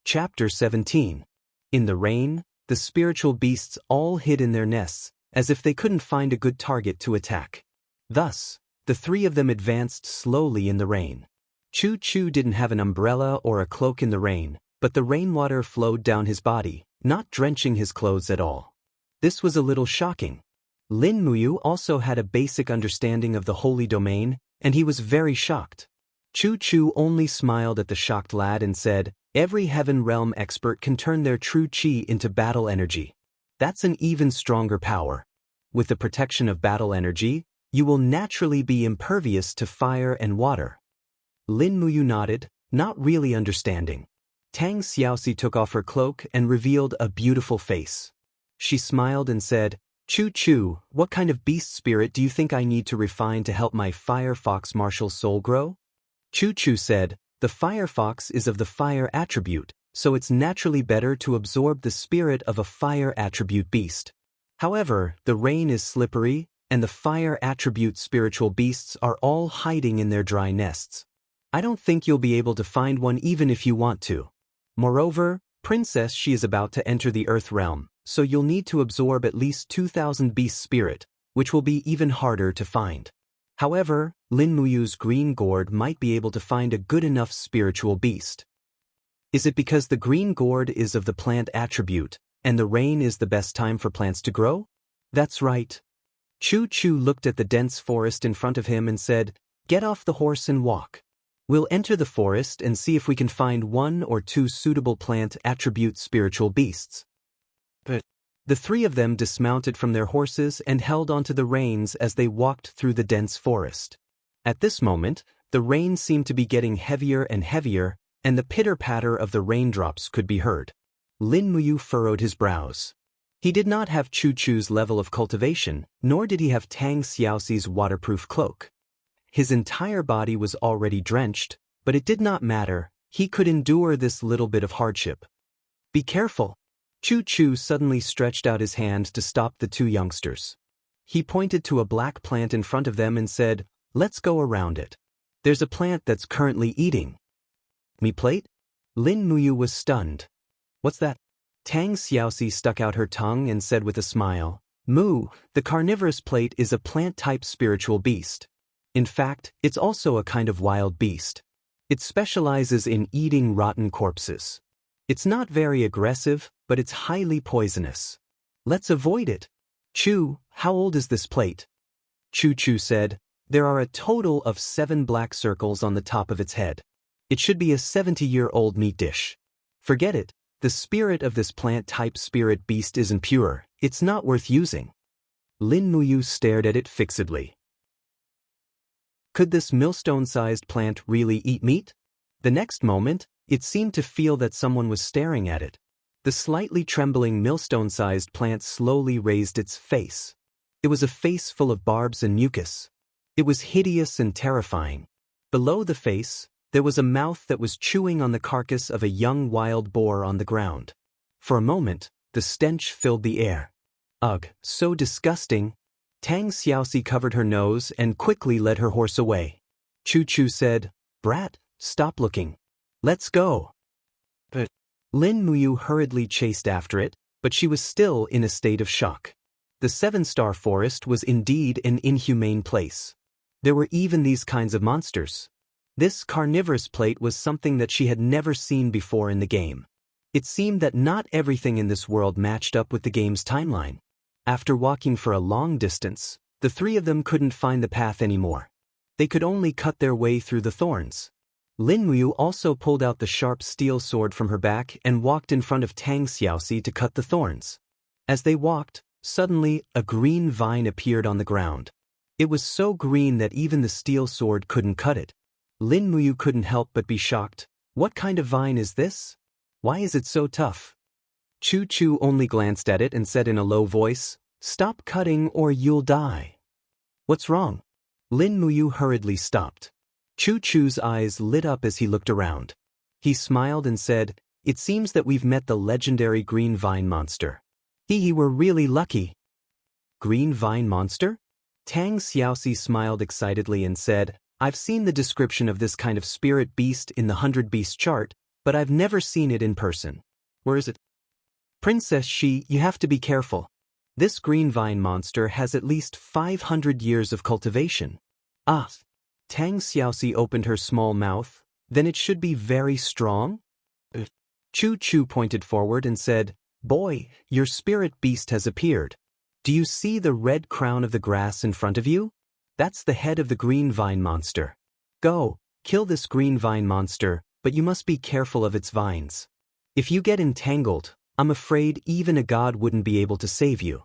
Chapter 17. In the rain, the spiritual beasts all hid in their nests, as if they couldn't find a good target to attack. Thus, the three of them advanced slowly in the rain. Choo-Choo didn't have an umbrella or a cloak in the rain, but the rainwater flowed down his body, not drenching his clothes at all. This was a little shocking. Lin Muyu also had a basic understanding of the holy domain, and he was very shocked. Choo-Choo only smiled at the shocked lad and said, "Every heaven realm expert can turn their true chi into battle energy. That's an even stronger power. With the protection of battle energy, you will naturally be impervious to fire and water." Lin Muyu nodded, not really understanding. Tang Xiaoxi took off her cloak and revealed a beautiful face. She smiled and said, "Choo-Choo, what kind of beast spirit do you think I need to refine to help my fire fox martial soul grow?" Choo-Choo said, "The fire fox is of the fire attribute, so it's naturally better to absorb the spirit of a fire attribute beast. However, the rain is slippery, and the fire attribute spiritual beasts are all hiding in their dry nests. I don't think you'll be able to find one even if you want to. Moreover, Princess, she is about to enter the Earth realm, so you'll need to absorb at least 2,000 beast spirit, which will be even harder to find. However, Lin Muyu's green gourd might be able to find a good enough spiritual beast." Is it because the green gourd is of the plant attribute, and the rain is the best time for plants to grow? That's right. Choo-Choo looked at the dense forest in front of him and said, "Get off the horse and walk. We'll enter the forest and see if we can find 1 or 2 suitable plant attribute spiritual beasts." But the three of them dismounted from their horses and held onto the reins as they walked through the dense forest. At this moment, the rain seemed to be getting heavier and heavier, and the pitter-patter of the raindrops could be heard. Lin Muyu furrowed his brows. He did not have Choo-Choo's level of cultivation, nor did he have Tang Xiaoxi's waterproof cloak. His entire body was already drenched, but it did not matter. He could endure this little bit of hardship. "Be careful." Choo-Choo suddenly stretched out his hand to stop the two youngsters. He pointed to a black plant in front of them and said, "Let's go around it. There's a plant that's currently eating." "Me plate?" Lin Muyu was stunned. "What's that?" Tang Xiaoxi stuck out her tongue and said with a smile, "Moo, the carnivorous plate is a plant-type spiritual beast. In fact, it's also a kind of wild beast. It specializes in eating rotten corpses. It's not very aggressive, but it's highly poisonous. Let's avoid it." "Choo, how old is this plate?" Choo-Choo said, "There are a total of 7 black circles on the top of its head. It should be a 70-year-old meat dish. Forget it. The spirit of this plant-type spirit beast isn't pure. It's not worth using." Lin Muyu stared at it fixedly. Could this millstone-sized plant really eat meat? The next moment, it seemed to feel that someone was staring at it. The slightly trembling millstone-sized plant slowly raised its face. It was a face full of barbs and mucus. It was hideous and terrifying. Below the face, there was a mouth that was chewing on the carcass of a young wild boar on the ground. For a moment, the stench filled the air. Ugh, so disgusting. Tang Xiaoxi covered her nose and quickly led her horse away. Choo-Choo said, "Brat, stop looking. Let's go." But Lin Muyu hurriedly chased after it, but she was still in a state of shock. The 7-star forest was indeed an inhumane place. There were even these kinds of monsters. This carnivorous plate was something that she had never seen before in the game. It seemed that not everything in this world matched up with the game's timeline. After walking for a long distance, the three of them couldn't find the path anymore. They could only cut their way through the thorns. Lin Muyu also pulled out the sharp steel sword from her back and walked in front of Tang Xiaoxi to cut the thorns. As they walked, suddenly a green vine appeared on the ground. It was so green that even the steel sword couldn't cut it. Lin Muyu couldn't help but be shocked. What kind of vine is this? Why is it so tough? Choo-Choo only glanced at it and said in a low voice, "Stop cutting or you'll die." "What's wrong?" Lin Muyu hurriedly stopped. Choo-Choo's eyes lit up as he looked around. He smiled and said, "It seems that we've met the legendary green vine monster. We're really lucky." "Green vine monster?" Tang Xiaoxi smiled excitedly and said, "I've seen the description of this kind of spirit beast in the 100 Beast chart, but I've never seen it in person. Where is it? Princess Shi, you have to be careful. This green vine monster has at least 500 years of cultivation. Ah. Tang Xiaoxi opened her small mouth. Then it should be very strong? Chu Chu pointed forward and said, Boy, your spirit beast has appeared. Do you see the red crown of the grass in front of you? That's the head of the green vine monster. Go, kill this green vine monster, but you must be careful of its vines. If you get entangled, I'm afraid even a god wouldn't be able to save you.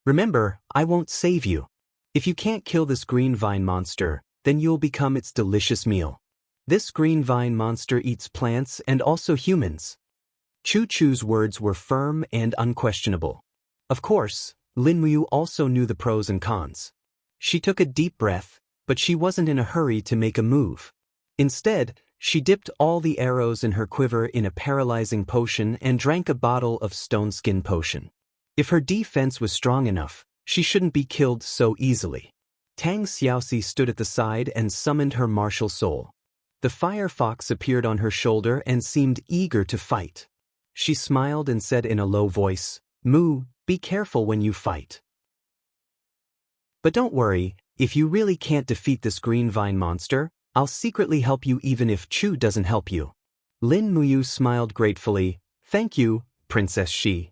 Remember, I won't save you. If you can't kill this green vine monster, then you'll become its delicious meal. This green vine monster eats plants and also humans. Chu Chu's words were firm and unquestionable. Of course, Lin Muyu also knew the pros and cons. She took a deep breath, but she wasn't in a hurry to make a move. Instead, she dipped all the arrows in her quiver in a paralyzing potion and drank a bottle of stone skin potion. If her defense was strong enough, she shouldn't be killed so easily. Tang Xiaoxi stood at the side and summoned her martial soul. The fire fox appeared on her shoulder and seemed eager to fight. She smiled and said in a low voice, Mu, be careful when you fight. But don't worry, if you really can't defeat this green vine monster, I'll secretly help you even if Chu doesn't help you. Lin Muyu smiled gratefully. Thank you, Princess Shi.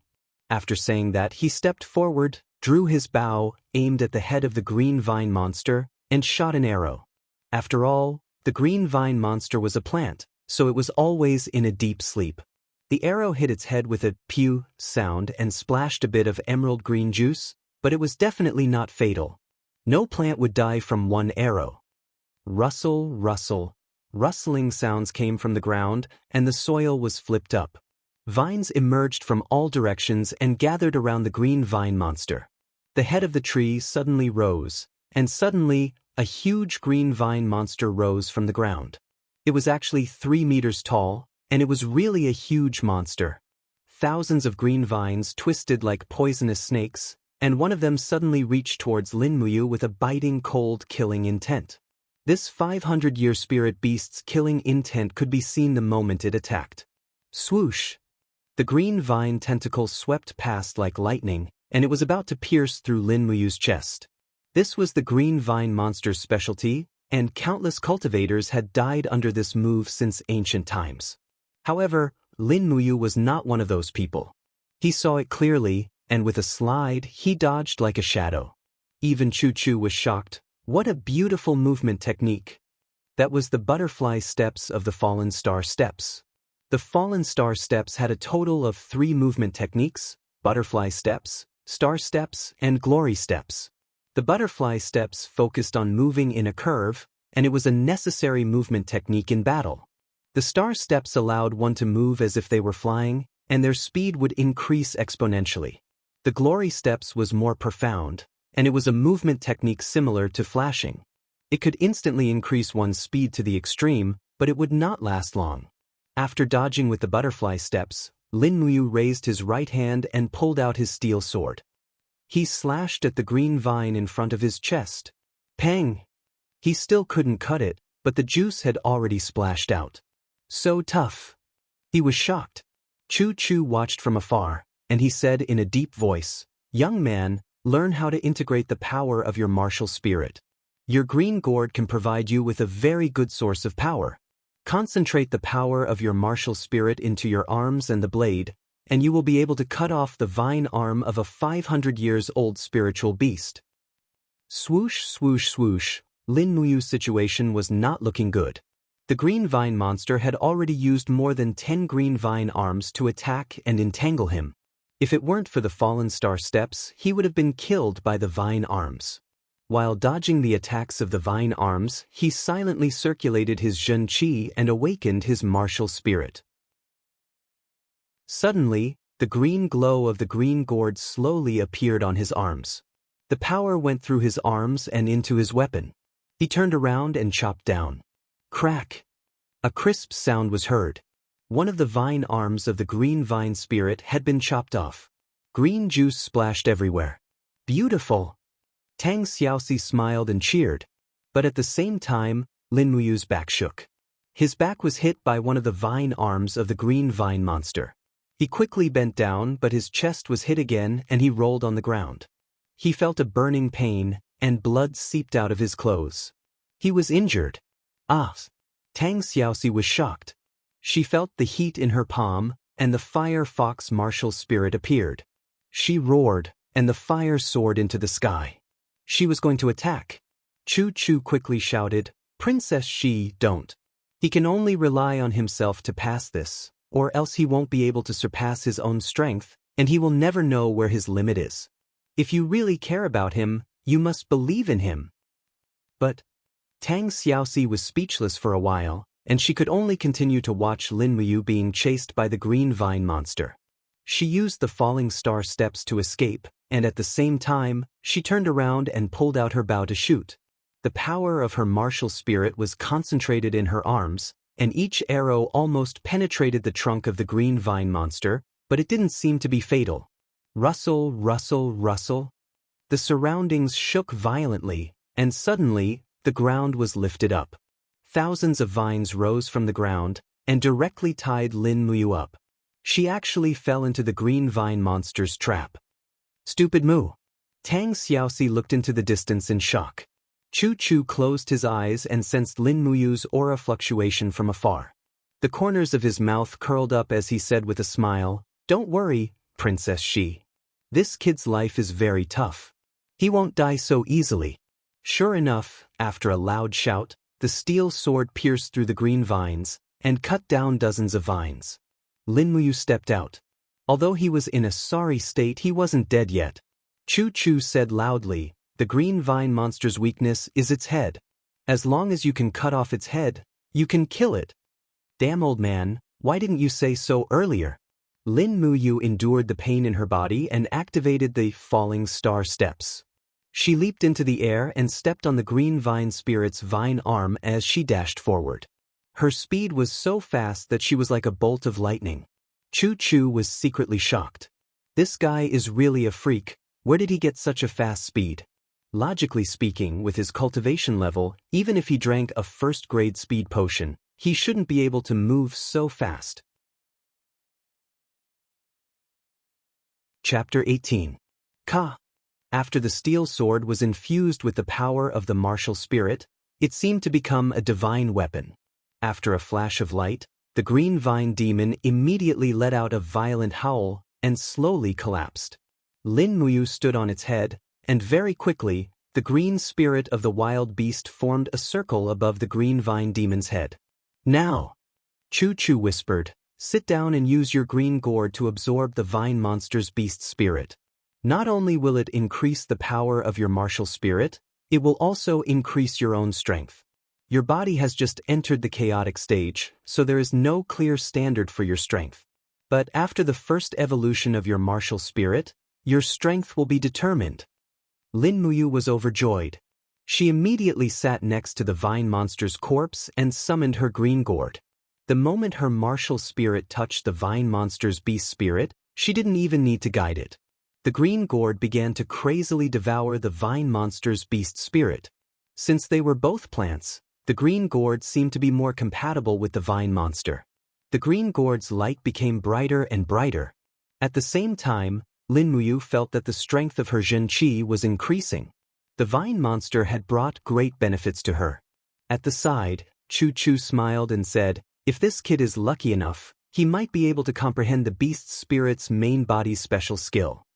After saying that, he stepped forward, drew his bow, aimed at the head of the green vine monster, and shot an arrow. After all, the green vine monster was a plant, so it was always in a deep sleep. The arrow hit its head with a pew sound and splashed a bit of emerald green juice, but it was definitely not fatal. No plant would die from one arrow. Rustle, rustle. Rustling sounds came from the ground, and the soil was flipped up. Vines emerged from all directions and gathered around the green vine monster. The head of the tree suddenly rose, and suddenly, a huge green vine monster rose from the ground. It was actually 3 meters tall, and it was really a huge monster. Thousands of green vines twisted like poisonous snakes, and one of them suddenly reached towards Lin Muyu with a biting, cold, killing intent. This 500-year spirit beast's killing intent could be seen the moment it attacked. Swoosh! The green vine tentacle swept past like lightning, and it was about to pierce through Lin Muyu's chest. This was the green vine monster's specialty, and countless cultivators had died under this move since ancient times. However, Lin Muyu was not one of those people. He saw it clearly, and with a slide, he dodged like a shadow. Even Chu Chu was shocked. What a beautiful movement technique. That was the butterfly steps of the Fallen Star steps. The Fallen Star steps had a total of 3 movement techniques: butterfly steps, star steps, and glory steps. The butterfly steps focused on moving in a curve, and it was a necessary movement technique in battle. The star steps allowed one to move as if they were flying, and their speed would increase exponentially. The glory steps was more profound, and it was a movement technique similar to flashing. It could instantly increase one's speed to the extreme, but it would not last long. After dodging with the butterfly steps, Lin Muyu raised his right hand and pulled out his steel sword. He slashed at the green vine in front of his chest. Pang! He still couldn't cut it, but the juice had already splashed out. So tough. He was shocked. Chu Chu watched from afar, and he said in a deep voice, Young man, learn how to integrate the power of your martial spirit. Your green gourd can provide you with a very good source of power. Concentrate the power of your martial spirit into your arms and the blade, and you will be able to cut off the vine arm of a 500 years old spiritual beast. Swoosh, swoosh, swoosh. Lin Muyu's situation was not looking good. The green vine monster had already used more than 10 green vine arms to attack and entangle him. If it weren't for the fallen star steps, he would have been killed by the vine arms. While dodging the attacks of the vine arms, he silently circulated his Zhen Qi and awakened his martial spirit. Suddenly, the green glow of the green gourd slowly appeared on his arms. The power went through his arms and into his weapon. He turned around and chopped down. Crack! A crisp sound was heard. One of the vine arms of the green vine spirit had been chopped off. Green juice splashed everywhere. Beautiful! Tang Xiaoxi smiled and cheered, but at the same time, Lin Muyu's back shook. His back was hit by one of the vine arms of the green vine monster. He quickly bent down, but his chest was hit again and he rolled on the ground. He felt a burning pain, and blood seeped out of his clothes. He was injured. Ah! Tang Xiaoxi was shocked. She felt the heat in her palm, and the fire fox martial spirit appeared. She roared, and the fire soared into the sky. She was going to attack. Chu Chu quickly shouted, "Princess Shi, don't. He can only rely on himself to pass this, or else he won't be able to surpass his own strength, and he will never know where his limit is. If you really care about him, you must believe in him." But Tang Xiaoxi was speechless for a while, and she could only continue to watch Lin Muyu being chased by the green vine monster. She used the falling star steps to escape, and at the same time, she turned around and pulled out her bow to shoot. The power of her martial spirit was concentrated in her arms, and each arrow almost penetrated the trunk of the green vine monster, but it didn't seem to be fatal. Rustle, rustle, rustle. The surroundings shook violently, and suddenly, the ground was lifted up. Thousands of vines rose from the ground, and directly tied Lin Muyu up. She actually fell into the green vine monster's trap. Stupid Mu. Tang Xiaoxi looked into the distance in shock. Chu Chu closed his eyes and sensed Lin Muyu's aura fluctuation from afar. The corners of his mouth curled up as he said with a smile, "Don't worry, Princess Shi. This kid's life is very tough. He won't die so easily." Sure enough, after a loud shout, the steel sword pierced through the green vines, and cut down dozens of vines. Lin Muyu stepped out. Although he was in a sorry state, he wasn't dead yet. Chu Chu said loudly, "The green vine monster's weakness is its head. As long as you can cut off its head, you can kill it." "Damn, old man, why didn't you say so earlier?" Lin Muyu endured the pain in her body and activated the falling star steps. She leaped into the air and stepped on the green vine spirit's vine arm as she dashed forward. Her speed was so fast that she was like a bolt of lightning. Chu Chu was secretly shocked. This guy is really a freak. Where did he get such a fast speed? Logically speaking, with his cultivation level, even if he drank a first-grade speed potion, he shouldn't be able to move so fast. Chapter 18. Ka. After the steel sword was infused with the power of the martial spirit, it seemed to become a divine weapon. After a flash of light, the green vine demon immediately let out a violent howl and slowly collapsed. Lin Muyu stood on its head, and very quickly, the green spirit of the wild beast formed a circle above the green vine demon's head. "Now," Chu Chu whispered, "sit down and use your green gourd to absorb the vine monster's beast spirit. Not only will it increase the power of your martial spirit, it will also increase your own strength. Your body has just entered the chaotic stage, so there is no clear standard for your strength. But after the first evolution of your martial spirit, your strength will be determined." Lin Muyu was overjoyed. She immediately sat next to the vine monster's corpse and summoned her green gourd. The moment her martial spirit touched the vine monster's beast spirit, she didn't even need to guide it. The green gourd began to crazily devour the vine monster's beast spirit. Since they were both plants, the green gourd seemed to be more compatible with the vine monster. The green gourd's light became brighter and brighter. At the same time, Lin Muyu felt that the strength of her Zhen Qi was increasing. The vine monster had brought great benefits to her. At the side, Chu Chu smiled and said, "If this kid is lucky enough, he might be able to comprehend the beast spirit's main body's special skill."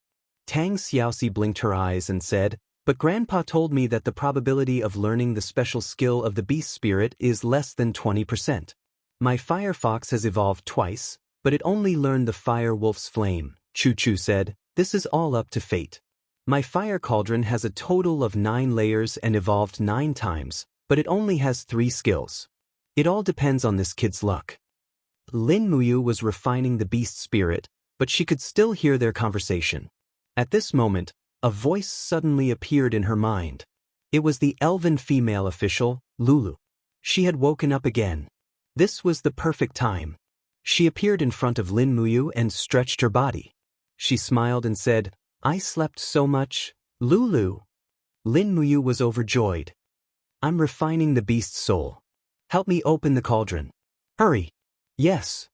Tang Xiaoxi blinked her eyes and said, "But Grandpa told me that the probability of learning the special skill of the beast spirit is less than 20%. My fire fox has evolved twice, but it only learned the fire wolf's flame," Chu Chu said. "This is all up to fate. My fire cauldron has a total of 9 layers and evolved 9 times, but it only has 3 skills. It all depends on this kid's luck." Lin Muyu was refining the beast spirit, but she could still hear their conversation. At this moment, a voice suddenly appeared in her mind. It was the elven female official, Lulu. She had woken up again. This was the perfect time. She appeared in front of Lin Muyu and stretched her body. She smiled and said, "I slept so much, Lulu." Lin Muyu was overjoyed. "I'm refining the beast's soul. Help me open the cauldron. Hurry. Yes.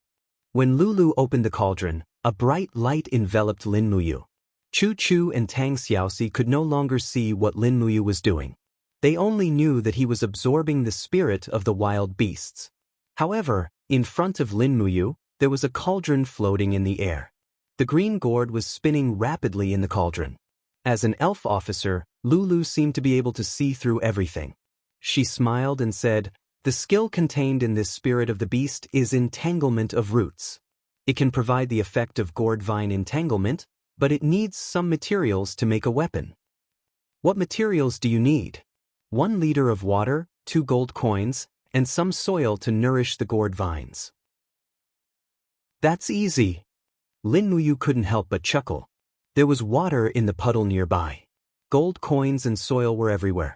When Lulu opened the cauldron, a bright light enveloped Lin Muyu. Chu Chu and Tang Xiaoxi could no longer see what Lin Muyu was doing. They only knew that he was absorbing the spirit of the wild beasts. However, in front of Lin Muyu, there was a cauldron floating in the air. The green gourd was spinning rapidly in the cauldron. As an elf officer, Lulu seemed to be able to see through everything. She smiled and said, "The skill contained in this spirit of the beast is entanglement of roots. It can provide the effect of gourd vine entanglement, but it needs some materials to make a weapon." "What materials do you need?" 1 liter of water, 2 gold coins, and some soil to nourish the gourd vines. "That's easy." Lin Muyu couldn't help but chuckle. There was water in the puddle nearby. Gold coins and soil were everywhere.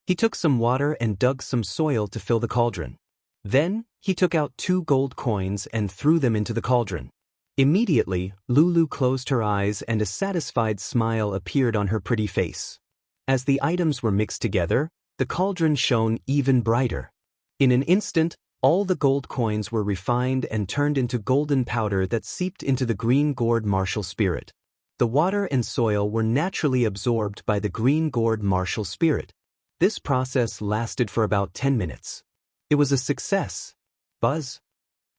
He took some water and dug some soil to fill the cauldron. Then, he took out 2 gold coins and threw them into the cauldron. Immediately, Lulu closed her eyes and a satisfied smile appeared on her pretty face. As the items were mixed together, the cauldron shone even brighter. In an instant, all the gold coins were refined and turned into golden powder that seeped into the green gourd martial spirit. The water and soil were naturally absorbed by the green gourd martial spirit. This process lasted for about 10 minutes. It was a success. Buzz.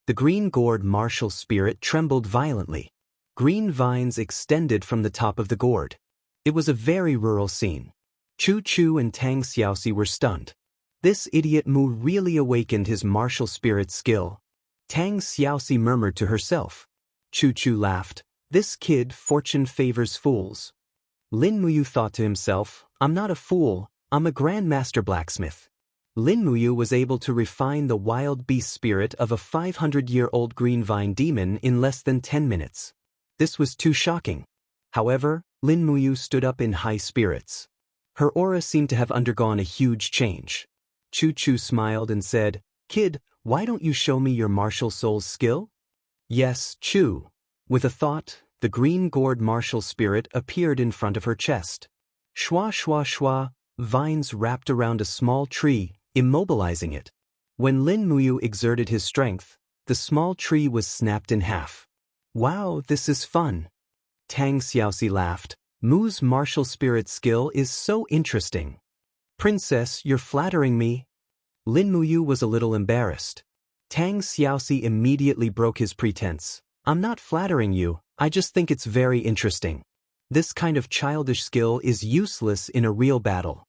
The green gourd martial spirit trembled violently. Green vines extended from the top of the gourd. It was a very rural scene. Chu Chu and Tang Xiaoxi were stunned. This idiot Mu really awakened his martial spirit skill. Tang Xiaoxi murmured to herself. Chu Chu laughed. This kid fortune favors fools. Lin Muyu thought to himself, I'm not a fool, I'm a grandmaster blacksmith. Lin Muyu was able to refine the wild beast spirit of a 500-year-old green vine demon in less than 10 minutes. This was too shocking. However, Lin Muyu stood up in high spirits. Her aura seemed to have undergone a huge change. Chu Chu smiled and said, Kid, why don't you show me your martial soul's skill? Yes, Chu. With a thought, the green gourd martial spirit appeared in front of her chest. Shwa shwa shwa, vines wrapped around a small tree, immobilizing it. When Lin Muyu exerted his strength, the small tree was snapped in half. Wow, this is fun. Tang Xiaoxi laughed. Mu's martial spirit skill is so interesting. Princess, you're flattering me. Lin Muyu was a little embarrassed. Tang Xiaoxi immediately broke his pretense. I'm not flattering you, I just think it's very interesting. This kind of childish skill is useless in a real battle.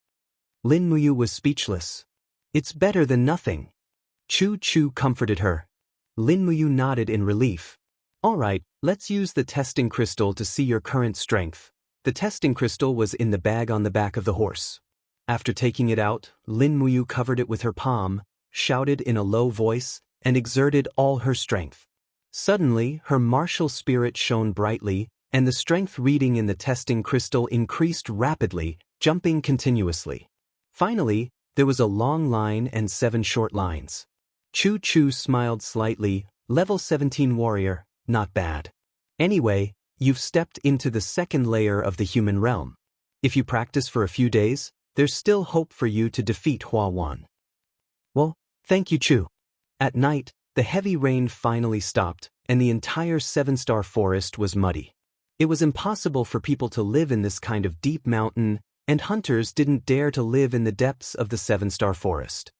Lin Muyu was speechless. It's better than nothing. Chu Chu comforted her. Lin Muyu nodded in relief. Alright, let's use the testing crystal to see your current strength. The testing crystal was in the bag on the back of the horse. After taking it out, Lin Muyu covered it with her palm, shouted in a low voice, and exerted all her strength. Suddenly, her martial spirit shone brightly, and the strength reading in the testing crystal increased rapidly, jumping continuously. Finally, there was a long line and 7 short lines. Chu Chu smiled slightly. Level 17 warrior, not bad. Anyway, you've stepped into the second layer of the human realm. If you practice for a few days, there's still hope for you to defeat Hua Wan. Well, thank you, Chu. At night, the heavy rain finally stopped, and the entire 7-star forest was muddy. It was impossible for people to live in this kind of deep mountain, and hunters didn't dare to live in the depths of the 7-star forest.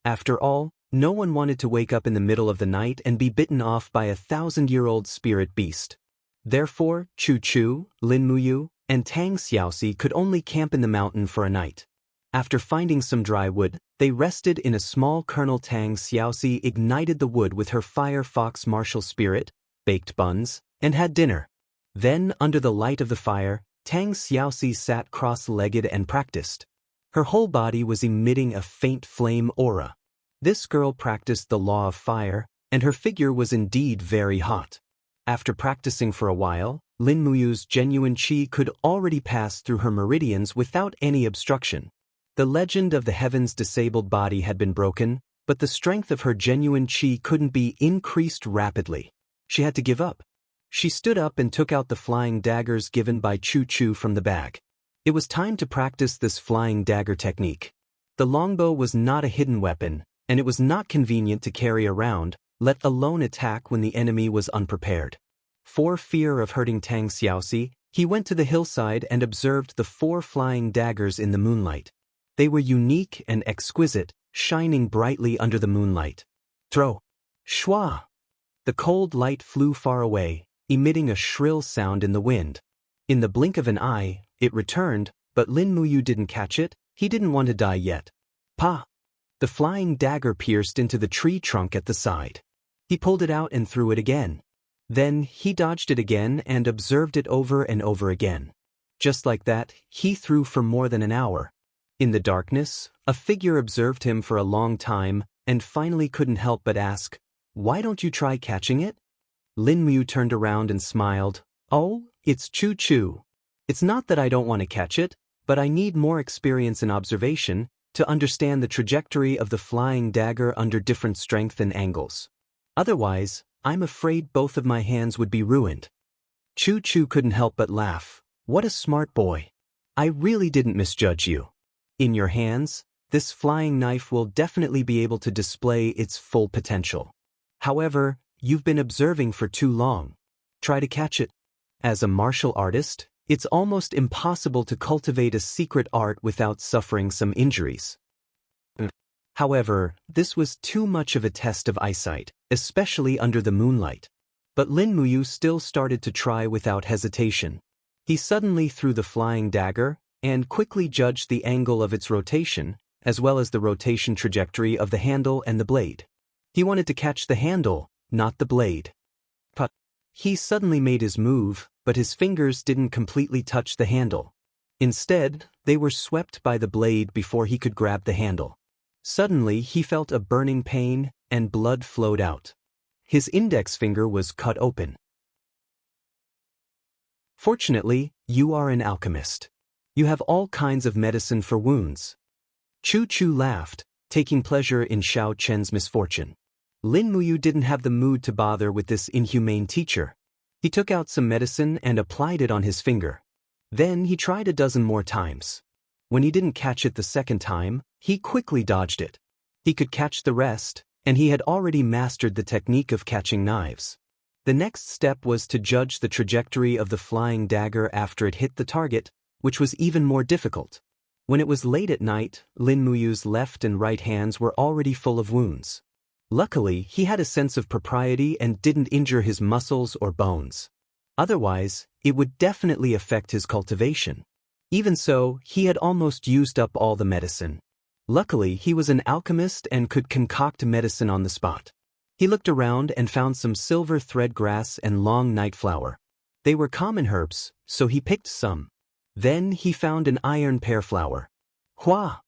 After all, no one wanted to wake up in the middle of the night and be bitten off by a 1,000-year-old spirit beast. Therefore, Chu Chu, Lin Muyu, and Tang Xiaoxi could only camp in the mountain for a night. After finding some dry wood, they rested in a small kernel. Tang Xiaoxi ignited the wood with her fire fox martial spirit, baked buns, and had dinner. Then, under the light of the fire, Tang Xiaoxi sat cross-legged and practiced. Her whole body was emitting a faint flame aura. This girl practiced the law of fire, and her figure was indeed very hot. After practicing for a while, Lin Muyu's genuine qi could already pass through her meridians without any obstruction. The legend of the heaven's disabled body had been broken, but the strength of her genuine qi couldn't be increased rapidly. She had to give up. She stood up and took out the flying daggers given by Chu Chu from the bag. It was time to practice this flying dagger technique. The longbow was not a hidden weapon, and it was not convenient to carry around, let alone attack when the enemy was unprepared. For fear of hurting Tang Xiaoxi, he went to the hillside and observed the 4 flying daggers in the moonlight. They were unique and exquisite, shining brightly under the moonlight. Throw! Shwa! The cold light flew far away, emitting a shrill sound in the wind. In the blink of an eye, it returned, but Lin Muyu didn't catch it. He didn't want to die yet. Pa! The flying dagger pierced into the tree trunk at the side. He pulled it out and threw it again. Then he dodged it again and observed it over and over again. Just like that, he threw for more than an hour. In the darkness, a figure observed him for a long time and finally couldn't help but ask, "Why don't you try catching it?" Lin Muyu turned around and smiled. "Oh, it's Chu Chu. It's not that I don't want to catch it, but I need more experience and observation to understand the trajectory of the flying dagger under different strength and angles. Otherwise, I'm afraid both of my hands would be ruined." Chu Chu couldn't help but laugh. "What a smart boy. I really didn't misjudge you. In your hands, this flying knife will definitely be able to display its full potential. However, you've been observing for too long. Try to catch it. As a martial artist, it's almost impossible to cultivate a secret art without suffering some injuries." However, this was too much of a test of eyesight, especially under the moonlight. But Lin Muyu still started to try without hesitation. He suddenly threw the flying dagger and quickly judged the angle of its rotation, as well as the rotation trajectory of the handle and the blade. He wanted to catch the handle, not the blade. But he suddenly made his move, but his fingers didn't completely touch the handle. Instead, they were swept by the blade before he could grab the handle. Suddenly, he felt a burning pain, and blood flowed out. His index finger was cut open. Fortunately, you are an alchemist. You have all kinds of medicine for wounds. Chu Chu laughed, taking pleasure in Xiao Chen's misfortune. Lin Muyu didn't have the mood to bother with this inhumane teacher. He took out some medicine and applied it on his finger. Then he tried a dozen more times. When he didn't catch it the second time, he quickly dodged it. He could catch the rest, and he had already mastered the technique of catching knives. The next step was to judge the trajectory of the flying dagger after it hit the target, which was even more difficult. When it was late at night, Lin Muyu's left and right hands were already full of wounds. Luckily, he had a sense of propriety and didn't injure his muscles or bones. Otherwise, it would definitely affect his cultivation. Even so, he had almost used up all the medicine. Luckily, he was an alchemist and could concoct medicine on the spot. He looked around and found some silver thread grass and long night flower. They were common herbs, so he picked some. Then he found an iron pear flower. Hua!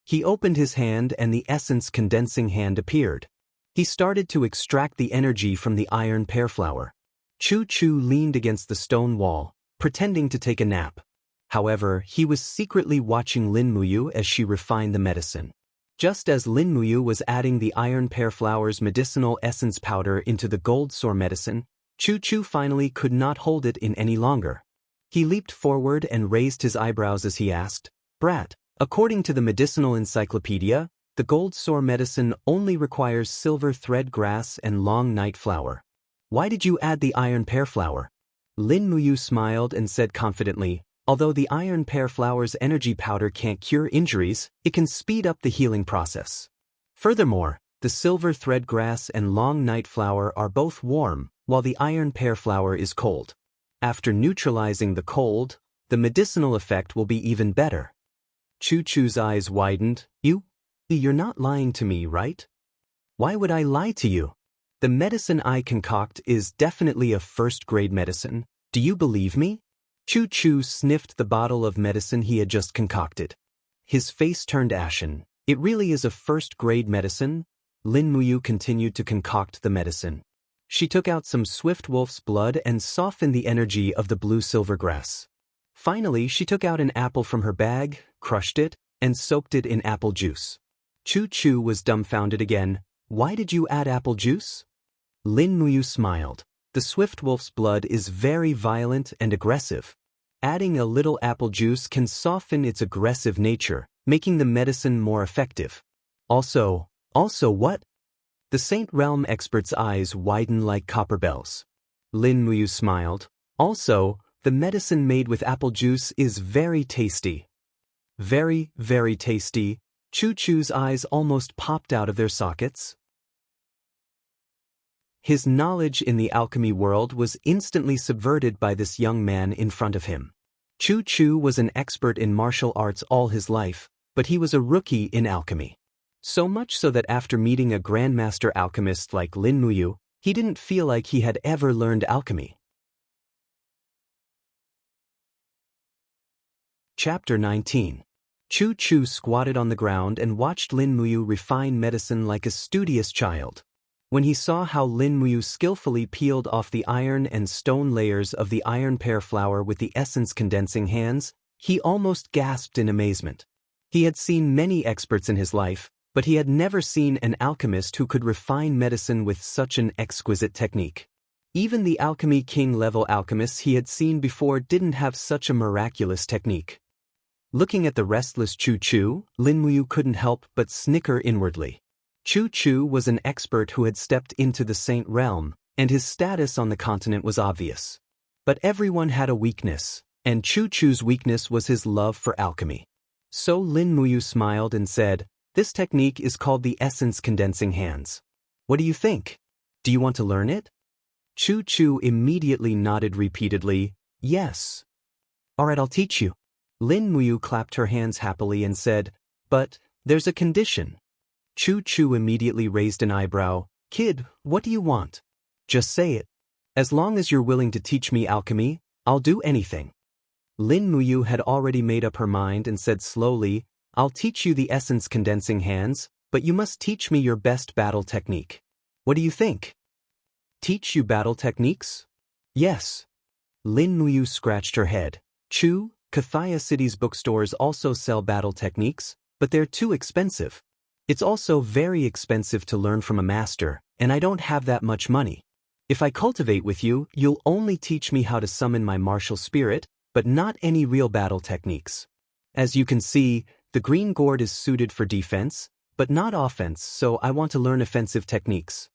He opened his hand and the essence condensing hand appeared. He started to extract the energy from the iron pear flower. Chu Chu leaned against the stone wall, pretending to take a nap. However, he was secretly watching Lin Muyu as she refined the medicine. Just as Lin Muyu was adding the iron pear flower's medicinal essence powder into the gold sore medicine, Chu Chu finally could not hold it in any longer. He leaped forward and raised his eyebrows as he asked, "Brat, according to the medicinal encyclopedia, the gold sore medicine only requires silver thread grass and long night flower. Why did you add the iron pear flower?" Lin Muyu smiled and said confidently, "Although the iron pear flower's energy powder can't cure injuries, it can speed up the healing process. Furthermore, the silver thread grass and long night flower are both warm, while the iron pear flower is cold. After neutralizing the cold, the medicinal effect will be even better." Chu Chu's eyes widened. You're not lying to me, right? Why would I lie to you? The medicine I concoct is definitely a first-grade medicine. Do you believe me? Chu Chu sniffed the bottle of medicine he had just concocted. His face turned ashen. "It really is a first-grade medicine?" Lin Muyu continued to concoct the medicine. She took out some swift wolf's blood and softened the energy of the blue-silver grass. Finally, she took out an apple from her bag, crushed it, and soaked it in apple juice. Chu Chu was dumbfounded again. "Why did you add apple juice?" Lin Muyu smiled. "The swift wolf's blood is very violent and aggressive. Adding a little apple juice can soften its aggressive nature, making the medicine more effective. Also what? The Saint Realm expert's eyes widened like copper bells. Lin Muyu smiled. Also, the medicine made with apple juice is very tasty. Very, very tasty. Chu Chu's eyes almost popped out of their sockets. His knowledge in the alchemy world was instantly subverted by this young man in front of him. Chu Chu was an expert in martial arts all his life, but he was a rookie in alchemy. So much so that after meeting a grandmaster alchemist like Lin Muyu, he didn't feel like he had ever learned alchemy. Chapter 19. Chu Chu squatted on the ground and watched Lin Muyu refine medicine like a studious child. When he saw how Lin Muyu skillfully peeled off the iron and stone layers of the iron pear flower with the essence condensing hands, he almost gasped in amazement. He had seen many experts in his life, but he had never seen an alchemist who could refine medicine with such an exquisite technique. Even the Alchemy King-level alchemists he had seen before didn't have such a miraculous technique. Looking at the restless Chu Chu, Lin Muyu couldn't help but snicker inwardly. Chu Chu was an expert who had stepped into the Saint Realm, and his status on the continent was obvious. But everyone had a weakness, and Chu Chu's weakness was his love for alchemy. So Lin Muyu smiled and said, "This technique is called the essence condensing hands. What do you think? Do you want to learn it?" Chu Chu immediately nodded repeatedly, "Yes." "Alright, I'll teach you." Lin Muyu clapped her hands happily and said, "But there's a condition." Chu Chu immediately raised an eyebrow. "Kid, what do you want? Just say it. As long as you're willing to teach me alchemy, I'll do anything." Lin Muyu had already made up her mind and said slowly, "I'll teach you the essence condensing hands, but you must teach me your best battle technique. What do you think?" "Teach you battle techniques?" "Yes." Lin Muyu scratched her head. "Chu, Kathaya City's bookstores also sell battle techniques, but they're too expensive. It's also very expensive to learn from a master, and I don't have that much money. If I cultivate with you, you'll only teach me how to summon my martial spirit, but not any real battle techniques. As you can see, the green gourd is suited for defense, but not offense, so I want to learn offensive techniques."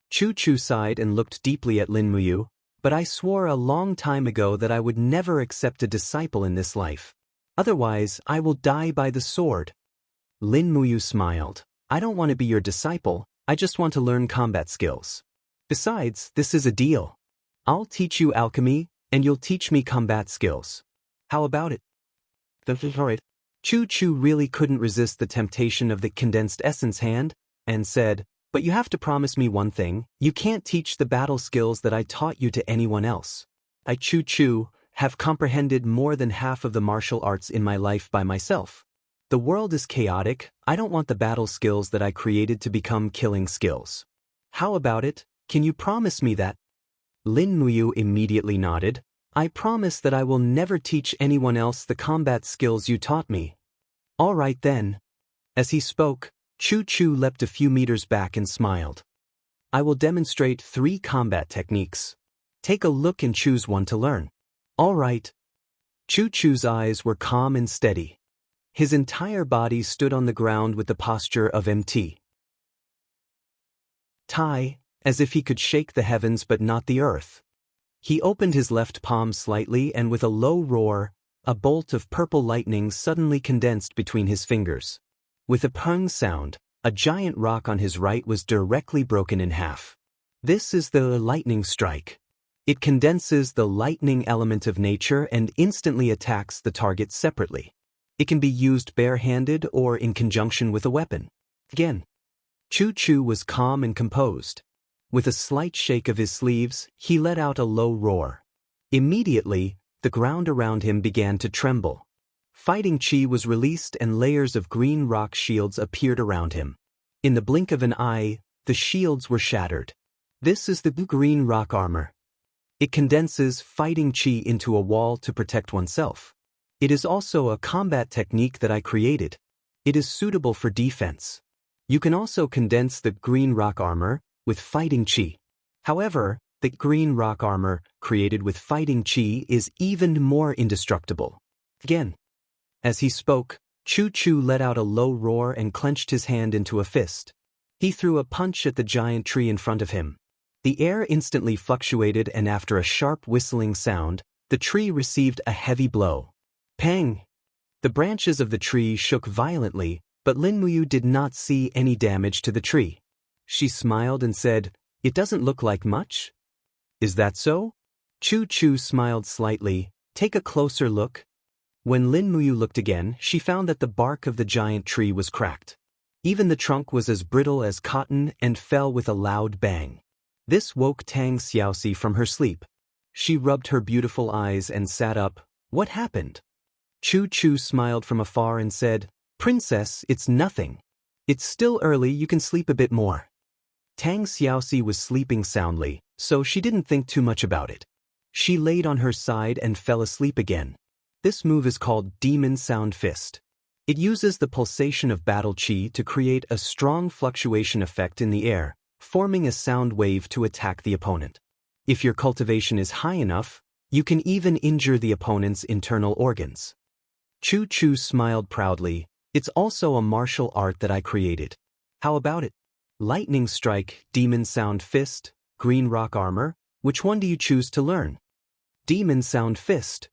Chu Chu sighed and looked deeply at Lin Muyu, "But I swore a long time ago that I would never accept a disciple in this life. Otherwise, I will die by the sword." Lin Muyu smiled. "I don't want to be your disciple, I just want to learn combat skills. Besides, this is a deal. I'll teach you alchemy, and you'll teach me combat skills. How about it?" "Alright." Chu Chu really couldn't resist the temptation of the condensed essence hand, and said, "But you have to promise me one thing, you can't teach the battle skills that I taught you to anyone else. I, Chu Chu, have comprehended more than half of the martial arts in my life by myself. The world is chaotic, I don't want the battle skills that I created to become killing skills. How about it, can you promise me that?" Lin Muyu immediately nodded. "I promise that I will never teach anyone else the combat skills you taught me." "All right then." As he spoke, Chu Chu leapt a few meters back and smiled. "I will demonstrate 3 combat techniques. Take a look and choose one to learn." "All right." Chu Chu's eyes were calm and steady. His entire body stood on the ground with the posture of Mt. Tai, as if he could shake the heavens but not the earth. He opened his left palm slightly and with a low roar, a bolt of purple lightning suddenly condensed between his fingers. With a pung sound, a giant rock on his right was directly broken in half. This is the lightning strike. It condenses the lightning element of nature and instantly attacks the target separately. It can be used barehanded or in conjunction with a weapon. Again. Chu Chu was calm and composed. With a slight shake of his sleeves, he let out a low roar. Immediately, the ground around him began to tremble. Fighting chi was released and layers of green rock shields appeared around him. In the blink of an eye, the shields were shattered. This is the green rock armor. It condenses fighting chi into a wall to protect oneself. It is also a combat technique that I created. It is suitable for defense. You can also condense the green rock armor with fighting chi. However, the green rock armor created with fighting chi is even more indestructible. Again. As he spoke, Chu let out a low roar and clenched his hand into a fist. He threw a punch at the giant tree in front of him. The air instantly fluctuated, and after a sharp whistling sound, the tree received a heavy blow. Pang! The branches of the tree shook violently, but Lin Muyu did not see any damage to the tree. She smiled and said, "It doesn't look like much?" "Is that so?" Chu smiled slightly. "Take a closer look." When Lin Muyu looked again, she found that the bark of the giant tree was cracked. Even the trunk was as brittle as cotton and fell with a loud bang. This woke Tang Xiaoxi from her sleep. She rubbed her beautiful eyes and sat up. "What happened?" Chu smiled from afar and said, "Princess, it's nothing. It's still early, you can sleep a bit more." Tang Xiaoxi was sleeping soundly, so she didn't think too much about it. She laid on her side and fell asleep again. This move is called Demon Sound Fist. It uses the pulsation of battle chi to create a strong fluctuation effect in the air, forming a sound wave to attack the opponent. If your cultivation is high enough, you can even injure the opponent's internal organs. Chu smiled proudly. "It's also a martial art that I created. How about it? Lightning Strike, Demon Sound Fist, Green Rock Armor, which one do you choose to learn?" Demon Sound Fist.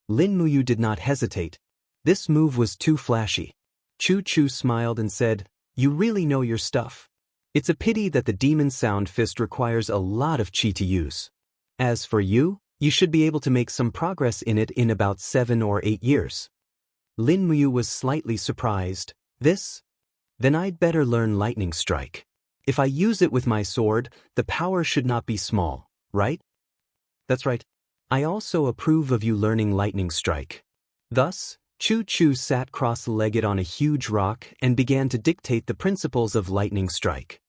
Lin Muyu did not hesitate. This move was too flashy. Chu smiled and said, "You really know your stuff. It's a pity that the Demon Sound Fist requires a lot of chi to use. As for you, you should be able to make some progress in it in about 7 or 8 years." Lin Muyu was slightly surprised. "This? Then I'd better learn Lightning Strike. If I use it with my sword, the power should not be small, right?" "That's right. I also approve of you learning Lightning Strike." Thus, Chu sat cross-legged on a huge rock and began to dictate the principles of Lightning Strike.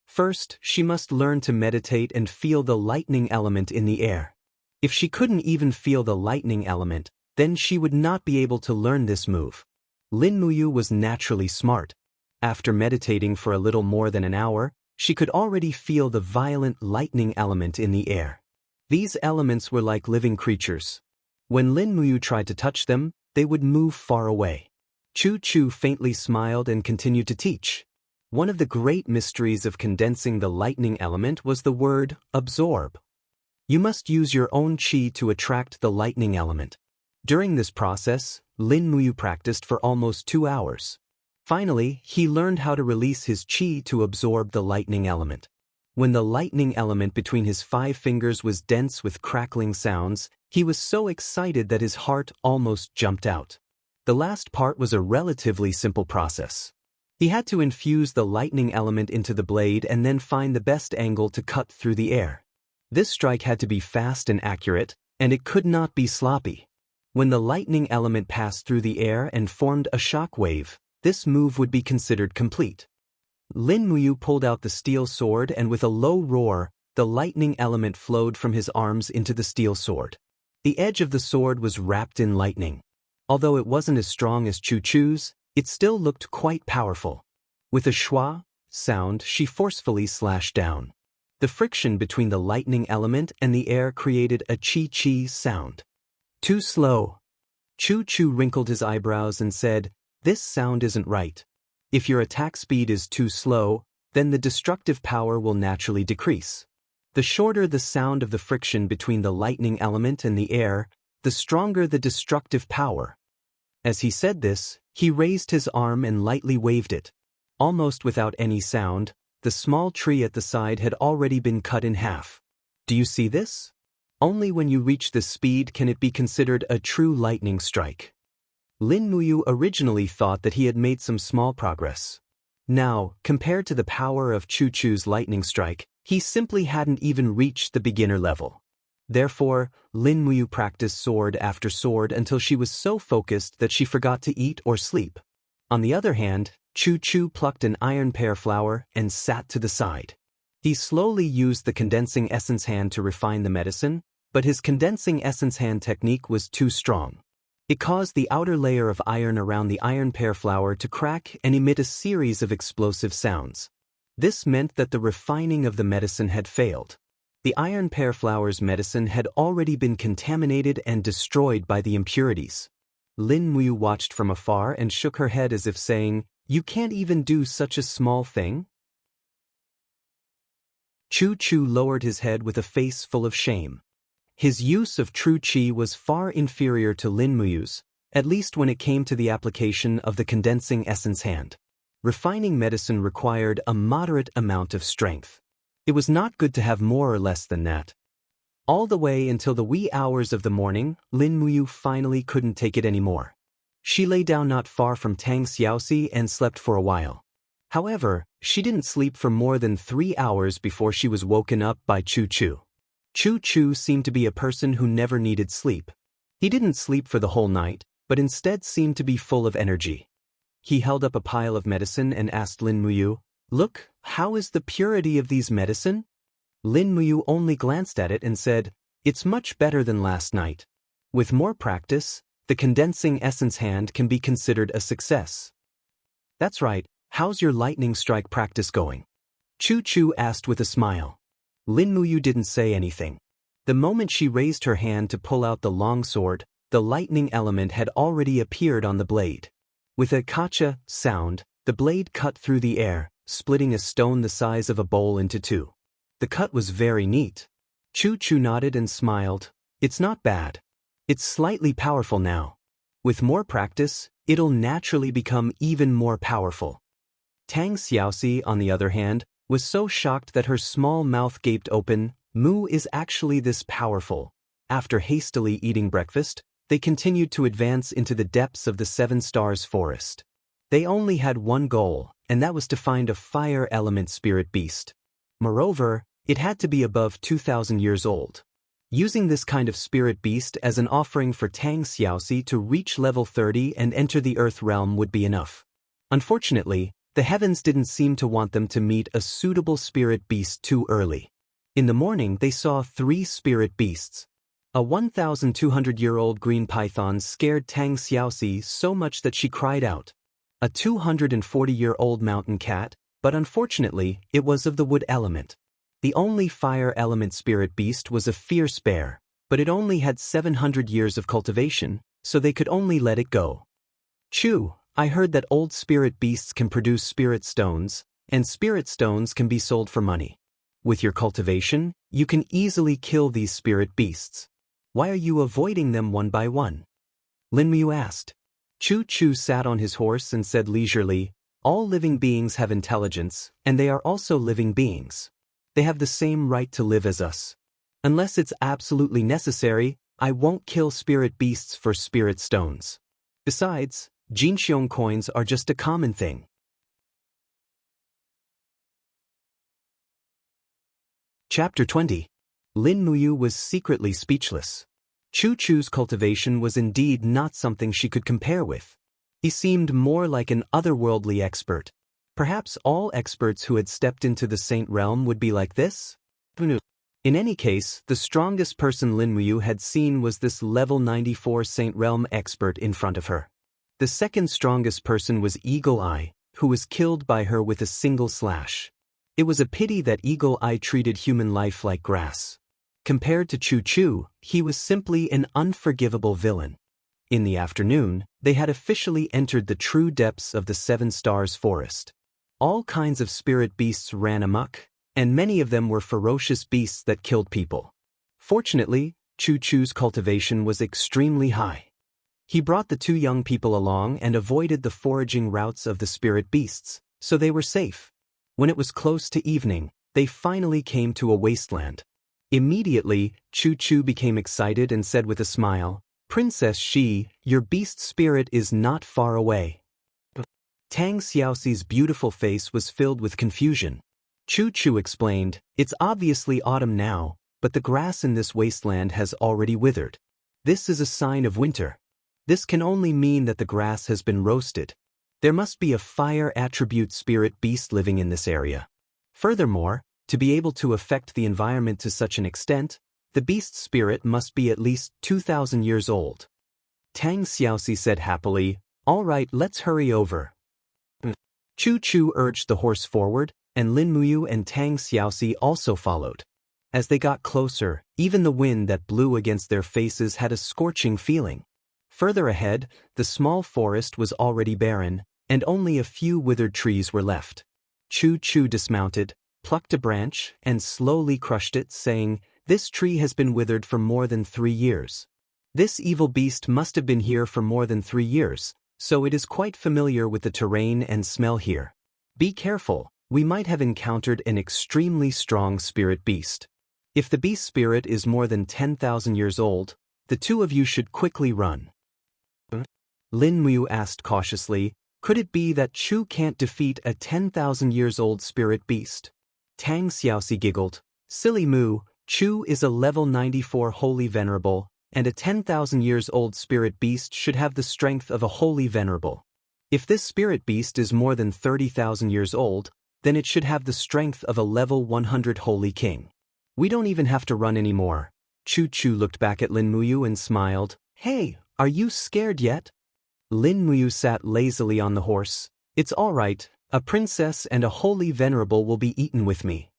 First, she must learn to meditate and feel the lightning element in the air. If she couldn't even feel the lightning element, then she would not be able to learn this move. Lin Muyu was naturally smart. After meditating for a little more than an hour, she could already feel the violent lightning element in the air. These elements were like living creatures. When Lin Muyu tried to touch them, they would move far away. Chu faintly smiled and continued to teach. One of the great mysteries of condensing the lightning element was the word absorb. You must use your own chi to attract the lightning element. During this process, Lin Muyu practiced for almost 2 hours. Finally, he learned how to release his chi to absorb the lightning element. When the lightning element between his 5 fingers was dense with crackling sounds, he was so excited that his heart almost jumped out. The last part was a relatively simple process. He had to infuse the lightning element into the blade and then find the best angle to cut through the air. This strike had to be fast and accurate, and it could not be sloppy. When the lightning element passed through the air and formed a shock wave, this move would be considered complete. Lin Muyu pulled out the steel sword, and with a low roar, the lightning element flowed from his arms into the steel sword. The edge of the sword was wrapped in lightning. Although it wasn't as strong as Chu's, it still looked quite powerful. With a schwa sound, she forcefully slashed down. The friction between the lightning element and the air created a chi sound. "Too slow." Chu wrinkled his eyebrows and said, "This sound isn't right. If your attack speed is too slow, then the destructive power will naturally decrease. The shorter the sound of the friction between the lightning element and the air, the stronger the destructive power." As he said this, he raised his arm and lightly waved it. Almost without any sound, the small tree at the side had already been cut in half. Do you see this? Only when you reach this speed can it be considered a true lightning strike. Lin Muyu originally thought that he had made some small progress. Now, compared to the power of Chu's lightning strike, he simply hadn't even reached the beginner level. Therefore, Lin Muyu practiced sword after sword until she was so focused that she forgot to eat or sleep. On the other hand, Chu plucked an iron pear flower and sat to the side. He slowly used the condensing essence hand to refine the medicine, but his condensing essence hand technique was too strong. It caused the outer layer of iron around the iron pear flower to crack and emit a series of explosive sounds. This meant that the refining of the medicine had failed. The iron pear flower's medicine had already been contaminated and destroyed by the impurities. Lin Muyu watched from afar and shook her head as if saying, "You can't even do such a small thing?" Chu Chu lowered his head with a face full of shame. His use of true qi was far inferior to Lin Muyu's, at least when it came to the application of the condensing essence hand. Refining medicine required a moderate amount of strength. It was not good to have more or less than that. All the way until the wee hours of the morning, Lin Muyu finally couldn't take it anymore. She lay down not far from Tang Xiaoxi and slept for a while. However, she didn't sleep for more than 3 hours before she was woken up by Chu Chu. Chu Chu seemed to be a person who never needed sleep. He didn't sleep for the whole night, but instead seemed to be full of energy. He held up a pile of medicine and asked Lin Muyu, "Look, how is the purity of these medicine?" Lin Muyu only glanced at it and said, "It's much better than last night. With more practice, the condensing essence hand can be considered a success." "That's right, how's your lightning strike practice going?" Chu Chu asked with a smile. Lin Muyu didn't say anything. The moment she raised her hand to pull out the long sword, the lightning element had already appeared on the blade. With a kacha sound, the blade cut through the air, splitting a stone the size of a bowl into two. The cut was very neat. Chu Chu nodded and smiled. "It's not bad. It's slightly powerful now. With more practice, it'll naturally become even more powerful." Tang Xiaoxi, on the other hand, was so shocked that her small mouth gaped open. Mu is actually this powerful. After hastily eating breakfast, they continued to advance into the depths of the Seven Stars forest. They only had one goal, and that was to find a fire element spirit beast. Moreover, it had to be above 2,000 years old. Using this kind of spirit beast as an offering for Tang Xiaoxi to reach level 30 and enter the Earth realm would be enough. Unfortunately, the heavens didn't seem to want them to meet a suitable spirit beast too early. In the morning they saw 3 spirit beasts. A 1,200-year-old green python scared Tang Xiaoxi so much that she cried out. A 240-year-old mountain cat, but unfortunately, it was of the wood element. The only fire element spirit beast was a fierce bear, but it only had 700 years of cultivation, so they could only let it go. "Chu, I heard that old spirit beasts can produce spirit stones, and spirit stones can be sold for money. With your cultivation, you can easily kill these spirit beasts. Why are you avoiding them one by one?" Lin Muyu asked. Chu Chu sat on his horse and said leisurely, "All living beings have intelligence, and they are also living beings. They have the same right to live as us. Unless it's absolutely necessary, I won't kill spirit beasts for spirit stones. Besides, Jinxiong coins are just a common thing." Chapter 20. Lin Muyu was secretly speechless. Chu Chu's cultivation was indeed not something she could compare with. He seemed more like an otherworldly expert. Perhaps all experts who had stepped into the Saint Realm would be like this? Who knew? In any case, the strongest person Lin Muyu had seen was this level 94 Saint Realm expert in front of her. The second strongest person was Eagle Eye, who was killed by her with a single slash. It was a pity that Eagle Eye treated human life like grass. Compared to Chu Chu, he was simply an unforgivable villain. In the afternoon, they had officially entered the true depths of the Seven Stars forest. All kinds of spirit beasts ran amok, and many of them were ferocious beasts that killed people. Fortunately, Chu Chu's cultivation was extremely high. He brought the 2 young people along and avoided the foraging routes of the spirit beasts, so they were safe. When it was close to evening, they finally came to a wasteland. Immediately, Chu Chu became excited and said with a smile, "Princess Shi, your beast spirit is not far away." Tang Xiaoxi's beautiful face was filled with confusion. Chu Chu explained, "It's obviously autumn now, but the grass in this wasteland has already withered. This is a sign of winter. This can only mean that the grass has been roasted. There must be a fire attribute spirit beast living in this area. Furthermore, to be able to affect the environment to such an extent, the beast spirit must be at least 2,000 years old." Tang Xiaoxi said happily, "All right, let's hurry over." Chu Chu urged the horse forward, and Lin Muyu and Tang Xiaoxi also followed. As they got closer, even the wind that blew against their faces had a scorching feeling. Further ahead, the small forest was already barren, and only a few withered trees were left. Chu-Chu dismounted, plucked a branch, and slowly crushed it, saying, "This tree has been withered for more than 3 years. This evil beast must have been here for more than 3 years, so it is quite familiar with the terrain and smell here. Be careful, we might have encountered an extremely strong spirit beast. If the beast spirit is more than 10,000 years old, the two of you should quickly run." Lin Mu asked cautiously, "Could it be that Chu can't defeat a 10,000 years old spirit beast?" Tang Xiaoxi giggled, "Silly Mu, Chu is a level 94 holy venerable, and a 10,000 years old spirit beast should have the strength of a holy venerable. If this spirit beast is more than 30,000 years old, then it should have the strength of a level 100 holy king. We don't even have to run anymore." Chu-Chu looked back at Lin Muyu and smiled. "Hey, are you scared yet?" Lin Muyu sat lazily on the horse. "It's all right, a princess and a holy venerable will be eaten with me.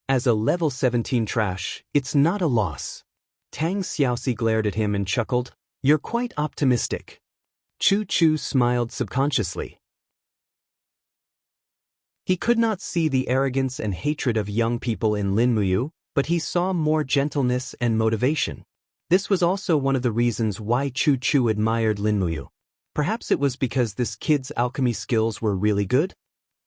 As a level 17 trash, it's not a loss." Tang Xiaoxi glared at him and chuckled, "You're quite optimistic." Chu-Chu smiled subconsciously. He could not see the arrogance and hatred of young people in Lin Muyu, but he saw more gentleness and motivation. This was also one of the reasons why Chu-Chu admired Lin Muyu. Perhaps it was because this kid's alchemy skills were really good?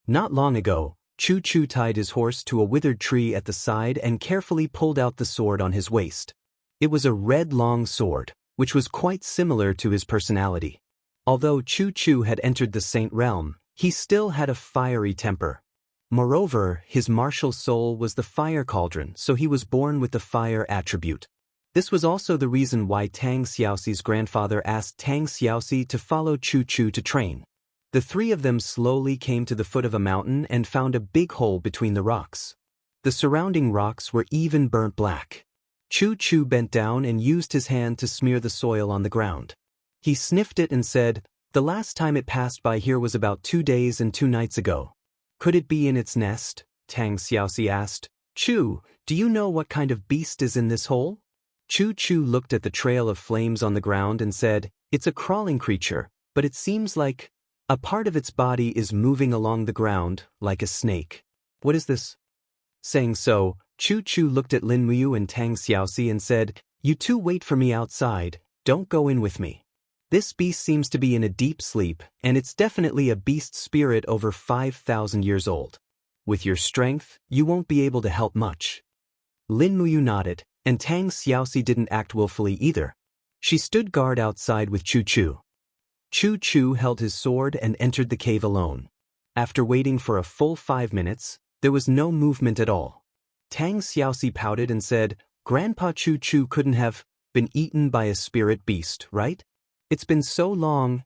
Not long ago, Chu-Chu tied his horse to a withered tree at the side and carefully pulled out the sword on his waist. It was a red long sword, which was quite similar to his personality. Although Chu-Chu had entered the Saint realm, he still had a fiery temper. Moreover, his martial soul was the fire cauldron, so he was born with the fire attribute. This was also the reason why Tang Xiaoxi's grandfather asked Tang Xiaoxi to follow Chu-Chu to train. The three of them slowly came to the foot of a mountain and found a big hole between the rocks. The surrounding rocks were even burnt black. Chu-Chu bent down and used his hand to smear the soil on the ground. He sniffed it and said, "The last time it passed by here was about 2 days and 2 nights ago. Could it be in its nest?" Tang Xiaoxi asked. "Chu, do you know what kind of beast is in this hole?" Chu-Chu looked at the trail of flames on the ground and said, "It's a crawling creature, but it seems like a part of its body is moving along the ground, like a snake. What is this?" Saying so, Chu-Chu looked at Lin Muyu and Tang Xiaoxi and said, "You two wait for me outside, don't go in with me. This beast seems to be in a deep sleep, and it's definitely a beast spirit over 5,000 years old. With your strength, you won't be able to help much." Lin Muyu nodded, and Tang Xiaoxi didn't act willfully either. She stood guard outside with Chu-Chu. Chu-Chu held his sword and entered the cave alone. After waiting for a full 5 minutes, there was no movement at all. Tang Xiaoxi pouted and said, "Grandpa Chu-Chu couldn't have been eaten by a spirit beast, right? It's been so long."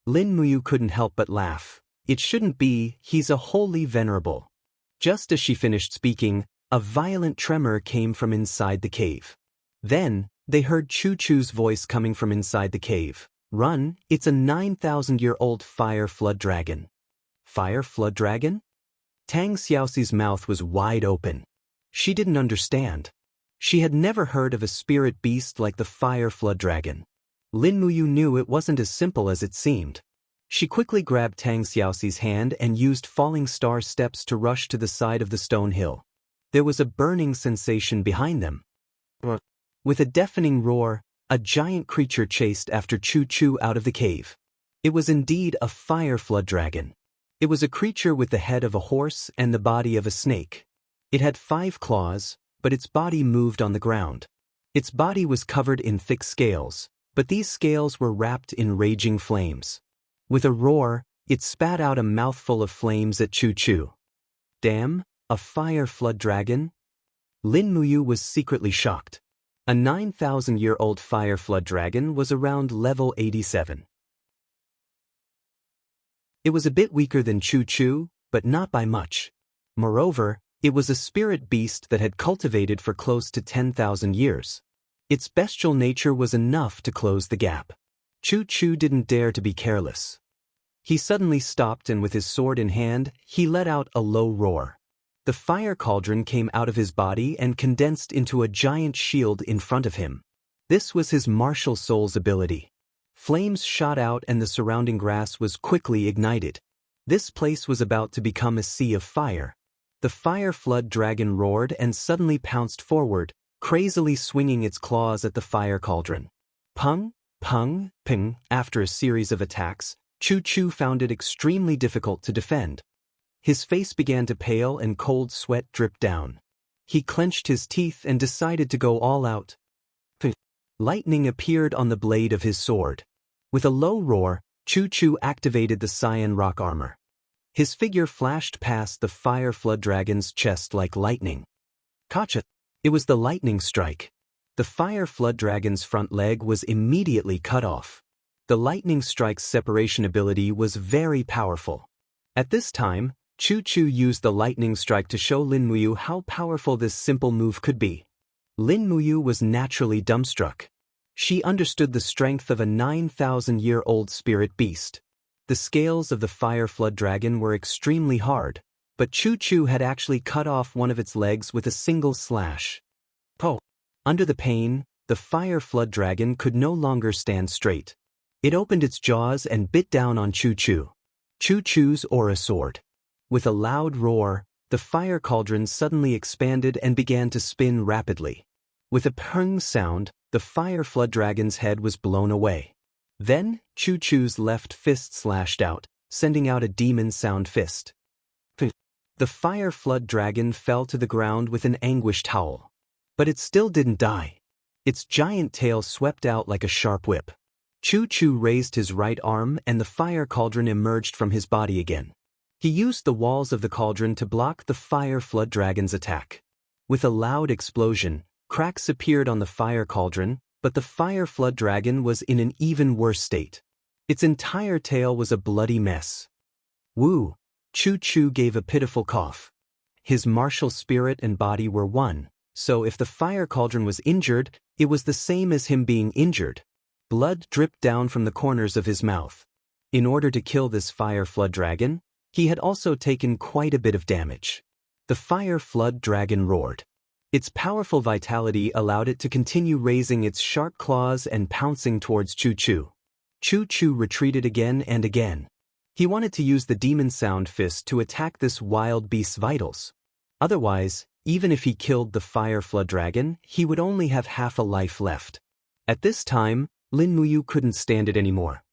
Lin Muyu couldn't help but laugh. "It shouldn't be, he's a holy venerable." Just as she finished speaking, a violent tremor came from inside the cave. Then, they heard Chu-Chu's voice coming from inside the cave. "Run, it's a 9,000-year-old fire flood dragon." Fire flood dragon? Tang Xiaoxi's mouth was wide open. She didn't understand. She had never heard of a spirit beast like the fire flood dragon. Lin Muyu knew it wasn't as simple as it seemed. She quickly grabbed Tang Xiaoxi's hand and used falling star steps to rush to the side of the stone hill. There was a burning sensation behind them. With a deafening roar, a giant creature chased after Chu-Chu out of the cave. It was indeed a fire flood dragon. It was a creature with the head of a horse and the body of a snake. It had 5 claws, but its body moved on the ground. Its body was covered in thick scales, but these scales were wrapped in raging flames. With a roar, it spat out a mouthful of flames at Chu-Chu. Damn, a fire flood dragon? Lin Muyu was secretly shocked. A 9,000-year-old fire flood dragon was around level 87. It was a bit weaker than Chu-Chu, but not by much. Moreover, it was a spirit beast that had cultivated for close to 10,000 years. Its bestial nature was enough to close the gap. Chu-Chu didn't dare to be careless. He suddenly stopped and with his sword in hand, he let out a low roar. The fire cauldron came out of his body and condensed into a giant shield in front of him. This was his martial soul's ability. Flames shot out and the surrounding grass was quickly ignited. This place was about to become a sea of fire. The fire flood dragon roared and suddenly pounced forward, crazily swinging its claws at the fire cauldron. Pung, pung, ping. After a series of attacks, Choo Choo found it extremely difficult to defend. His face began to pale and cold sweat dripped down. He clenched his teeth and decided to go all out. Lightning appeared on the blade of his sword. With a low roar, Choo Choo activated the cyan rock armor. His figure flashed past the fire flood dragon's chest like lightning. Gotcha! It was the lightning strike. The fire flood dragon's front leg was immediately cut off. The lightning strike's separation ability was very powerful. At this time, Choo Choo used the lightning strike to show Lin Muyu how powerful this simple move could be. Lin Muyu was naturally dumbstruck. She understood the strength of a 9,000-year-old spirit beast. The scales of the fire flood dragon were extremely hard, but Choo Choo had actually cut off one of its legs with a single slash. Po! Under the pain, the fire flood dragon could no longer stand straight. It opened its jaws and bit down on Choo Choo. Choo Choo's aura soared. With a loud roar, the fire cauldron suddenly expanded and began to spin rapidly. With a pung sound, the fire flood dragon's head was blown away. Then, Choo Choo's left fist slashed out, sending out a demon sound fist. The fire flood dragon fell to the ground with an anguished howl. But it still didn't die. Its giant tail swept out like a sharp whip. Choo Choo raised his right arm and the fire cauldron emerged from his body again. He used the walls of the cauldron to block the fire flood dragon's attack. With a loud explosion, cracks appeared on the fire cauldron, but the fire flood dragon was in an even worse state. Its entire tail was a bloody mess. Woo! Choo Choo gave a pitiful cough. His martial spirit and body were one, so if the fire cauldron was injured, it was the same as him being injured. Blood dripped down from the corners of his mouth. In order to kill this fire flood dragon, he had also taken quite a bit of damage. The fire flood dragon roared. Its powerful vitality allowed it to continue raising its sharp claws and pouncing towards Choo Choo. Choo Choo retreated again and again. He wanted to use the demon sound fist to attack this wild beast's vitals. Otherwise, even if he killed the fire flood dragon, he would only have half a life left. At this time, Lin Muyu couldn't stand it anymore.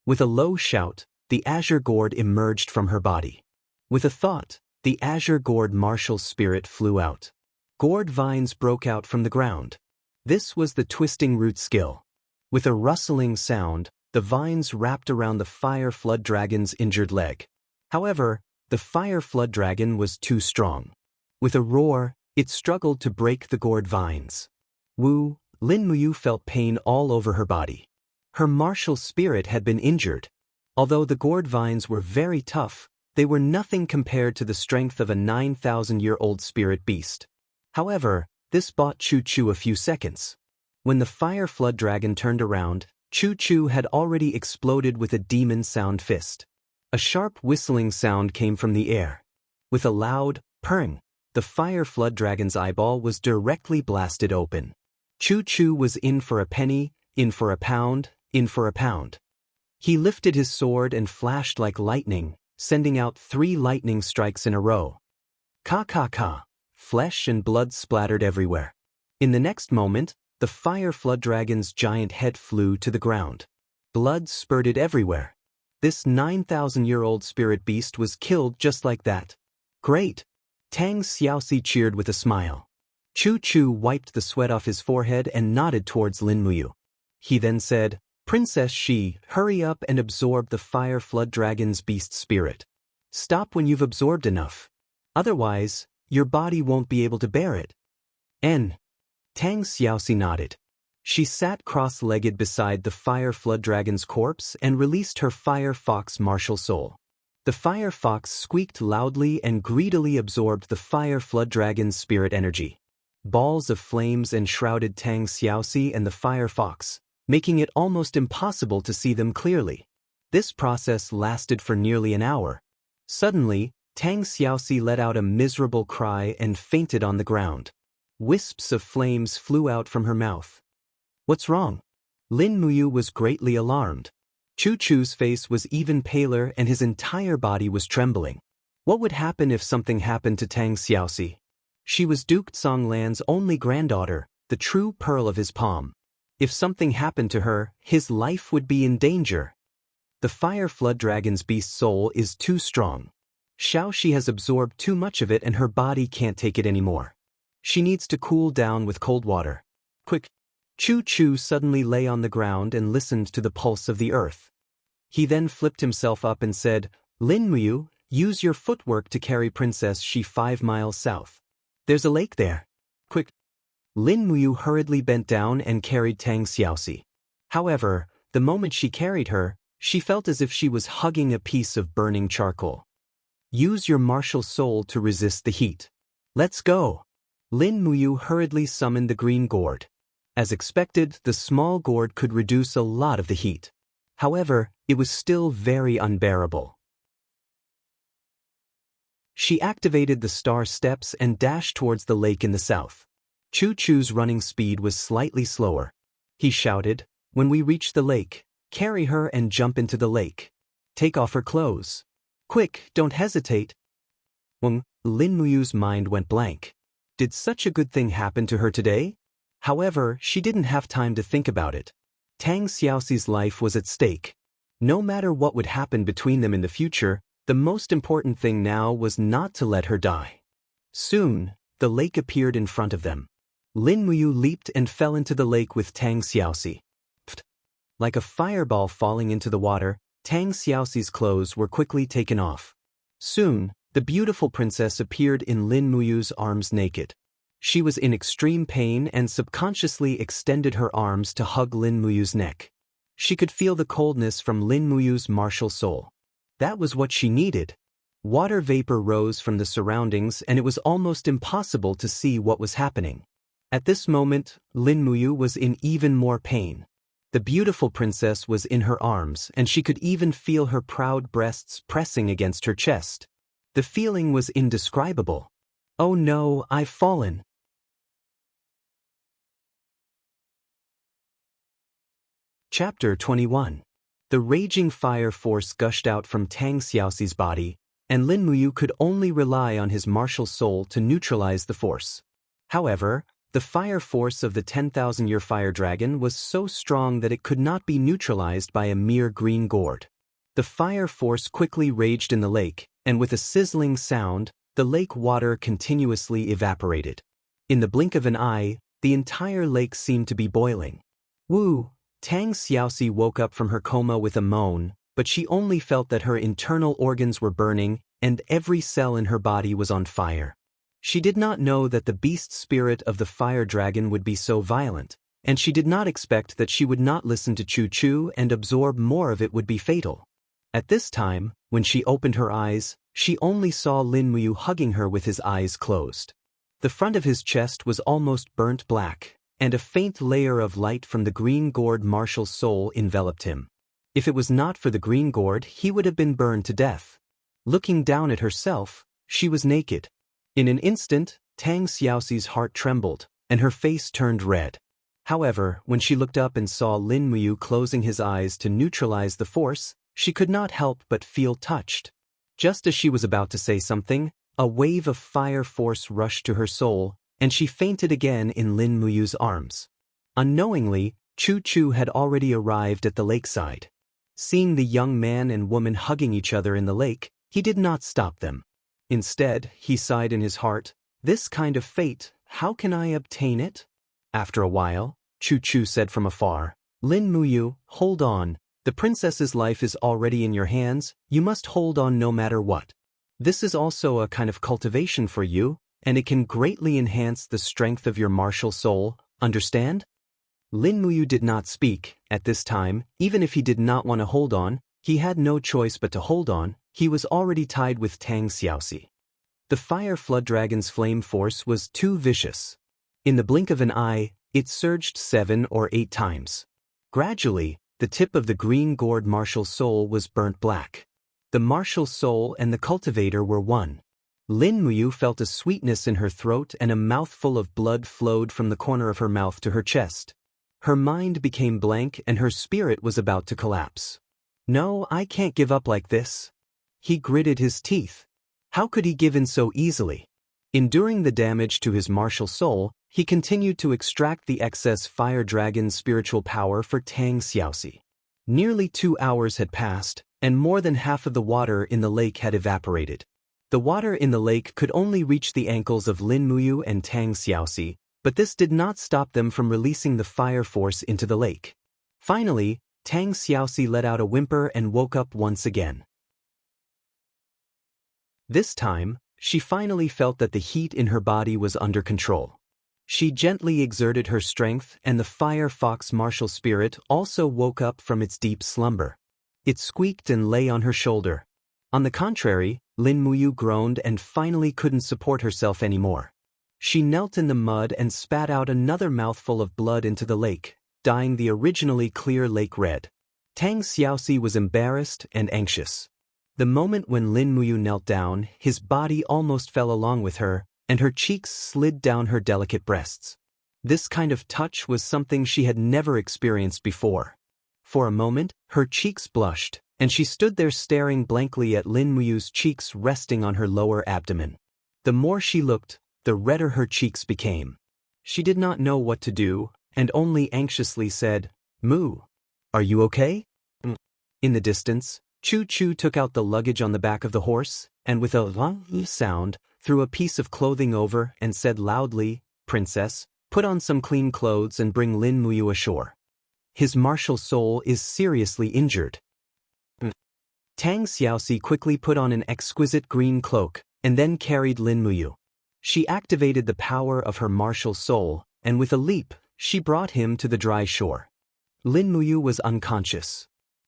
With a low shout, the azure gourd emerged from her body. With a thought, the azure gourd martial spirit flew out. Gourd vines broke out from the ground. This was the twisting root skill. With a rustling sound, the vines wrapped around the fire flood dragon's injured leg. However, the fire flood dragon was too strong. With a roar, it struggled to break the gourd vines. Woo! Lin Muyu felt pain all over her body. Her martial spirit had been injured. Although the gourd vines were very tough, they were nothing compared to the strength of a 9,000-year-old spirit beast. However, this bought Choo Choo a few seconds. When the fire flood dragon turned around, Choo Choo had already exploded with a demon sound fist. A sharp whistling sound came from the air. With a loud purring, the fire flood dragon's eyeball was directly blasted open. Choo Choo was in for a penny, in for a pound, in for a pound. He lifted his sword and flashed like lightning, sending out 3 lightning strikes in a row. Ka ka ka! Flesh and blood splattered everywhere. In the next moment, the fire flood dragon's giant head flew to the ground. Blood spurted everywhere. This 9,000-year-old spirit beast was killed just like that. Great! Tang Xiaoxi cheered with a smile. Choo Choo wiped the sweat off his forehead and nodded towards Lin Muyu. He then said, Princess Shi, hurry up and absorb the fire flood dragon's beast spirit. Stop when you've absorbed enough. Otherwise, your body won't be able to bear it. Tang Xiaoxi nodded. She sat cross-legged beside the fire flood dragon's corpse and released her fire fox martial soul. The fire fox squeaked loudly and greedily absorbed the fire flood dragon's spirit energy. Balls of flames enshrouded Tang Xiaoxi and the fire fox, making it almost impossible to see them clearly. This process lasted for nearly an hour. Suddenly, Tang Xiaoxi let out a miserable cry and fainted on the ground. Wisps of flames flew out from her mouth. What's wrong? Lin Muyu was greatly alarmed. Chu Chu's face was even paler and his entire body was trembling. What would happen if something happened to Tang Xiaoxi? She was Duke Songlan's only granddaughter, the true pearl of his palm. If something happened to her, his life would be in danger. The fire flood dragon's beast soul is too strong. Xiaoxi has absorbed too much of it and her body can't take it anymore. She needs to cool down with cold water. Quick! Chu Chu suddenly lay on the ground and listened to the pulse of the earth. He then flipped himself up and said, Lin Muyu, use your footwork to carry Princess Shi 5 miles south. There's a lake there. Quick! Lin Muyu hurriedly bent down and carried Tang Xiaoxi. However, the moment she carried her, she felt as if she was hugging a piece of burning charcoal. Use your martial soul to resist the heat. Let's go! Lin Muyu hurriedly summoned the green gourd. As expected, the small gourd could reduce a lot of the heat. However, it was still very unbearable. She activated the star steps and dashed towards the lake in the south. Chu Chu's running speed was slightly slower. He shouted, when we reach the lake, carry her and jump into the lake. Take off her clothes. Quick, don't hesitate. Lin Muyu's mind went blank. Did such a good thing happen to her today? However, she didn't have time to think about it. Tang Xiaoxi's life was at stake. No matter what would happen between them in the future, the most important thing now was not to let her die. Soon, the lake appeared in front of them. Lin Muyu leaped and fell into the lake with Tang Xiaoxi. Like a fireball falling into the water, Tang Xiaoxi's clothes were quickly taken off. Soon, the beautiful princess appeared in Lin Muyu's arms naked. She was in extreme pain and subconsciously extended her arms to hug Lin Muyu's neck. She could feel the coldness from Lin Muyu's martial soul. That was what she needed. Water vapor rose from the surroundings and it was almost impossible to see what was happening. At this moment, Lin Muyu was in even more pain. The beautiful princess was in her arms and she could even feel her proud breasts pressing against her chest. The feeling was indescribable. Oh no, I've fallen. Chapter 21. The raging fire force gushed out from Tang Xiaoxi's body, and Lin Muyu could only rely on his martial soul to neutralize the force. However, the fire force of the 10,000-year fire dragon was so strong that it could not be neutralized by a mere green gourd. The fire force quickly raged in the lake, and with a sizzling sound, the lake water continuously evaporated. In the blink of an eye, the entire lake seemed to be boiling. Woo! Tang Xiaoxi woke up from her coma with a moan, but she only felt that her internal organs were burning and every cell in her body was on fire. She did not know that the beast spirit of the fire dragon would be so violent, and she did not expect that she would not listen to Chu Chu and absorb more of it would be fatal. At this time, when she opened her eyes, she only saw Lin Muyu hugging her with his eyes closed. The front of his chest was almost burnt black, and a faint layer of light from the green gourd martial soul enveloped him. If it was not for the green gourd, he would have been burned to death. Looking down at herself, she was naked. In an instant, Tang Xiaoxi's heart trembled, and her face turned red. However, when she looked up and saw Lin Muyu closing his eyes to neutralize the force, she could not help but feel touched. Just as she was about to say something, a wave of fire force rushed to her soul, and she fainted again in Lin Muyu's arms. Unknowingly, Chu Chu had already arrived at the lakeside. Seeing the young man and woman hugging each other in the lake, he did not stop them. Instead, he sighed in his heart, "This kind of fate, how can I obtain it?" After a while, Chu Chu said from afar, "Lin Muyu, hold on. The princess's life is already in your hands, you must hold on no matter what. This is also a kind of cultivation for you, and it can greatly enhance the strength of your martial soul, understand?" Lin Muyu did not speak. At this time, even if he did not want to hold on, he had no choice but to hold on. He was already tied with Tang Xiaoxi. The fire flood dragon's flame force was too vicious. In the blink of an eye, it surged 7 or 8 times. Gradually, the tip of the green gourd martial soul was burnt black. The martial soul and the cultivator were one. Lin Muyu felt a sweetness in her throat and a mouthful of blood flowed from the corner of her mouth to her chest. Her mind became blank and her spirit was about to collapse. No, I can't give up like this. He gritted his teeth. How could he give in so easily? Enduring the damage to his martial soul, he continued to extract the excess fire dragon's spiritual power for Tang Xiaoxi. Nearly 2 hours had passed, and more than half of the water in the lake had evaporated. The water in the lake could only reach the ankles of Lin Muyu and Tang Xiaoxi, but this did not stop them from releasing the fire force into the lake. Finally, Tang Xiaoxi let out a whimper and woke up once again. This time, she finally felt that the heat in her body was under control. She gently exerted her strength and the fire fox martial spirit also woke up from its deep slumber. It squeaked and lay on her shoulder. On the contrary, Lin Muyu groaned and finally couldn't support herself anymore. She knelt in the mud and spat out another mouthful of blood into the lake, dyeing the originally clear lake red. Tang Xiaoxi was embarrassed and anxious. The moment when Lin Muyu knelt down, his body almost fell along with her, and her cheeks slid down her delicate breasts. This kind of touch was something she had never experienced before. For a moment, her cheeks blushed, and she stood there staring blankly at Lin Muyu's cheeks resting on her lower abdomen. The more she looked, the redder her cheeks became. She did not know what to do, and only anxiously said, "Mu, are you okay?" In the distance, Chu Chu took out the luggage on the back of the horse, and with a "lang" sound, threw a piece of clothing over and said loudly, "Princess, put on some clean clothes and bring Lin Muyu ashore. His martial soul is seriously injured." Tang Xiaoxi quickly put on an exquisite green cloak, and then carried Lin Muyu. She activated the power of her martial soul, and with a leap, she brought him to the dry shore. Lin Muyu was unconscious.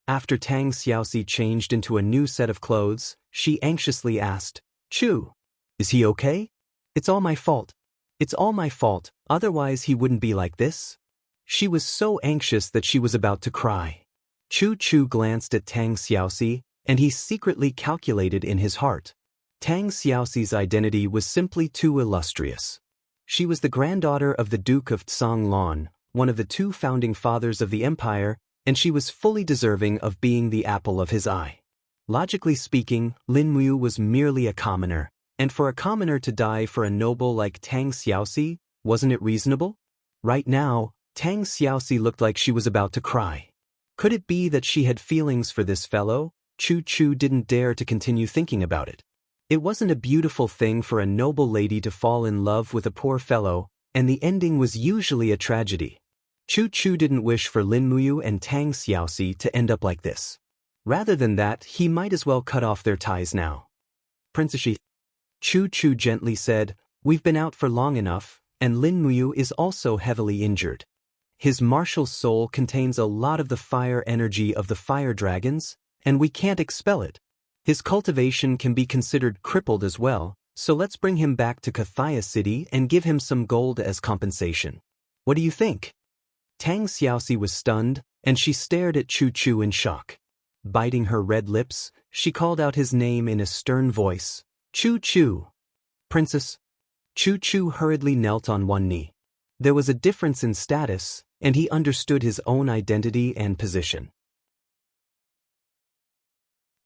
After Tang Xiaoxi changed into a new set of clothes, she anxiously asked, "Chu, is he okay? It's all my fault. It's all my fault, otherwise he wouldn't be like this." She was so anxious that she was about to cry. Chu Chu glanced at Tang Xiaoxi, and he secretly calculated in his heart. Tang Xiaoxi's identity was simply too illustrious. She was the granddaughter of the Duke of Tsanglan, one of the 2 founding fathers of the empire, and she was fully deserving of being the apple of his eye. Logically speaking, Lin Muyu was merely a commoner, and for a commoner to die for a noble like Tang Xiaoxi, wasn't it reasonable? Right now, Tang Xiaoxi looked like she was about to cry. Could it be that she had feelings for this fellow? Chu Chu didn't dare to continue thinking about it. It wasn't a beautiful thing for a noble lady to fall in love with a poor fellow, and the ending was usually a tragedy. Chu Chu didn't wish for Lin Muyu and Tang Xiaoxi to end up like this. Rather than that, he might as well cut off their ties now. "Princess," Chu Chu gently said, "we've been out for long enough, and Lin Muyu is also heavily injured. His martial soul contains a lot of the fire energy of the fire dragons, and we can't expel it. His cultivation can be considered crippled as well, so let's bring him back to Kathia City and give him some gold as compensation. What do you think?" Tang Xiaoxi was stunned, and she stared at Chu Chu in shock. Biting her red lips, she called out his name in a stern voice, "Chu Chu." "Princess." Chu Chu hurriedly knelt on one knee. There was a difference in status, and he understood his own identity and position.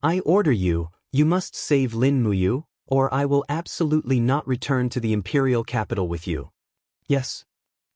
"I order you, you must save Lin Muyu, or I will absolutely not return to the imperial capital with you." "Yes."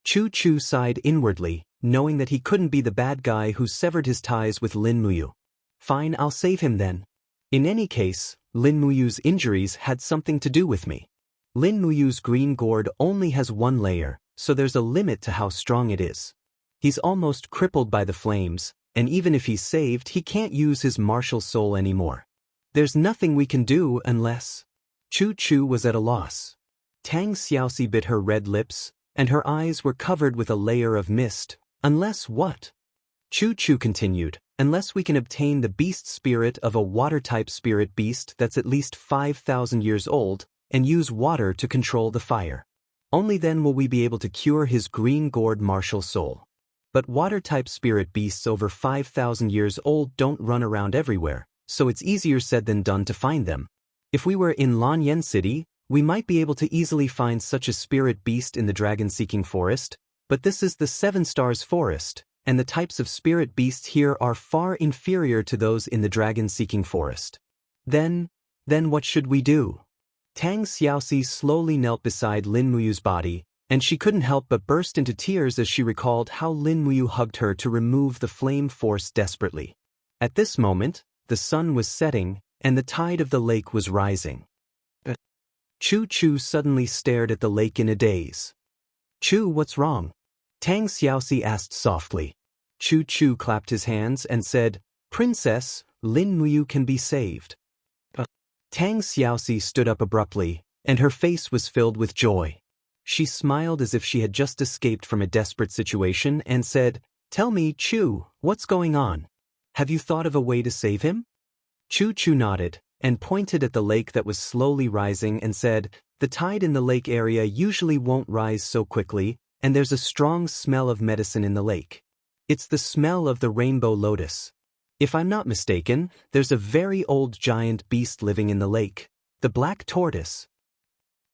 Chu Chu sighed inwardly, knowing that he couldn't be the bad guy who severed his ties with Lin Muyu. "Fine, I'll save him then. In any case, Lin Muyu's injuries had something to do with me. Lin Muyu's green gourd only has 1 layer, so there's a limit to how strong it is. He's almost crippled by the flames, and even if he's saved, he can't use his martial soul anymore. There's nothing we can do unless—" Chu Chu was at a loss. Tang Xiaoxi bit her red lips, and her eyes were covered with a layer of mist. "Unless what?" Chu Chu continued, "Unless we can obtain the beast spirit of a water-type spirit beast that's at least 5,000 years old, and use water to control the fire. Only then will we be able to cure his green gourd martial soul. But water-type spirit beasts over 5,000 years old don't run around everywhere, so it's easier said than done to find them. If we were in Lanyan City, we might be able to easily find such a spirit beast in the dragon-seeking forest, But this is the Seven Stars Forest, and the types of spirit beasts here are far inferior to those in the dragon-seeking forest. Then what should we do? Tang Xiaoxi slowly knelt beside Lin Muyu's body, and she couldn't help but burst into tears as she recalled how Lin Muyu hugged her to remove the flame force desperately. At this moment, the sun was setting, and the tide of the lake was rising. Chu Chu suddenly stared at the lake in a daze. Chu, what's wrong? Tang Xiaoxi asked softly. Chu Chu clapped his hands and said, Princess, Lin Muyu can be saved. Tang Xiaoxi stood up abruptly, and her face was filled with joy. She smiled as if she had just escaped from a desperate situation and said, Tell me, Chu, what's going on? Have you thought of a way to save him? Chu Chu nodded, and pointed at the lake that was slowly rising and said, The tide in the lake area usually won't rise so quickly, and there's a strong smell of medicine in the lake. It's the smell of the rainbow lotus. If I'm not mistaken, there's a very old giant beast living in the lake, the black tortoise.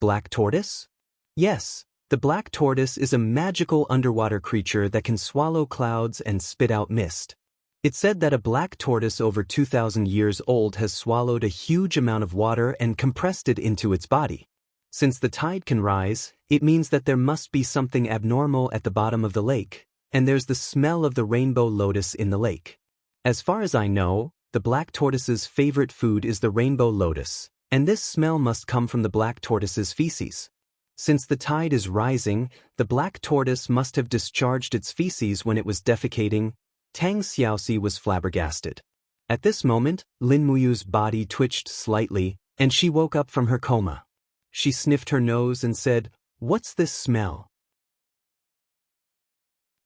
Black tortoise? Yes, the black tortoise is a magical underwater creature that can swallow clouds and spit out mist. It's said that a black tortoise over 2,000 years old has swallowed a huge amount of water and compressed it into its body. Since the tide can rise, it means that there must be something abnormal at the bottom of the lake, and there's the smell of the rainbow lotus in the lake. As far as I know, the black tortoise's favorite food is the rainbow lotus, and this smell must come from the black tortoise's feces. Since the tide is rising, the black tortoise must have discharged its feces when it was defecating. Tang Xiaoxi was flabbergasted. At this moment, Lin Muyu's body twitched slightly, and she woke up from her coma. She sniffed her nose and said, What's this smell?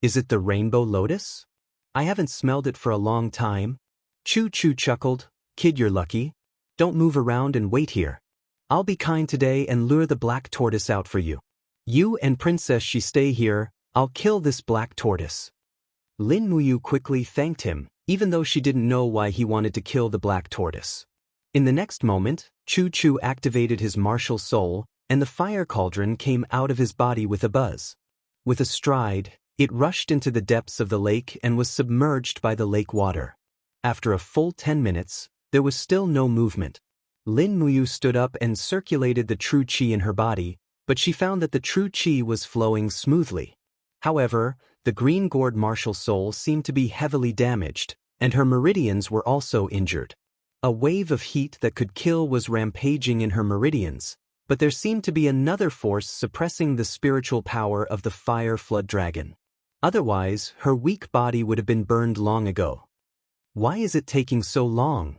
Is it the rainbow lotus? I haven't smelled it for a long time. Chu Chu chuckled, Kid, you're lucky. Don't move around and wait here. I'll be kind today and lure the black tortoise out for you. You and Princess Shi stay here, I'll kill this black tortoise. Lin Muyu quickly thanked him, even though she didn't know why he wanted to kill the black tortoise. In the next moment, Chu Chu activated his martial soul, and the fire cauldron came out of his body with a buzz. With a stride, it rushed into the depths of the lake and was submerged by the lake water. After a full 10 minutes, there was still no movement. Lin Muyu stood up and circulated the true qi in her body, but she found that the true qi was flowing smoothly. However, the green gourd martial soul seemed to be heavily damaged, and her meridians were also injured. A wave of heat that could kill was rampaging in her meridians, but there seemed to be another force suppressing the spiritual power of the fire flood dragon. Otherwise, her weak body would have been burned long ago. Why is it taking so long?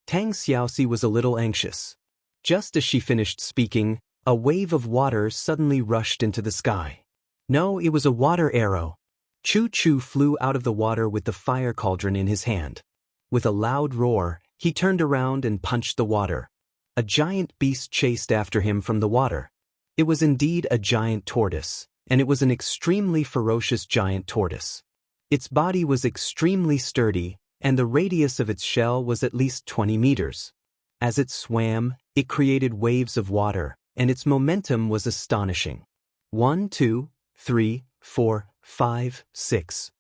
Tang Xiaoxi was a little anxious. Just as she finished speaking, a wave of water suddenly rushed into the sky. No, it was a water arrow. Chu Chu flew out of the water with the fire cauldron in his hand. With a loud roar, he turned around and punched the water. A giant beast chased after him from the water. It was indeed a giant tortoise, and it was an extremely ferocious giant tortoise. Its body was extremely sturdy, and the radius of its shell was at least 20 meters. As it swam, it created waves of water, and its momentum was astonishing. 1, 2, 3, 4, 5, 6.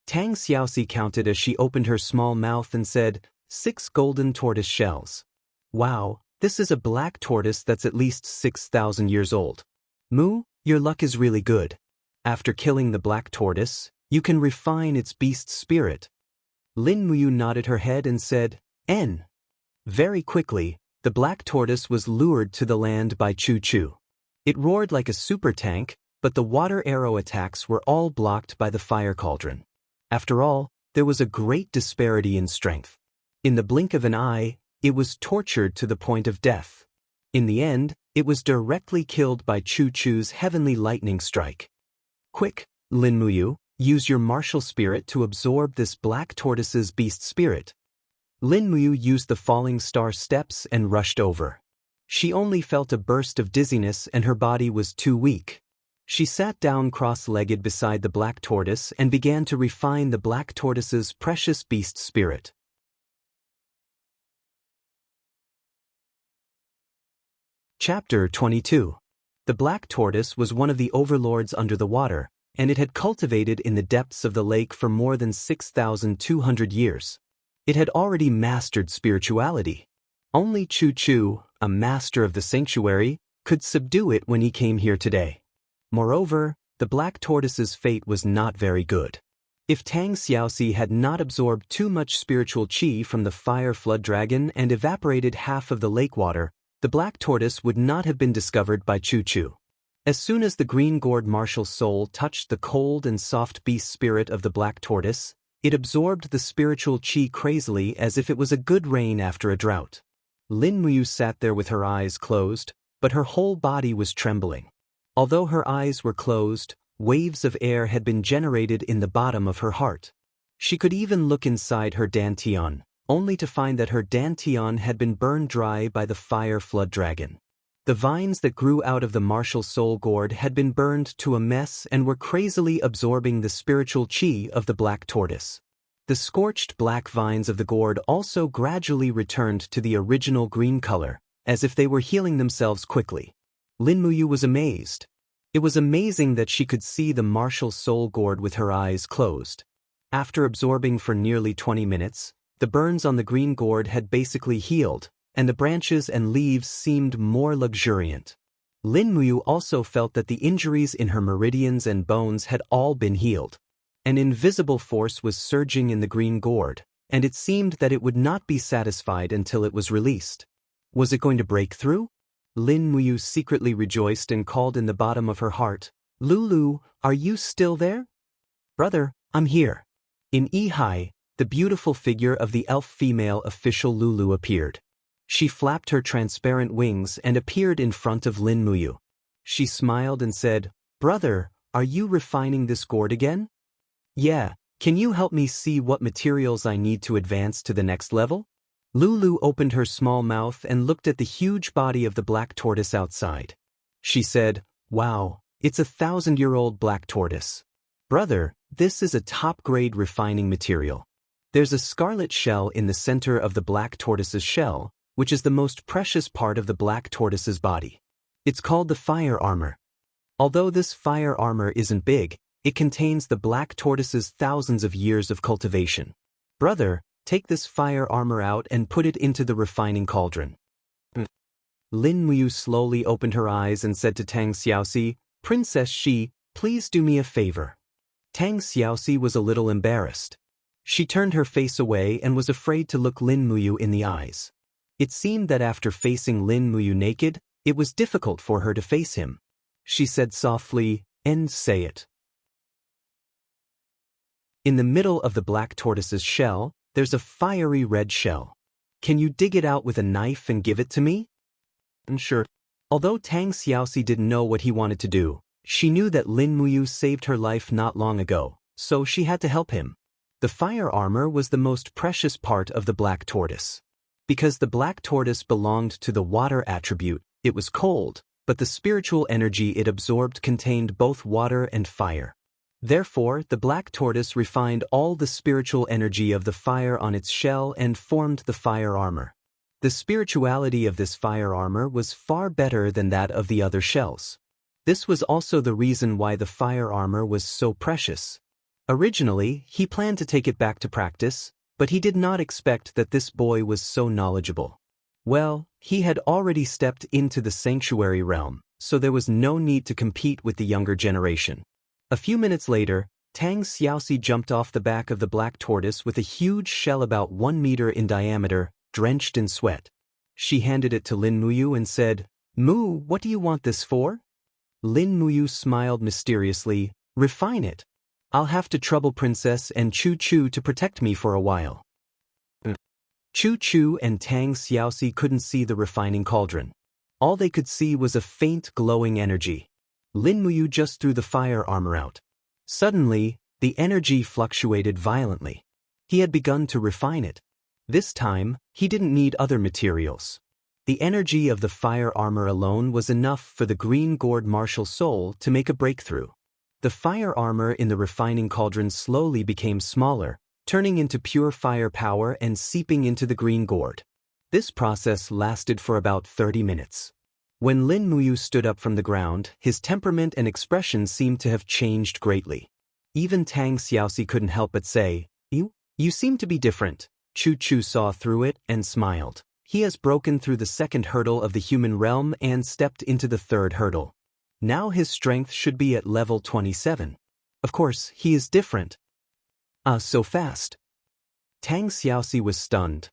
Tang Xiaoxi counted as she opened her small mouth and said, 6 golden tortoise shells. Wow, this is a black tortoise that's at least 6,000 years old. Mu, your luck is really good. After killing the black tortoise, you can refine its beast spirit. Lin Muyu nodded her head and said, N. Very quickly, the black tortoise was lured to the land by Chu Chu. It roared like a super tank, but the water arrow attacks were all blocked by the fire cauldron. After all, there was a great disparity in strength. In the blink of an eye, it was tortured to the point of death. In the end, it was directly killed by Chu Chu's heavenly lightning strike. Quick, Lin Muyu, use your martial spirit to absorb this black tortoise's beast spirit. Lin Muyu used the falling star steps and rushed over. She only felt a burst of dizziness and her body was too weak. She sat down cross-legged beside the black tortoise and began to refine the black tortoise's precious beast spirit. Chapter 22. The black tortoise was one of the overlords under the water, and it had cultivated in the depths of the lake for more than 6,200 years. It had already mastered spirituality. Only Chu Chu, a master of the sanctuary, could subdue it when he came here today. Moreover, the black tortoise's fate was not very good. If Tang Xiaoxi had not absorbed too much spiritual qi from the fire flood dragon and evaporated half of the lake water, the black tortoise would not have been discovered by Chu Chu. As soon as the green-gourd martial soul touched the cold and soft beast spirit of the black tortoise, it absorbed the spiritual qi crazily as if it was a good rain after a drought. Lin Muyu sat there with her eyes closed, but her whole body was trembling. Although her eyes were closed, waves of air had been generated in the bottom of her heart. She could even look inside her dantian, only to find that her dantian had been burned dry by the fire flood dragon. The vines that grew out of the martial soul gourd had been burned to a mess and were crazily absorbing the spiritual qi of the black tortoise. The scorched black vines of the gourd also gradually returned to the original green color, as if they were healing themselves quickly. Lin Muyu was amazed. It was amazing that she could see the martial soul gourd with her eyes closed. After absorbing for nearly 20 minutes, the burns on the green gourd had basically healed, and the branches and leaves seemed more luxuriant. Lin Muyu also felt that the injuries in her meridians and bones had all been healed. An invisible force was surging in the green gourd, and it seemed that it would not be satisfied until it was released. Was it going to break through? Lin Muyu secretly rejoiced and called in the bottom of her heart, "Lulu, are you still there?" "Brother, I'm here." In Yihai, the beautiful figure of the elf female official Lulu appeared. She flapped her transparent wings and appeared in front of Lin Muyu. She smiled and said, "Brother, are you refining this gourd again?" "Yeah, can you help me see what materials I need to advance to the next level?" Lulu opened her small mouth and looked at the huge body of the black tortoise outside. She said, "Wow, it's a 1,000-year-old black tortoise. Brother, this is a top-grade refining material. There's a scarlet shell in the center of the black tortoise's shell, which is the most precious part of the black tortoise's body. It's called the fire armor. Although this fire armor isn't big, it contains the black tortoise's thousands of years of cultivation. Brother, take this fire armor out and put it into the refining cauldron." Lin Muyu slowly opened her eyes and said to Tang Xiaoxi, "Princess Shi, please do me a favor." Tang Xiaoxi was a little embarrassed. She turned her face away and was afraid to look Lin Muyu in the eyes. It seemed that after facing Lin Muyu naked, it was difficult for her to face him. She said softly, "And say it." In the middle of the black tortoise's shell, there's a fiery red shell. Can you dig it out with a knife and give it to me? Sure. Although Tang Xiaoxi didn't know what he wanted to do, she knew that Lin Muyu saved her life not long ago, so she had to help him. The fire armor was the most precious part of the black tortoise. Because the black tortoise belonged to the water attribute, it was cold, but the spiritual energy it absorbed contained both water and fire. Therefore, the black tortoise refined all the spiritual energy of the fire on its shell and formed the fire armor. The spirituality of this fire armor was far better than that of the other shells. This was also the reason why the fire armor was so precious. Originally, he planned to take it back to practice, but he did not expect that this boy was so knowledgeable. Well, he had already stepped into the sanctuary realm, so there was no need to compete with the younger generation. A few minutes later, Tang Xiaoxi jumped off the back of the black tortoise with a huge shell about 1 meter in diameter, drenched in sweat. She handed it to Lin Muyu and said, "Mu, what do you want this for?" Lin Muyu smiled mysteriously, "Refine it. I'll have to trouble Princess and Chu Chu to protect me for a while." Chu Chu and Tang Xiaoxi couldn't see the refining cauldron. All they could see was a faint glowing energy. Lin Muyu just threw the fire armor out. Suddenly, the energy fluctuated violently. He had begun to refine it. This time, he didn't need other materials. The energy of the fire armor alone was enough for the green gourd martial soul to make a breakthrough. The fire armor in the refining cauldron slowly became smaller, turning into pure fire power and seeping into the green gourd. This process lasted for about 30 minutes. When Lin Muyu stood up from the ground, his temperament and expression seemed to have changed greatly. Even Tang Xiaoxi couldn't help but say, You seem to be different." Chu Chu saw through it and smiled. He has broken through the second hurdle of the human realm and stepped into the third hurdle. Now his strength should be at level 27. Of course, he is different. So fast. Tang Xiaoxi was stunned.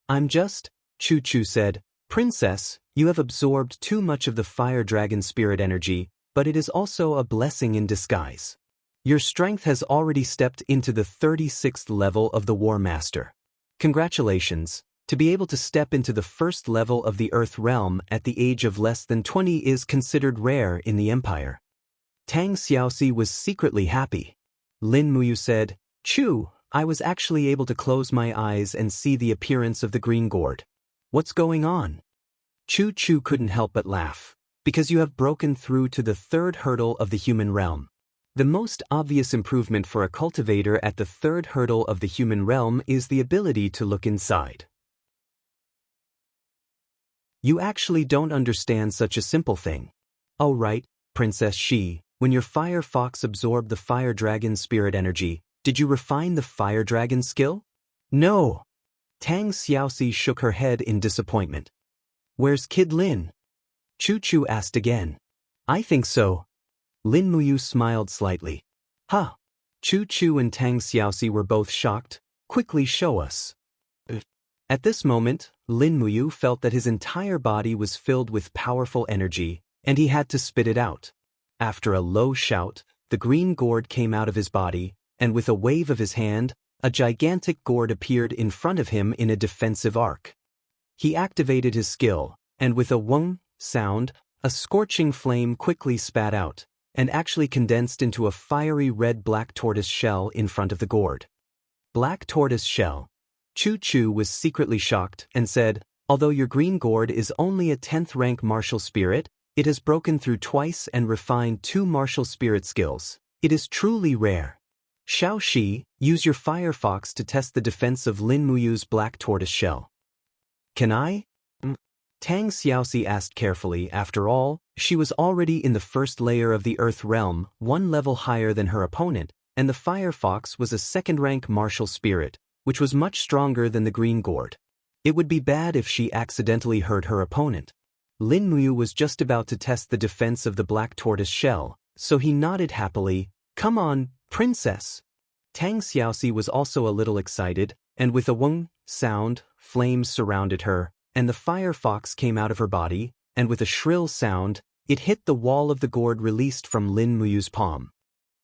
I'm just, Chu Chu said, Princess, you have absorbed too much of the fire dragon spirit energy, but it is also a blessing in disguise. Your strength has already stepped into the 36th level of the War Master. Congratulations. To be able to step into the first level of the Earth realm at the age of less than 20 is considered rare in the Empire. Tang Xiaoxi was secretly happy. Lin Muyu said, Chu, I was actually able to close my eyes and see the appearance of the green gourd. What's going on? Chu Chu couldn't help but laugh. Because you have broken through to the third hurdle of the human realm. The most obvious improvement for a cultivator at the third hurdle of the human realm is the ability to look inside. You actually don't understand such a simple thing. Oh right, Princess Shi, when your fire fox absorbed the fire dragon spirit energy, did you refine the fire dragon skill? No. Tang Xiaoxi shook her head in disappointment. Where's Kid Lin? Chu Chu asked again. I think so. Lin Muyu smiled slightly. Huh. Chu Chu and Tang Xiaoxi were both shocked. Quickly show us. At this moment, Lin Muyu felt that his entire body was filled with powerful energy, and he had to spit it out. After a low shout, the green gourd came out of his body, and with a wave of his hand, a gigantic gourd appeared in front of him in a defensive arc. He activated his skill, and with a wung sound, a scorching flame quickly spat out, and actually condensed into a fiery red black tortoise shell in front of the gourd. Black tortoise shell. Chu Chu was secretly shocked and said, although your green gourd is only a 10th rank martial spirit, it has broken through twice and refined 2 martial spirit skills. It is truly rare. Xiao Shi, use your fire fox to test the defense of Lin Muyu's black tortoise shell. Can I? Tang Xiaoxi asked carefully. After all, she was already in the first layer of the Earth realm, 1 level higher than her opponent, and the fire fox was a 2nd rank martial spirit, which was much stronger than the green gourd. It would be bad if she accidentally hurt her opponent. Lin Muyu was just about to test the defense of the black tortoise shell, so he nodded happily. Come on, Princess. Tang Xiaoxi was also a little excited, and with a wung sound, flames surrounded her, and the fire fox came out of her body, and with a shrill sound, it hit the wall of the gourd released from Lin Muyu's palm.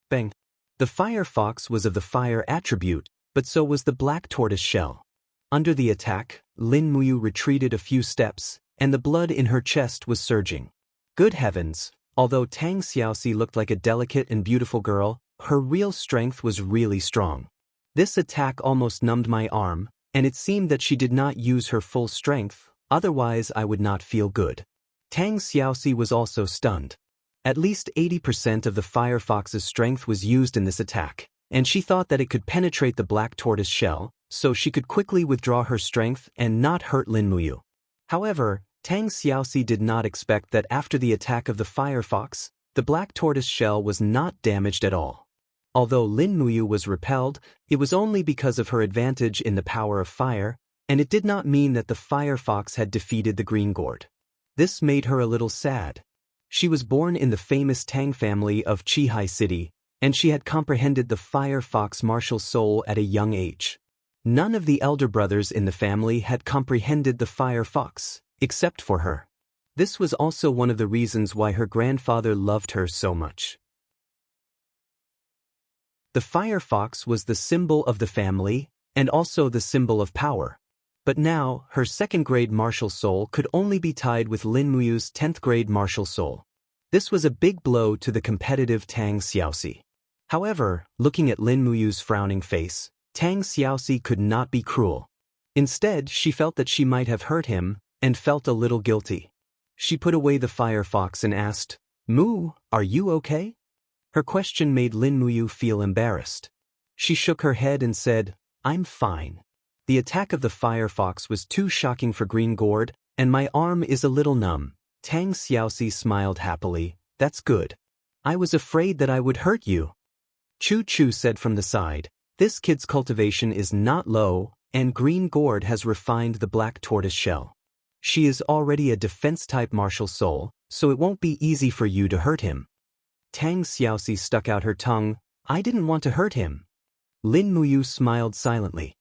Bang! The fire fox was of the fire attribute, but so was the black tortoise shell. Under the attack, Lin Muyu retreated a few steps, and the blood in her chest was surging. Good heavens, although Tang Xiaoxi looked like a delicate and beautiful girl, her real strength was really strong. This attack almost numbed my arm, and it seemed that she did not use her full strength, otherwise I would not feel good. Tang Xiaoxi was also stunned. At least 80% of the fire fox's strength was used in this attack, and she thought that it could penetrate the black tortoise shell, so she could quickly withdraw her strength and not hurt Lin Muyu. However, Tang Xiaoxi did not expect that after the attack of the fire fox, the black tortoise shell was not damaged at all. Although Lin Muyu was repelled, it was only because of her advantage in the power of fire, and it did not mean that the fire fox had defeated the green gourd. This made her a little sad. She was born in the famous Tang family of Qihai City, and she had comprehended the fire fox martial soul at a young age. None of the elder brothers in the family had comprehended the fire fox, except for her. This was also one of the reasons why her grandfather loved her so much. The fire fox was the symbol of the family, and also the symbol of power. But now, her 2nd grade martial soul could only be tied with Lin Muyu's 10th grade martial soul. This was a big blow to the competitive Tang Xiaoxi. However, looking at Lin Muyu's frowning face, Tang Xiaoxi could not be cruel. Instead, she felt that she might have hurt him, and felt a little guilty. She put away the fire fox and asked, Mu, are you okay? Her question made Lin Muyu feel embarrassed. She shook her head and said, I'm fine. The attack of the fire fox was too shocking for green gourd, and my arm is a little numb. Tang Xiaoxi smiled happily. That's good. I was afraid that I would hurt you. Chu Chu said from the side. This kid's cultivation is not low, and Green Gourd has refined the black tortoise shell. She is already a defense-type martial soul, so it won't be easy for you to hurt him. Tang Xiaoxi stuck out her tongue. I didn't want to hurt him. Lin Muyu smiled silently.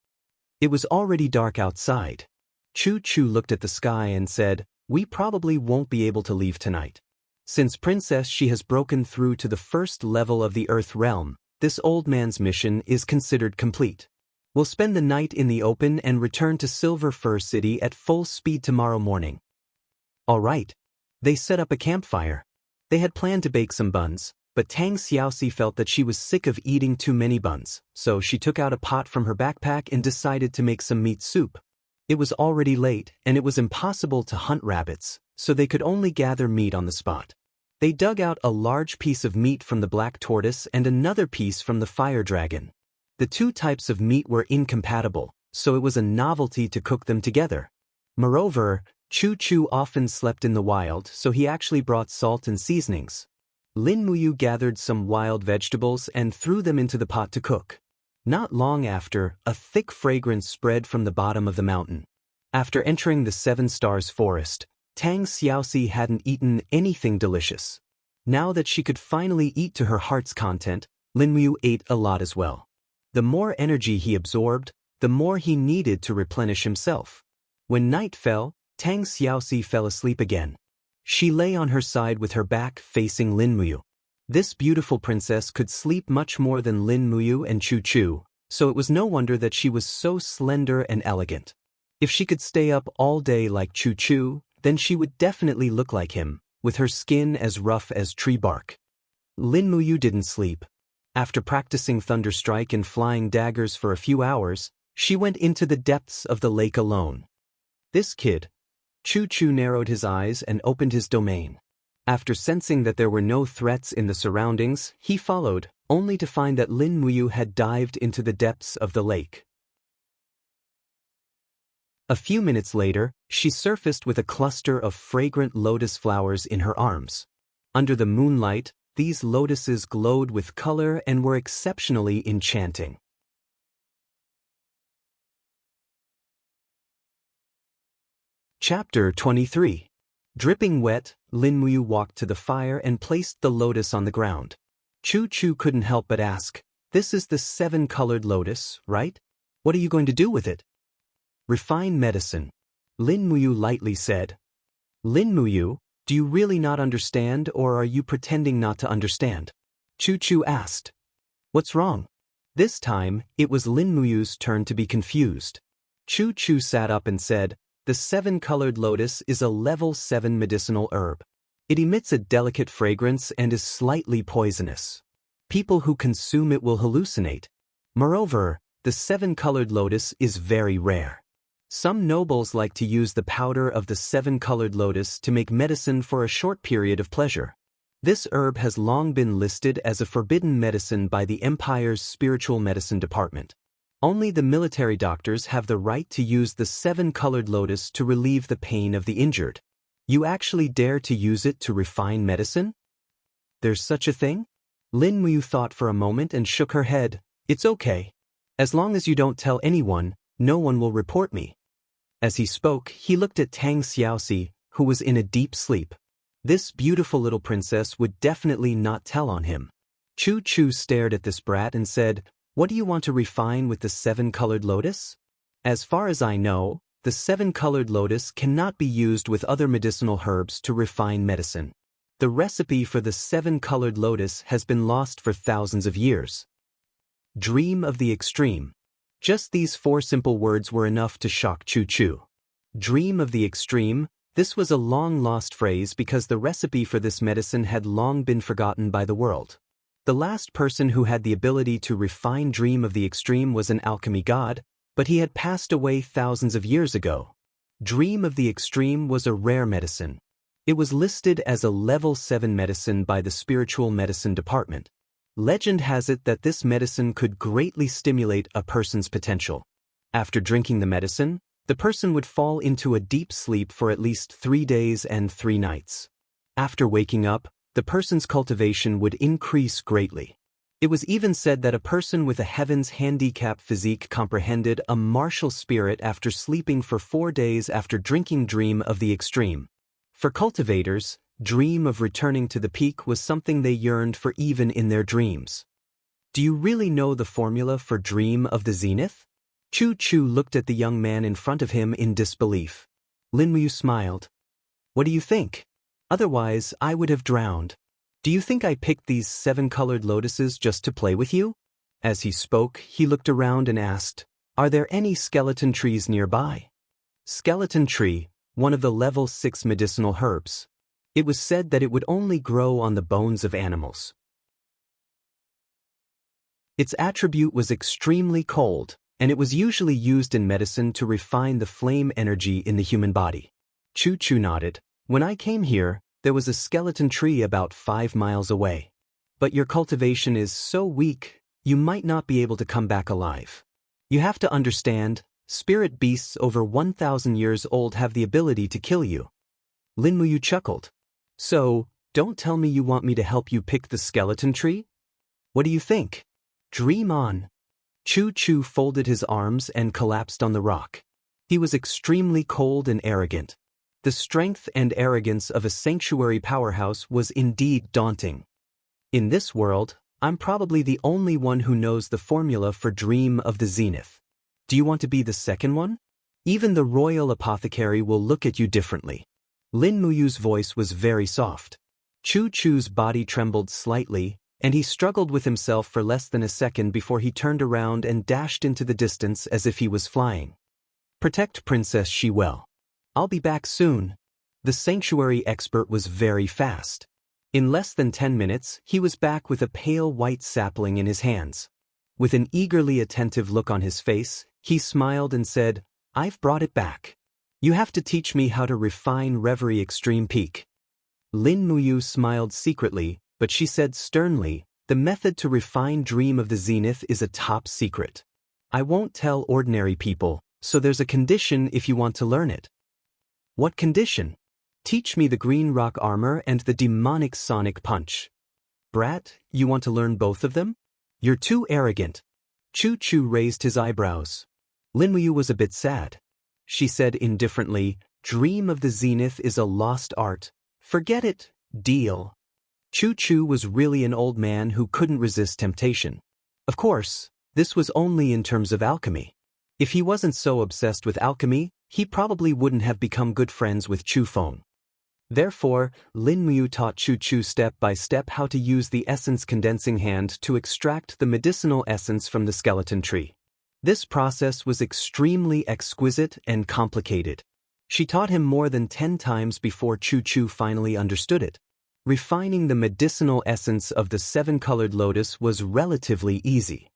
It was already dark outside. Chu Chu looked at the sky and said, we probably won't be able to leave tonight. Since Princess She has broken through to the first level of the Earth realm, this old man's mission is considered complete. We'll spend the night in the open and return to Silver Fir City at full speed tomorrow morning. All right. They set up a campfire. They had planned to bake some buns, but Tang Xiaoxi felt that she was sick of eating too many buns, so she took out a pot from her backpack and decided to make some meat soup. It was already late, and it was impossible to hunt rabbits, so they could only gather meat on the spot. They dug out a large piece of meat from the black tortoise and another piece from the fire dragon. The two types of meat were incompatible, so it was a novelty to cook them together. Moreover, Chu Chu often slept in the wild, so he actually brought salt and seasonings. Lin Muyu gathered some wild vegetables and threw them into the pot to cook. Not long after, a thick fragrance spread from the bottom of the mountain. After entering the Seven Stars forest, Tang Xiaoxi hadn't eaten anything delicious. Now that she could finally eat to her heart's content, Lin Muyu ate a lot as well. The more energy he absorbed, the more he needed to replenish himself. When night fell, Tang Xiaoxi fell asleep again. She lay on her side with her back facing Lin Muyu. This beautiful princess could sleep much more than Lin Muyu and Chu Chu, so it was no wonder that she was so slender and elegant. If she could stay up all day like Chu Chu, then she would definitely look like him, with her skin as rough as tree bark. Lin Muyu didn't sleep. After practicing Thunderstrike and flying daggers for a few hours, she went into the depths of the lake alone. This kid. Chu Chu narrowed his eyes and opened his domain. After sensing that there were no threats in the surroundings, he followed, only to find that Lin Muyu had dived into the depths of the lake. A few minutes later, she surfaced with a cluster of fragrant lotus flowers in her arms. Under the moonlight, these lotuses glowed with color and were exceptionally enchanting. Chapter 23. Dripping wet, Lin Muyu walked to the fire and placed the lotus on the ground. Chu Chu couldn't help but ask, this is the 7-colored lotus, right? What are you going to do with it? Refine medicine. Lin Muyu lightly said. Lin Muyu, do you really not understand, or are you pretending not to understand? Chu Chu asked. What's wrong? This time, it was Lin Muyu's turn to be confused. Chu Chu sat up and said, the 7-colored lotus is a level 7 medicinal herb. It emits a delicate fragrance and is slightly poisonous. People who consume it will hallucinate. Moreover, the 7-colored lotus is very rare. Some nobles like to use the powder of the 7-colored lotus to make medicine for a short period of pleasure. This herb has long been listed as a forbidden medicine by the Empire's spiritual medicine department. Only the military doctors have the right to use the 7-colored lotus to relieve the pain of the injured. You actually dare to use it to refine medicine? There's such a thing? Lin Muyu thought for a moment and shook her head. It's okay. As long as you don't tell anyone, no one will report me. As he spoke, he looked at Tang Xiaoxi, who was in a deep sleep. This beautiful little princess would definitely not tell on him. Chu Chu stared at this brat and said, what do you want to refine with the 7-colored lotus? As far as I know, the 7-colored lotus cannot be used with other medicinal herbs to refine medicine. The recipe for the 7-colored lotus has been lost for thousands of years. Dream of the extreme. Just these 4 simple words were enough to shock Chu Chu. Dream of the extreme. This was a long-lost phrase because the recipe for this medicine had long been forgotten by the world. The last person who had the ability to refine Dream of the Extreme was an alchemy god, but he had passed away thousands of years ago. Dream of the Extreme was a rare medicine. It was listed as a level 7 medicine by the spiritual medicine department. Legend has it that this medicine could greatly stimulate a person's potential. After drinking the medicine, The person would fall into a deep sleep for at least 3 days and 3 nights. After waking up, the person's cultivation would increase greatly. It was even said that a person with a heavens handicap physique comprehended a martial spirit after sleeping for 4 days after drinking dream of the extreme. For cultivators, dream of returning to the peak was something they yearned for even in their dreams. Do you really know the formula for dream of the zenith? Chu Chu looked at the young man in front of him in disbelief. Lin Muyu smiled. What do you think? Otherwise, I would have drowned. Do you think I picked these 7-colored lotuses just to play with you? As he spoke, he looked around and asked, Are there any skeleton trees nearby? Skeleton tree, one of the level 6 medicinal herbs. It was said that it would only grow on the bones of animals. Its attribute was extremely cold, and it was usually used in medicine to refine the flame energy in the human body. Chu Chu nodded. When I came here, there was a skeleton tree about 5 miles away. But your cultivation is so weak, you might not be able to come back alive. You have to understand, spirit beasts over 1,000 years old have the ability to kill you. Lin Muyu chuckled. So, don't tell me you want me to help you pick the skeleton tree? What do you think? Dream on. Chu Chu folded his arms and collapsed on the rock. He was extremely cold and arrogant. The strength and arrogance of a sanctuary powerhouse was indeed daunting. In this world, I'm probably the only one who knows the formula for dream of the zenith. Do you want to be the second one? Even the royal apothecary will look at you differently. Lin Muyu's voice was very soft. Chu Chu's body trembled slightly, and he struggled with himself for less than a second before he turned around and dashed into the distance as if he was flying. Protect Princess Shi well. I'll be back soon. The sanctuary expert was very fast. In less than 10 minutes, he was back with a pale white sapling in his hands. With an eagerly attentive look on his face, he smiled and said, I've brought it back. You have to teach me how to refine Reverie Extreme Peak. Lin Muyu smiled secretly, but she said sternly, the method to refine Dream of the Zenith is a top secret. I won't tell ordinary people, so there's a condition if you want to learn it. What condition? Teach me the green rock armor and the demonic sonic punch. Brat, you want to learn both of them? You're too arrogant. Chu Chu raised his eyebrows. Lin Muyu was a bit sad. She said indifferently, Dream of the Zenith is a lost art. Forget it, deal. Chu Chu was really an old man who couldn't resist temptation. Of course, this was only in terms of alchemy. If he wasn't so obsessed with alchemy, he probably wouldn't have become good friends with Chu Feng. Therefore, Lin Muyu taught Chu Chu step by step how to use the essence condensing hand to extract the medicinal essence from the skeleton tree. This process was extremely exquisite and complicated. She taught him more than 10 times before Chu Chu finally understood it. Refining the medicinal essence of the 7-colored lotus was relatively easy.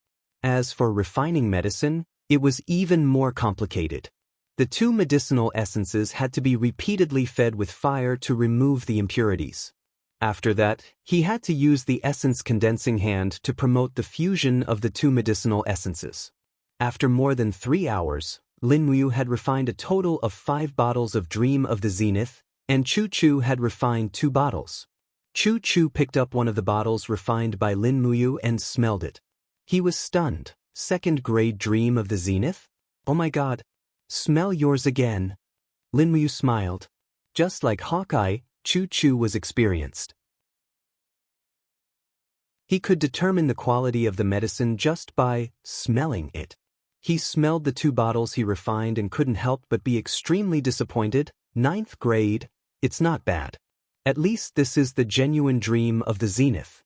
As for refining medicine, it was even more complicated. The 2 medicinal essences had to be repeatedly fed with fire to remove the impurities. After that, he had to use the essence condensing hand to promote the fusion of the 2 medicinal essences. After more than 3 hours, Lin Muyu had refined a total of 5 bottles of Dream of the Zenith, and Chu Chu had refined 2 bottles. Chu Chu picked up one of the bottles refined by Lin Muyu and smelled it. He was stunned. 2nd grade Dream of the Zenith? Oh my god. Smell yours again. Lin Muyu smiled. Just like Hawkeye, Chu Chu was experienced. He could determine the quality of the medicine just by smelling it. He smelled the 2 bottles he refined and couldn't help but be extremely disappointed. 9th grade, it's not bad. At least this is the genuine Dream of the Zenith.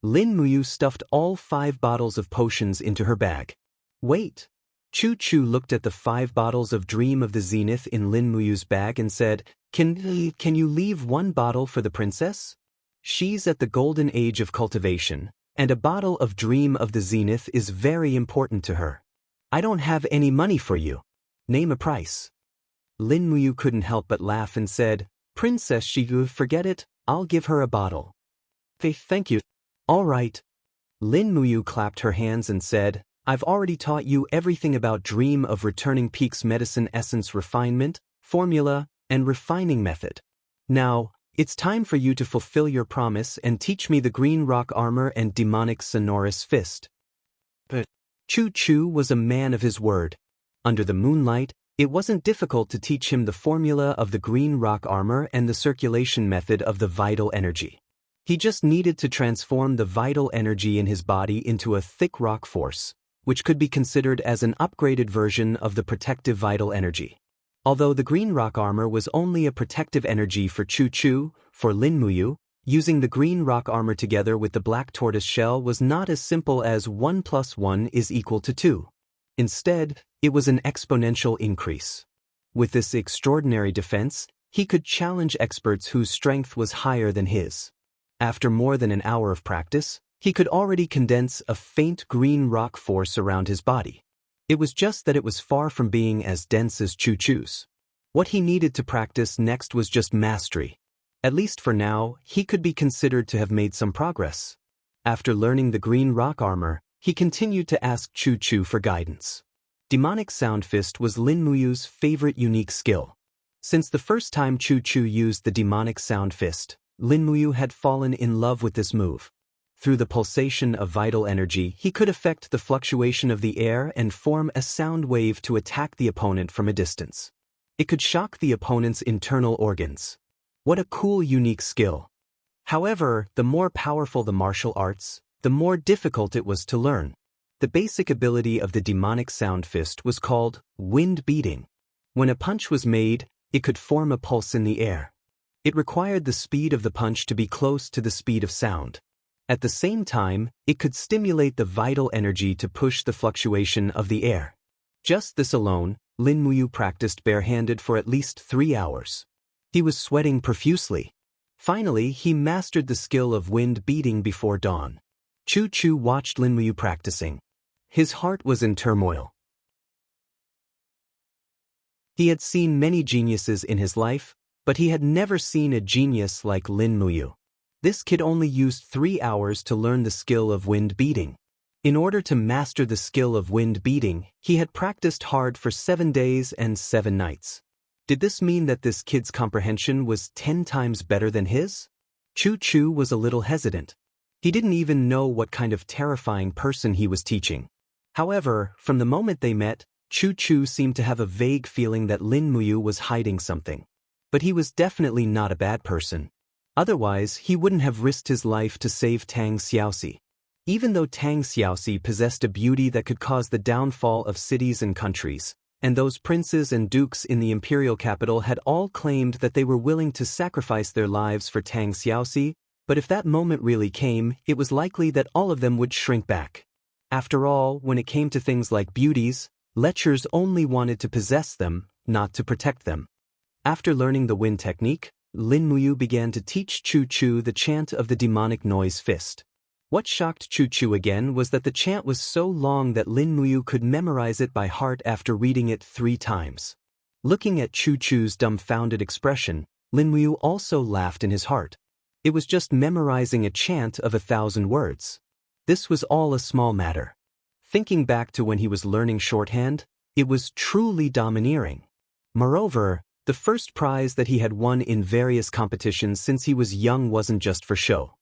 Lin Muyu stuffed all 5 bottles of potions into her bag. Wait. Chu Chu looked at the 5 bottles of Dream of the Zenith in Lin Muyu's bag and said, Can you leave 1 bottle for the princess? She's at the golden age of cultivation, and a bottle of Dream of the Zenith is very important to her. I don't have any money for you. Name a price. Lin Muyu couldn't help but laugh and said, Princess Shigu, forget it, I'll give her a bottle. Thank you. All right. Lin Muyu clapped her hands and said, I've already taught you everything about Dream of Returning Peaks Medicine Essence Refinement, Formula, and Refining Method. Now, it's time for you to fulfill your promise and teach me the Green Rock Armor and Demonic Sonorous Fist. But Chu was a man of his word. Under the moonlight, it wasn't difficult to teach him the formula of the Green Rock Armor and the circulation method of the vital energy. He just needed to transform the vital energy in his body into a thick rock force, which could be considered as an upgraded version of the protective vital energy. Although the Green Rock Armor was only a protective energy for Chu, for Lin Muyu, using the Green Rock Armor together with the Black Tortoise Shell was not as simple as 1 + 1 is equal to 2. Instead, it was an exponential increase. With this extraordinary defense, he could challenge experts whose strength was higher than his. After more than an hour of practice, he could already condense a faint green rock force around his body. It was just that it was far from being as dense as Chu's. What he needed to practice next was just mastery. At least for now, he could be considered to have made some progress. After learning the Green Rock Armor, he continued to ask Chu for guidance. Demonic Sound Fist was Lin Muyu's favorite unique skill. Since the first time Chu used the Demonic Sound Fist, Lin Muyu had fallen in love with this move. Through the pulsation of vital energy, he could affect the fluctuation of the air and form a sound wave to attack the opponent from a distance. It could shock the opponent's internal organs. What a cool, unique skill. However, the more powerful the martial arts, the more difficult it was to learn. The basic ability of the Demonic Sound Fist was called wind beating. When a punch was made, it could form a pulse in the air. It required the speed of the punch to be close to the speed of sound. At the same time, it could stimulate the vital energy to push the fluctuation of the air. Just this alone, Lin Muyu practiced barehanded for at least 3 hours. He was sweating profusely. Finally, he mastered the skill of wind beating before dawn. Chu watched Lin Muyu practicing. His heart was in turmoil. He had seen many geniuses in his life, but he had never seen a genius like Lin Muyu. This kid only used 3 hours to learn the skill of wind beating. In order to master the skill of wind beating, he had practiced hard for 7 days and 7 nights. Did this mean that this kid's comprehension was 10 times better than his? Chu was a little hesitant. He didn't even know what kind of terrifying person he was teaching. However, from the moment they met, Chu seemed to have a vague feeling that Lin Muyu was hiding something. But he was definitely not a bad person. Otherwise, he wouldn't have risked his life to save Tang Xiaoxi. Even though Tang Xiaoxi possessed a beauty that could cause the downfall of cities and countries, and those princes and dukes in the imperial capital had all claimed that they were willing to sacrifice their lives for Tang Xiaoxi, but if that moment really came, it was likely that all of them would shrink back. After all, when it came to things like beauties, lechers only wanted to possess them, not to protect them. After learning the wind technique, Lin Muyu began to teach Chu the chant of the Demonic Noise Fist. What shocked Chu again was that the chant was so long that Lin Muyu could memorize it by heart after reading it 3 times. Looking at Chu's dumbfounded expression, Lin Muyu also laughed in his heart. It was just memorizing a chant of 1,000 words. This was all a small matter. Thinking back to when he was learning shorthand, it was truly domineering. Moreover, the first prize that he had won in various competitions since he was young wasn't just for show.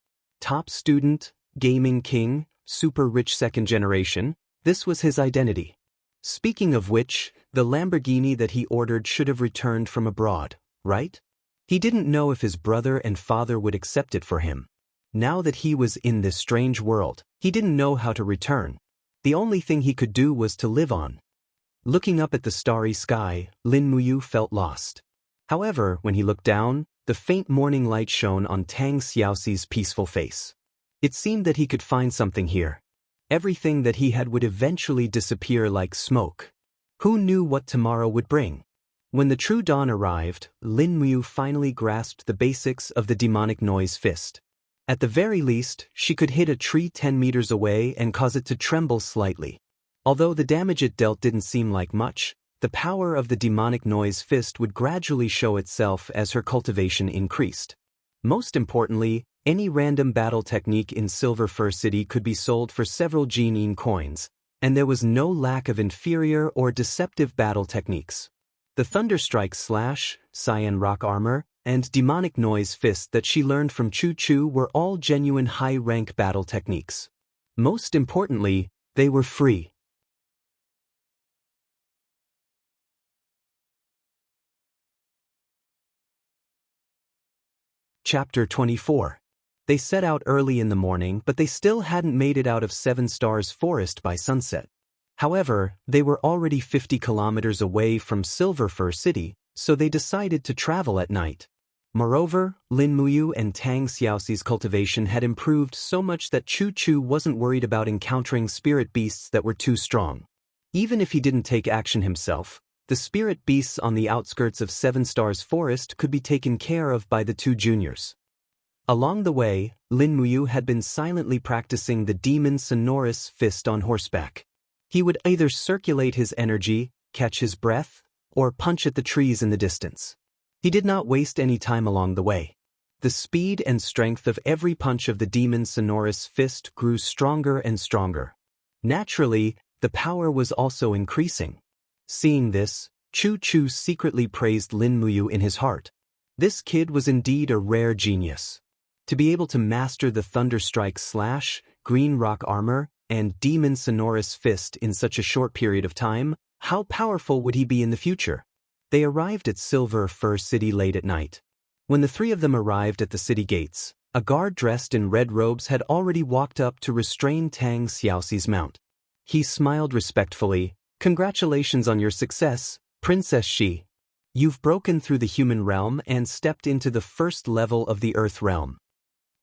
Top student, gaming king, super rich second generation, this was his identity. Speaking of which, the Lamborghini that he ordered should have returned from abroad, right? He didn't know if his brother and father would accept it for him. Now that he was in this strange world, he didn't know how to return. The only thing he could do was to live on. Looking up at the starry sky, Lin Muyu felt lost. However, when he looked down, the faint morning light shone on Tang Xiaoxi's peaceful face. It seemed that he could find something here. Everything that he had would eventually disappear like smoke. Who knew what tomorrow would bring? When the true dawn arrived, Lin Muyu finally grasped the basics of the Demonic Noise Fist. At the very least, she could hit a tree 10 meters away and cause it to tremble slightly. Although the damage it dealt didn't seem like much, the power of the Demonic Noise Fist would gradually show itself as her cultivation increased. Most importantly, any random battle technique in Silver Fir City could be sold for several Jinyin coins, and there was no lack of inferior or deceptive battle techniques. The Thunderstrike Slash, Cyan Rock Armor, and Demonic Noise Fist that she learned from Chu Chu were all genuine high-rank battle techniques. Most importantly, they were free. Chapter 24. They set out early in the morning, but they still hadn't made it out of Seven Stars Forest by sunset. However, they were already 50 kilometers away from Silver Fir City, so they decided to travel at night. Moreover, Lin Muyu and Tang Xiaoxi's cultivation had improved so much that Chu Chu wasn't worried about encountering spirit beasts that were too strong. Even if he didn't take action himself, the spirit beasts on the outskirts of Seven Stars Forest could be taken care of by the two juniors. Along the way, Lin Muyu had been silently practicing the Demon Sonorous Fist on horseback. He would either circulate his energy, catch his breath, or punch at the trees in the distance. He did not waste any time along the way. The speed and strength of every punch of the Demon Sonorous Fist grew stronger and stronger. Naturally, the power was also increasing. Seeing this, Chu Chu secretly praised Lin Muyu in his heart. This kid was indeed a rare genius. To be able to master the Thunderstrike Slash, Green Rock Armor, and Demon Sonorous Fist in such a short period of time, how powerful would he be in the future? They arrived at Silver Fir City late at night. When the three of them arrived at the city gates, a guard dressed in red robes had already walked up to restrain Tang Xiaoxi's mount. He smiled respectfully. "Congratulations on your success, Princess Shi. You've broken through the human realm and stepped into the first level of the Earth realm."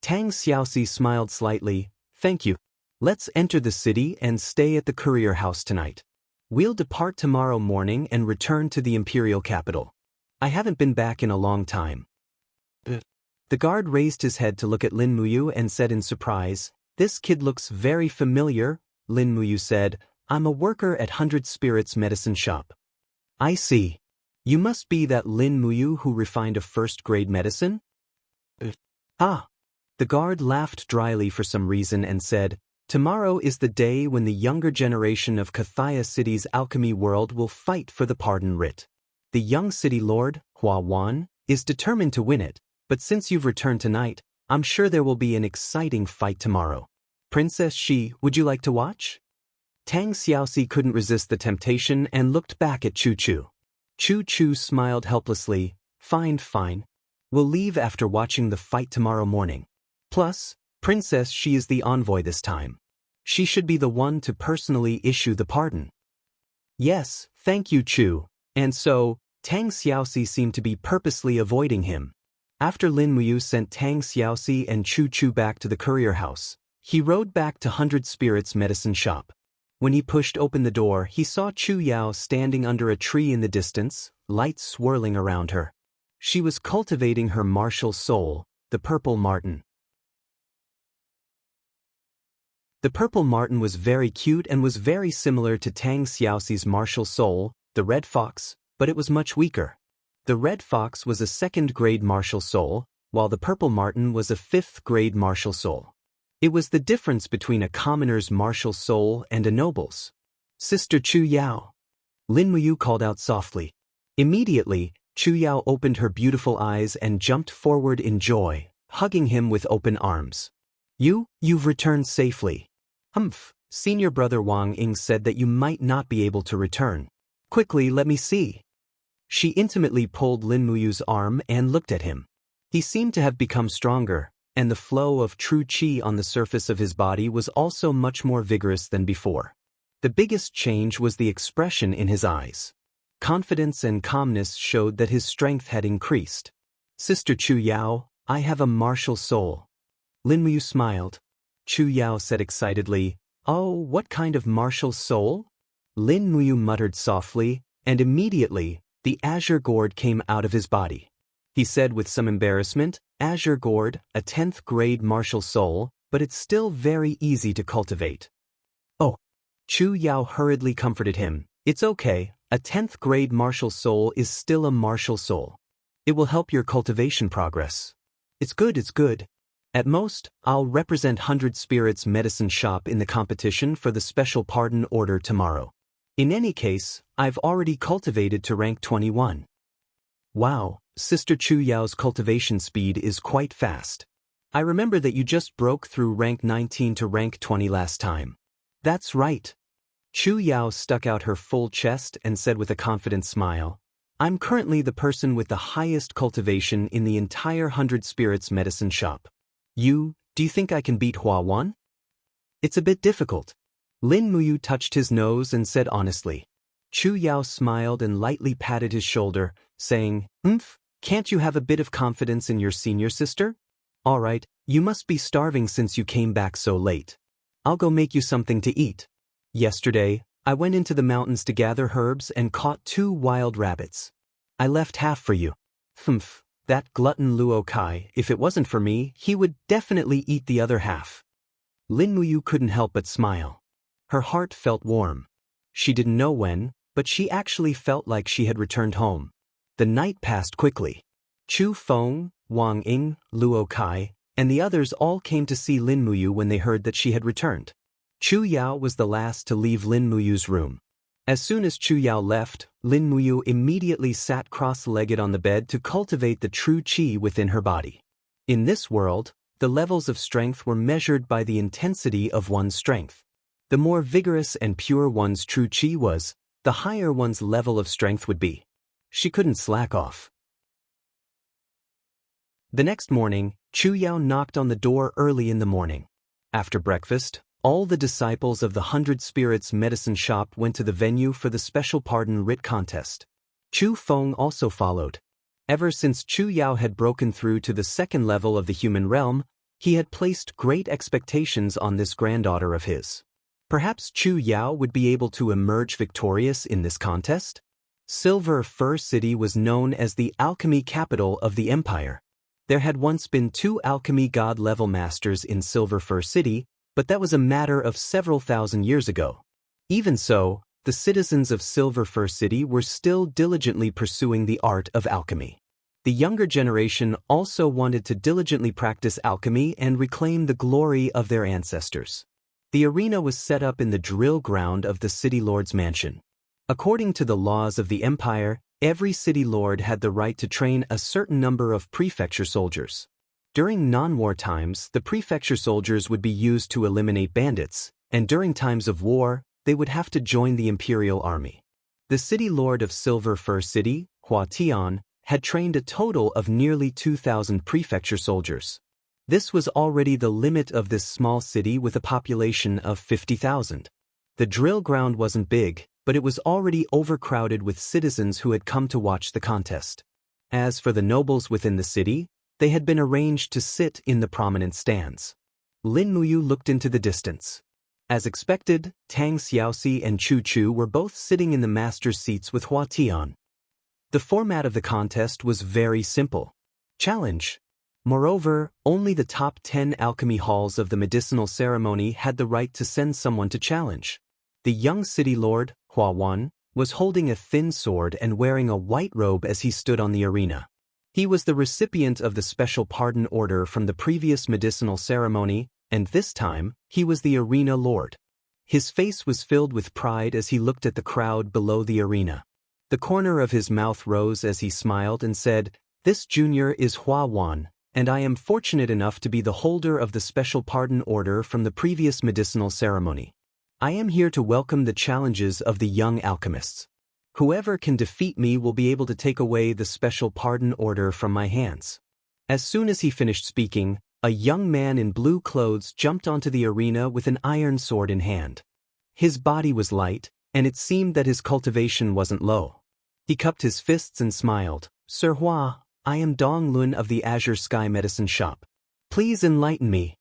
Tang Xiaoxi smiled slightly. "Thank you. Let's enter the city and stay at the courier house tonight. We'll depart tomorrow morning and return to the imperial capital. I haven't been back in a long time." The guard raised his head to look at Lin Muyu and said in surprise, "This kid looks very familiar." Lin Muyu said, "I'm a worker at 100 Spirits Medicine Shop." "I see. You must be that Lin Muyu who refined a first-grade medicine?" "Ah." The guard laughed dryly for some reason and said, "Tomorrow is the day when the younger generation of Kathaya City's alchemy world will fight for the pardon writ. The young city lord, Hua Wan, is determined to win it, but since you've returned tonight, I'm sure there will be an exciting fight tomorrow. Princess Shi, would you like to watch?" Tang Xiaoxi couldn't resist the temptation and looked back at Chu Chu. Chu Chu smiled helplessly. Fine. We'll leave after watching the fight tomorrow morning. Plus, Princess Shi is the envoy this time. She should be the one to personally issue the pardon." "Yes, thank you, Chu." And so, Tang Xiaoxi seemed to be purposely avoiding him. After Lin Muyu sent Tang Xiaoxi and Chu Chu back to the courier house, he rode back to 100 Spirits Medicine Shop. When he pushed open the door, he saw Chu Yao standing under a tree in the distance, lights swirling around her. She was cultivating her martial soul, the Purple Marten. The Purple Marten was very cute and was very similar to Tang Xiaoxi's martial soul, the Red Fox, but it was much weaker. The Red Fox was a 2nd-grade martial soul, while the Purple Marten was a 5th-grade martial soul. It was the difference between a commoner's martial soul and a noble's. "Sister Chu Yao." Lin Muyu called out softly. Immediately, Chu Yao opened her beautiful eyes and jumped forward in joy, hugging him with open arms. You've returned safely." "Humph, senior brother Wang Ying said that you might not be able to return. Quickly, let me see." She intimately pulled Lin Muyu's arm and looked at him. He seemed to have become stronger, and the flow of true qi on the surface of his body was also much more vigorous than before. The biggest change was the expression in his eyes. Confidence and calmness showed that his strength had increased. "Sister Chu Yao, I have a martial soul." Lin Muyu smiled. Chu Yao said excitedly, "Oh, what kind of martial soul?" Lin Muyu muttered softly, and immediately, the azure gourd came out of his body. He said with some embarrassment, "Azure gourd, a 10th-grade martial soul, but it's still very easy to cultivate." "Oh." Chu Yao hurriedly comforted him. "It's okay, a 10th-grade martial soul is still a martial soul. It will help your cultivation progress." It's good. At most, I'll represent 100 Spirits Medicine Shop in the competition for the Special Pardon Order tomorrow. In any case, I've already cultivated to rank 21. Wow, Sister Chu Yao's cultivation speed is quite fast. I remember that you just broke through rank 19 to rank 20 last time. That's right. Chu Yao stuck out her full chest and said with a confident smile, I'm currently the person with the highest cultivation in the entire 100 Spirits Medicine Shop. Do you think I can beat Hua Wan? It's a bit difficult. Lin Muyu touched his nose and said honestly. Chu Yao smiled and lightly patted his shoulder, saying, can't you have a bit of confidence in your senior sister? All right, you must be starving since you came back so late. I'll go make you something to eat. Yesterday, I went into the mountains to gather herbs and caught 2 wild rabbits. I left half for you. That glutton Luo Kai, if it wasn't for me, he would definitely eat the other half. Lin Muyu couldn't help but smile. Her heart felt warm. She didn't know when, but she actually felt like she had returned home. The night passed quickly. Chu Feng, Wang Ying, Luo Kai, and the others all came to see Lin Muyu when they heard that she had returned. Chu Yao was the last to leave Lin Muyu's room. As soon as Chu Yao left, Lin Muyu immediately sat cross-legged on the bed to cultivate the true qi within her body. In this world, the levels of strength were measured by the intensity of one's strength. The more vigorous and pure one's true qi was, the higher one's level of strength would be. She couldn't slack off. The next morning, Chu Yao knocked on the door early in the morning. After breakfast, all the disciples of the 100 Spirits Medicine Shop went to the venue for the Special Pardon Writ Contest. Chu Feng also followed. Ever since Chu Yao had broken through to the second level of the human realm, he had placed great expectations on this granddaughter of his. Perhaps Chu Yao would be able to emerge victorious in this contest? Silver Fir City was known as the alchemy capital of the empire. There had once been 2 alchemy god-level masters in Silver Fir City, but that was a matter of several thousand years ago. Even so, the citizens of Silver Fir City were still diligently pursuing the art of alchemy. The younger generation also wanted to diligently practice alchemy and reclaim the glory of their ancestors. The arena was set up in the drill ground of the city lord's mansion. According to the laws of the empire, every city lord had the right to train a certain number of prefecture soldiers. During non-war times, the prefecture soldiers would be used to eliminate bandits, and during times of war, they would have to join the imperial army. The city lord of Silver Fir City, Hua Tian, had trained a total of nearly 2,000 prefecture soldiers. This was already the limit of this small city with a population of 50,000. The drill ground wasn't big, but it was already overcrowded with citizens who had come to watch the contest. As for the nobles within the city, they had been arranged to sit in the prominent stands. Lin Muyu looked into the distance. As expected, Tang Xiaoxi and Chu Chu were both sitting in the master's seats with Hua Tian. The format of the contest was very simple. Challenge. Moreover, only the top 10 alchemy halls of the medicinal ceremony had the right to send someone to challenge. The young city lord, Hua Wan, was holding a thin sword and wearing a white robe as he stood on the arena. He was the recipient of the Special Pardon Order from the previous medicinal ceremony, and this time, he was the arena lord. His face was filled with pride as he looked at the crowd below the arena. The corner of his mouth rose as he smiled and said, "This junior is Hua Wan, and I am fortunate enough to be the holder of the Special Pardon Order from the previous medicinal ceremony. I am here to welcome the challenges of the young alchemists. Whoever can defeat me will be able to take away the Special Pardon Order from my hands." As soon as he finished speaking, a young man in blue clothes jumped onto the arena with an iron sword in hand. His body was light, and it seemed that his cultivation wasn't low. He cupped his fists and smiled. "Sir Hua, I am Dong Lun of the Azure Sky Medicine Shop. Please enlighten me."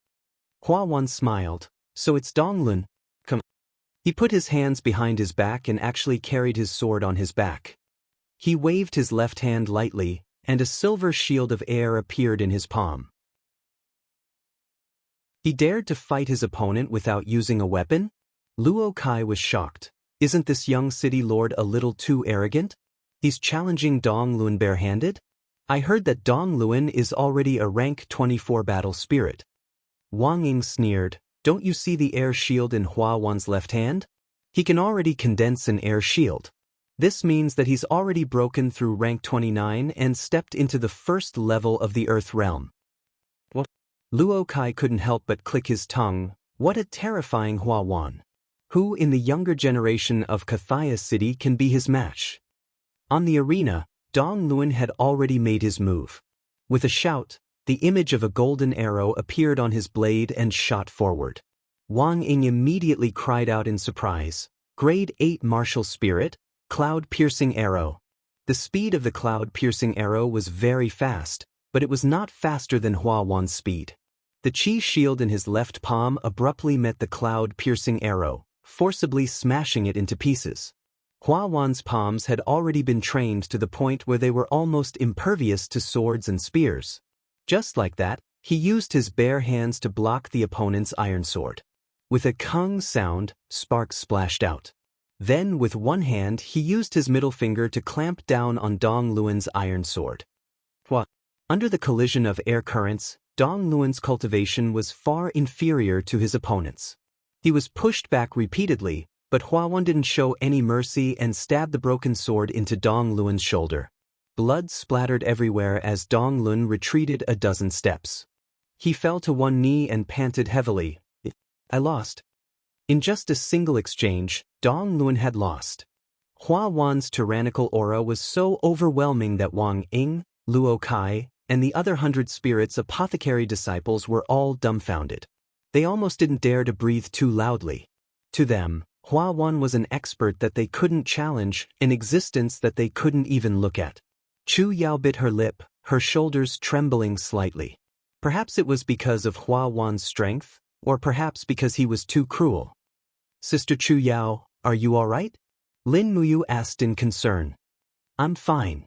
Hua Wan smiled. "So it's Dong Lun. Come." He put his hands behind his back and actually carried his sword on his back. He waved his left hand lightly, and a silver shield of air appeared in his palm. He dared to fight his opponent without using a weapon? Luo Kai was shocked. Isn't this young city lord a little too arrogant? He's challenging Dong Lun barehanded? I heard that Dong Luan is already a rank 24 battle spirit. Wang Ying sneered, don't you see the air shield in Hua Wan's left hand? He can already condense an air shield. This means that he's already broken through rank 29 and stepped into the first level of the Earth realm. What? Luo Kai couldn't help but click his tongue. What a terrifying Hua Wan. Who in the younger generation of Kathaya City can be his match? On the arena, Dong Luan had already made his move. With a shout, the image of a golden arrow appeared on his blade and shot forward. Wang Ying immediately cried out in surprise, Grade 8 Martial Spirit, Cloud-Piercing Arrow. The speed of the cloud-piercing arrow was very fast, but it was not faster than Hua Wan's speed. The chi shield in his left palm abruptly met the cloud-piercing arrow, forcibly smashing it into pieces. Hua Wan's palms had already been trained to the point where they were almost impervious to swords and spears. Just like that, he used his bare hands to block the opponent's iron sword. With a kung sound, sparks splashed out. Then, with one hand, he used his middle finger to clamp down on Dong Luan's iron sword. Under the collision of air currents, Dong Luan's cultivation was far inferior to his opponent's. He was pushed back repeatedly, but Hua Wan didn't show any mercy and stabbed the broken sword into Dong Luan's shoulder. Blood splattered everywhere as Dong Luan retreated a dozen steps. He fell to one knee and panted heavily. I lost. In just a single exchange, Dong Luan had lost. Hua Wan's tyrannical aura was so overwhelming that Wang Ying, Luo Kai, and the other 100 spirits apothecary disciples were all dumbfounded. They almost didn't dare to breathe too loudly. To them, Hua Wan was an expert that they couldn't challenge, an existence that they couldn't even look at. Chu Yao bit her lip, her shoulders trembling slightly. Perhaps it was because of Hua Wan's strength, or perhaps because he was too cruel. Sister Chu Yao, are you all right? Lin Muyu asked in concern. I'm fine.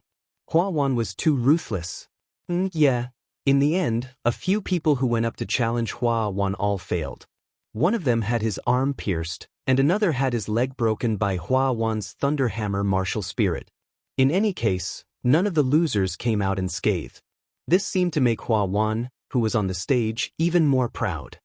Hua Wan was too ruthless. Yeah. In the end, a few people who went up to challenge Hua Wan all failed. One of them had his arm pierced, and another had his leg broken by Hua Wan's Thunderhammer martial spirit. In any case, none of the losers came out unscathed. This seemed to make Hua Wan, who was on the stage, even more proud.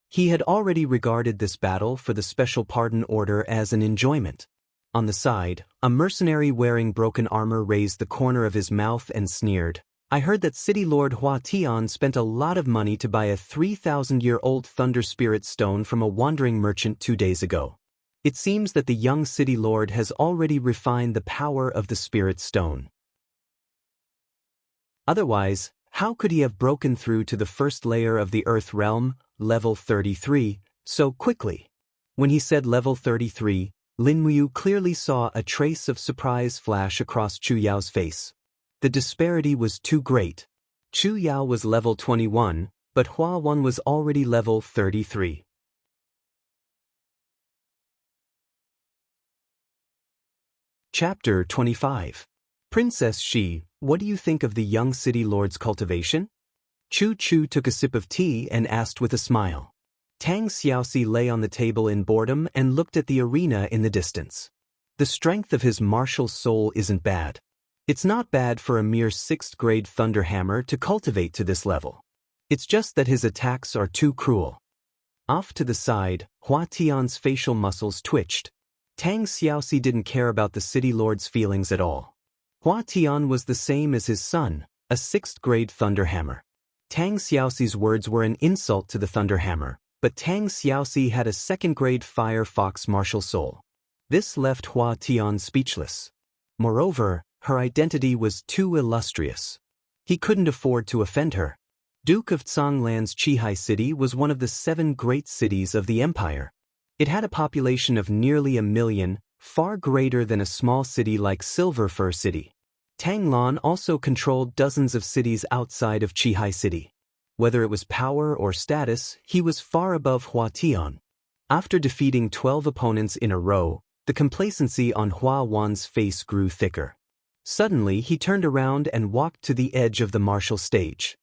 He had already regarded this battle for the Special Pardon Order as an enjoyment. On the side, a mercenary wearing broken armor raised the corner of his mouth and sneered. I heard that City Lord Hua Tian spent a lot of money to buy a 3,000-year-old Thunder Spirit stone from a wandering merchant 2 days ago. It seems that the young City Lord has already refined the power of the Spirit Stone. Otherwise, how could he have broken through to the first layer of the Earth Realm, level 33, so quickly? When he said level 33, Lin Muyu clearly saw a trace of surprise flash across Chu Yao's face. The disparity was too great. Chu Yao was level 21, but Hua Wan was already level 33. Chapter 25. Princess Shi, what do you think of the young city lord's cultivation? Chu Chu took a sip of tea and asked with a smile. Tang Xiaoxi lay on the table in boredom and looked at the arena in the distance. The strength of his martial soul isn't bad. It's not bad for a mere 6th grade Thunderhammer to cultivate to this level. It's just that his attacks are too cruel. Off to the side, Hua Tian's facial muscles twitched. Tang Xiaoxi didn't care about the city lord's feelings at all. Hua Tian was the same as his son, a 6th grade Thunderhammer. Tang Xiaoxi's words were an insult to the Thunderhammer, but Tang Xiaoxi had a 2nd grade Fire Fox martial soul. This left Hua Tian speechless. Moreover, her identity was too illustrious. He couldn't afford to offend her. Duke of Tsanglan's Qihai City was one of the 7 great cities of the empire. It had a population of nearly 1 million, far greater than a small city like Silver Fir City. Tang Lan also controlled dozens of cities outside of Qihai City. Whether it was power or status, he was far above Hua Tian. After defeating 12 opponents in a row, the complacency on Hua Wan's face grew thicker. Suddenly, he turned around and walked to the edge of the martial stage.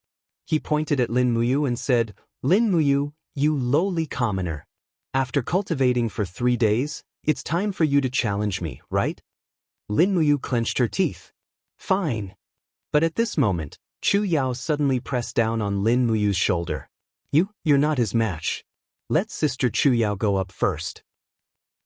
He pointed at Lin Muyu and said, "Lin Muyu, you lowly commoner. After cultivating for 3 days, it's time for you to challenge me, right?" Lin Muyu clenched her teeth. "Fine." But at this moment, Chu Yao suddenly pressed down on Lin Muyu's shoulder. You're not his match. Let Sister Chu Yao go up first.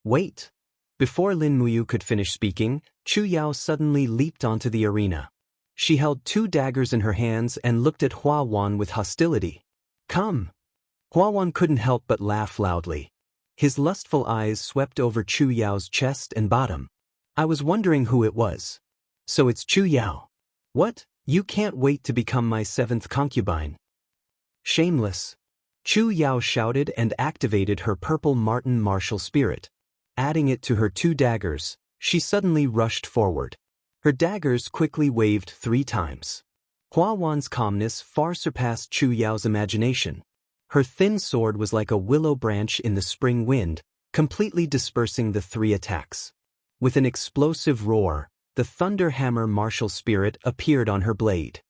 Wait. Before Lin Muyu could finish speaking, Chu Yao suddenly leaped onto the arena. She held 2 daggers in her hands and looked at Hua Wan with hostility. Come. Hua Wan couldn't help but laugh loudly. His lustful eyes swept over Chu Yao's chest and bottom. I was wondering who it was. So it's Chu Yao. What? You can't wait to become my 7th concubine. Shameless. Chu Yao shouted and activated her purple marten martial spirit. Adding it to her 2 daggers, she suddenly rushed forward. Her daggers quickly waved 3 times. Hua Wan's calmness far surpassed Chu Yao's imagination. Her thin sword was like a willow branch in the spring wind, completely dispersing the 3 attacks. With an explosive roar, the Thunder Hammer martial spirit appeared on her blade.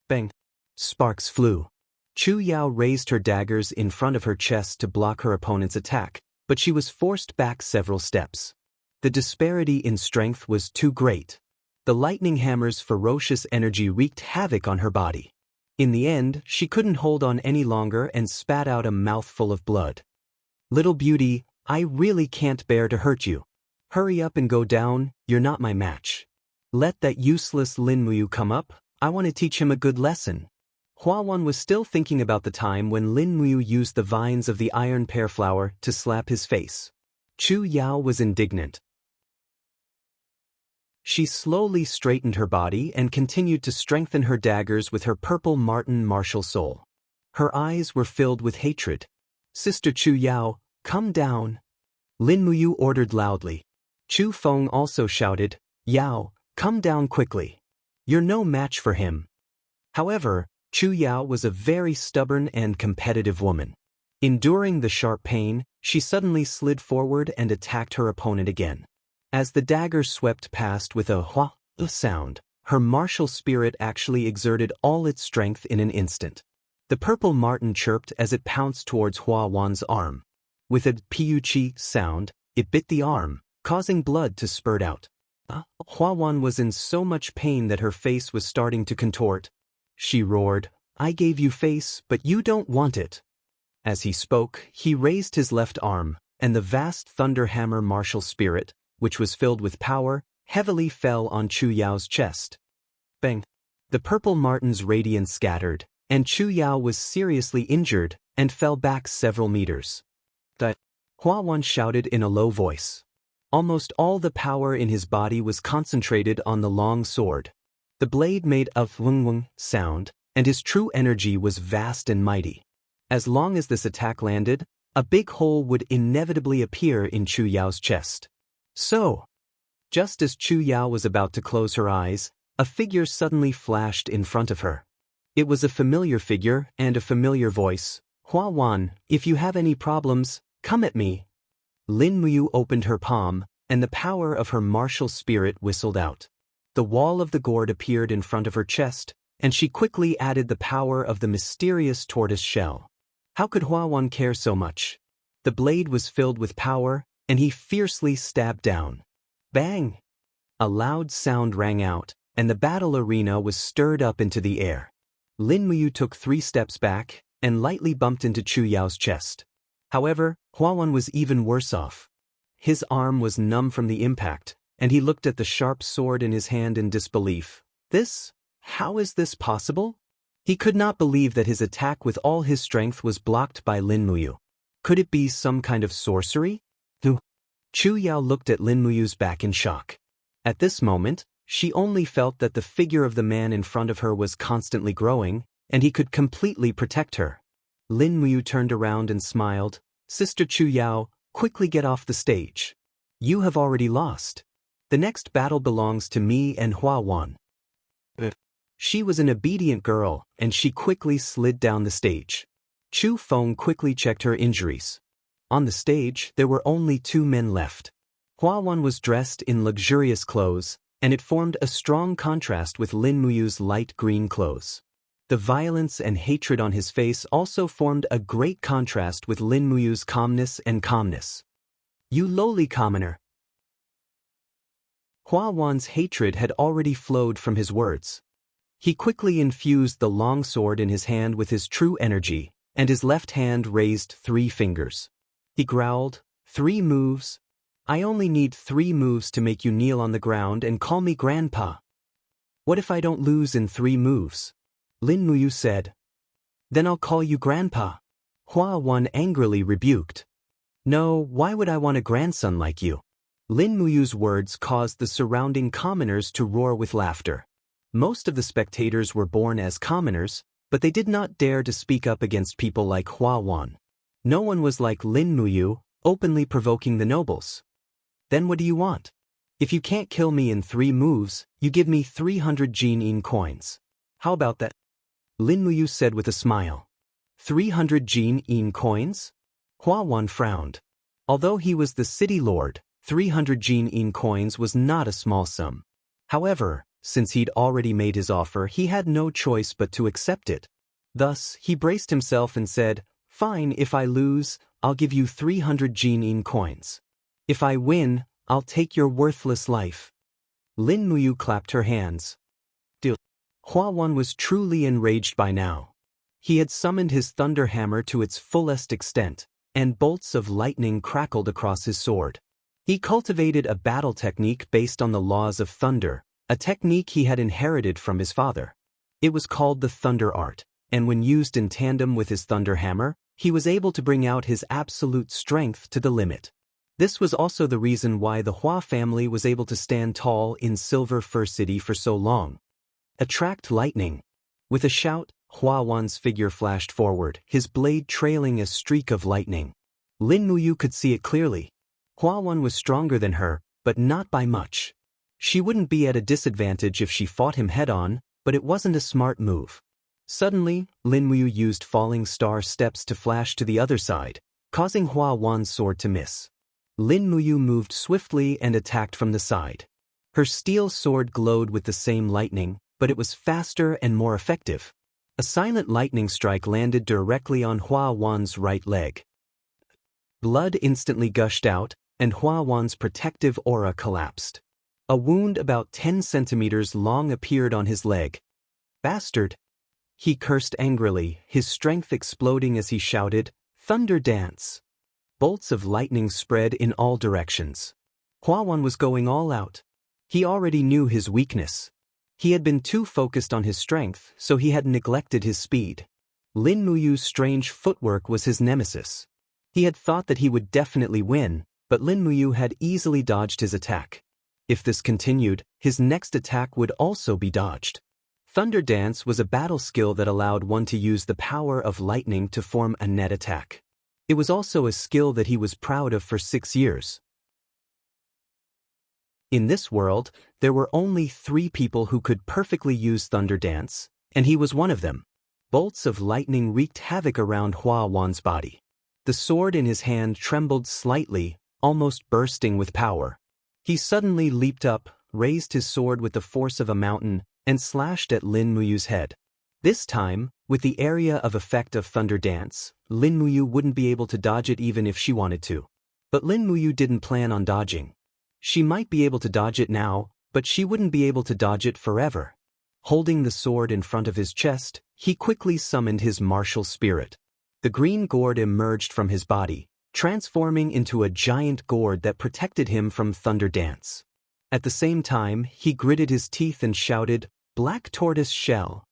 Bang! Sparks flew. Chu Yao raised her daggers in front of her chest to block her opponent's attack, but she was forced back several steps. The disparity in strength was too great. The lightning hammer's ferocious energy wreaked havoc on her body. In the end, she couldn't hold on any longer and spat out a mouthful of blood. Little beauty, I really can't bear to hurt you. Hurry up and go down, you're not my match. Let that useless Lin Muyu come up, I want to teach him a good lesson. Hua Wan was still thinking about the time when Lin Muyu used the vines of the iron pear flower to slap his face. Chu Yao was indignant. She slowly straightened her body and continued to strengthen her daggers with her purple marten martial soul. Her eyes were filled with hatred. Sister Chu Yao, come down. Lin Muyu ordered loudly. Chu Feng also shouted, Yao, come down quickly. You're no match for him. However, Chu Yao was a very stubborn and competitive woman. Enduring the sharp pain, she suddenly slid forward and attacked her opponent again. As the dagger swept past with a hua sound, her martial spirit actually exerted all its strength in an instant. The purple marten chirped as it pounced towards Hua Wan's arm. With a piu-chi sound, it bit the arm, causing blood to spurt out. Hua Wan was in so much pain that her face was starting to contort. She roared, I gave you face, but you don't want it. As he spoke, he raised his left arm, and the vast Thunder Hammer martial spirit, which was filled with power, heavily fell on Chu Yao's chest. Bang! The purple marten's radiance scattered, and Chu Yao was seriously injured and fell back several meters. Hua Wan shouted in a low voice. Almost all the power in his body was concentrated on the long sword. The blade made a wung sound, and his true energy was vast and mighty. As long as this attack landed, a big hole would inevitably appear in Chu Yao's chest. So, just as Chu Yao was about to close her eyes, a figure suddenly flashed in front of her. It was a familiar figure and a familiar voice. Hua Wan, if you have any problems, come at me. Lin Muyu opened her palm, and the power of her martial spirit whistled out. The wall of the gourd appeared in front of her chest, and she quickly added the power of the mysterious tortoise shell. How could Hua Wan care so much? The blade was filled with power, and he fiercely stabbed down. Bang! A loud sound rang out, and the battle arena was stirred up into the air. Lin Muyu took 3 steps back, and lightly bumped into Chu Yao's chest. However, Hua Wan was even worse off. His arm was numb from the impact, and he looked at the sharp sword in his hand in disbelief. How is this possible? He could not believe that his attack with all his strength was blocked by Lin Muyu. Could it be some kind of sorcery? Chu Yao looked at Lin Muyu's back in shock. At this moment, she only felt that the figure of the man in front of her was constantly growing, and he could completely protect her. Lin Muyu turned around and smiled. Sister Chu Yao, quickly get off the stage. You have already lost. The next battle belongs to me and Hua Wan. She was an obedient girl, and she quickly slid down the stage. Chu Feng quickly checked her injuries. On the stage, there were only 2 men left. Hua Wan was dressed in luxurious clothes, and it formed a strong contrast with Lin Muyu's light green clothes. The violence and hatred on his face also formed a great contrast with Lin Muyu's calmness and calmness. You lowly commoner! Hua Wan's hatred had already flowed from his words. He quickly infused the long sword in his hand with his true energy, and his left hand raised 3 fingers. He growled, 3 moves? I only need 3 moves to make you kneel on the ground and call me Grandpa. What if I don't lose in 3 moves? Lin Muyu said. Then I'll call you Grandpa. Hua Wan angrily rebuked. No, why would I want a grandson like you? Lin Muyu's words caused the surrounding commoners to roar with laughter. Most of the spectators were born as commoners, but they did not dare to speak up against people like Hua Wan. No one was like Lin Muyu, openly provoking the nobles. Then what do you want? If you can't kill me in 3 moves, you give me 300 Jin coins. How about that? Lin Muyu said with a smile. 300 Jin coins? Hua Wan frowned. Although he was the city lord, 300 Jin coins was not a small sum. However, since he'd already made his offer, he had no choice but to accept it. Thus, he braced himself and said, Fine, if I lose, I'll give you 300 Jin coins. If I win, I'll take your worthless life. Lin Muyu clapped her hands. Deal. Hua Wan was truly enraged by now. He had summoned his thunder hammer to its fullest extent, and bolts of lightning crackled across his sword. He cultivated a battle technique based on the laws of thunder, a technique he had inherited from his father. It was called the thunder art, and when used in tandem with his thunder hammer, he was able to bring out his absolute strength to the limit. This was also the reason why the Hua family was able to stand tall in Silver Fir City for so long. Attract lightning. With a shout, Hua Wan's figure flashed forward, his blade trailing a streak of lightning. Lin Muyu could see it clearly. Hua Wan was stronger than her, but not by much. She wouldn't be at a disadvantage if she fought him head-on, but it wasn't a smart move. Suddenly, Lin Muyu used falling star steps to flash to the other side, causing Hua Wan's sword to miss. Lin Muyu moved swiftly and attacked from the side. Her steel sword glowed with the same lightning, but it was faster and more effective. A silent lightning strike landed directly on Hua Wan's right leg. Blood instantly gushed out, and Hua Wan's protective aura collapsed. A wound about 10 centimeters long appeared on his leg. Bastard! He cursed angrily, his strength exploding as he shouted, Thunder Dance! Bolts of lightning spread in all directions. Hua Wan was going all out. He already knew his weakness. He had been too focused on his strength, so he had neglected his speed. Lin Muyu's strange footwork was his nemesis. He had thought that he would definitely win, but Lin Muyu had easily dodged his attack. If this continued, his next attack would also be dodged. Thunder Dance was a battle skill that allowed one to use the power of lightning to form a net attack. It was also a skill that he was proud of for 6 years. In this world, there were only 3 people who could perfectly use Thunder Dance, and he was one of them. Bolts of lightning wreaked havoc around Hua Wan's body. The sword in his hand trembled slightly, almost bursting with power. He suddenly leaped up, raised his sword with the force of a mountain, and slashed at Lin Muyu's head. This time, with the area of effect of Thunder Dance, Lin Muyu wouldn't be able to dodge it even if she wanted to. But Lin Muyu didn't plan on dodging. She might be able to dodge it now, but she wouldn't be able to dodge it forever. Holding the sword in front of his chest, he quickly summoned his martial spirit. The green gourd emerged from his body, transforming into a giant gourd that protected him from Thunder Dance. At the same time, he gritted his teeth and shouted, Black Tortoise Shell.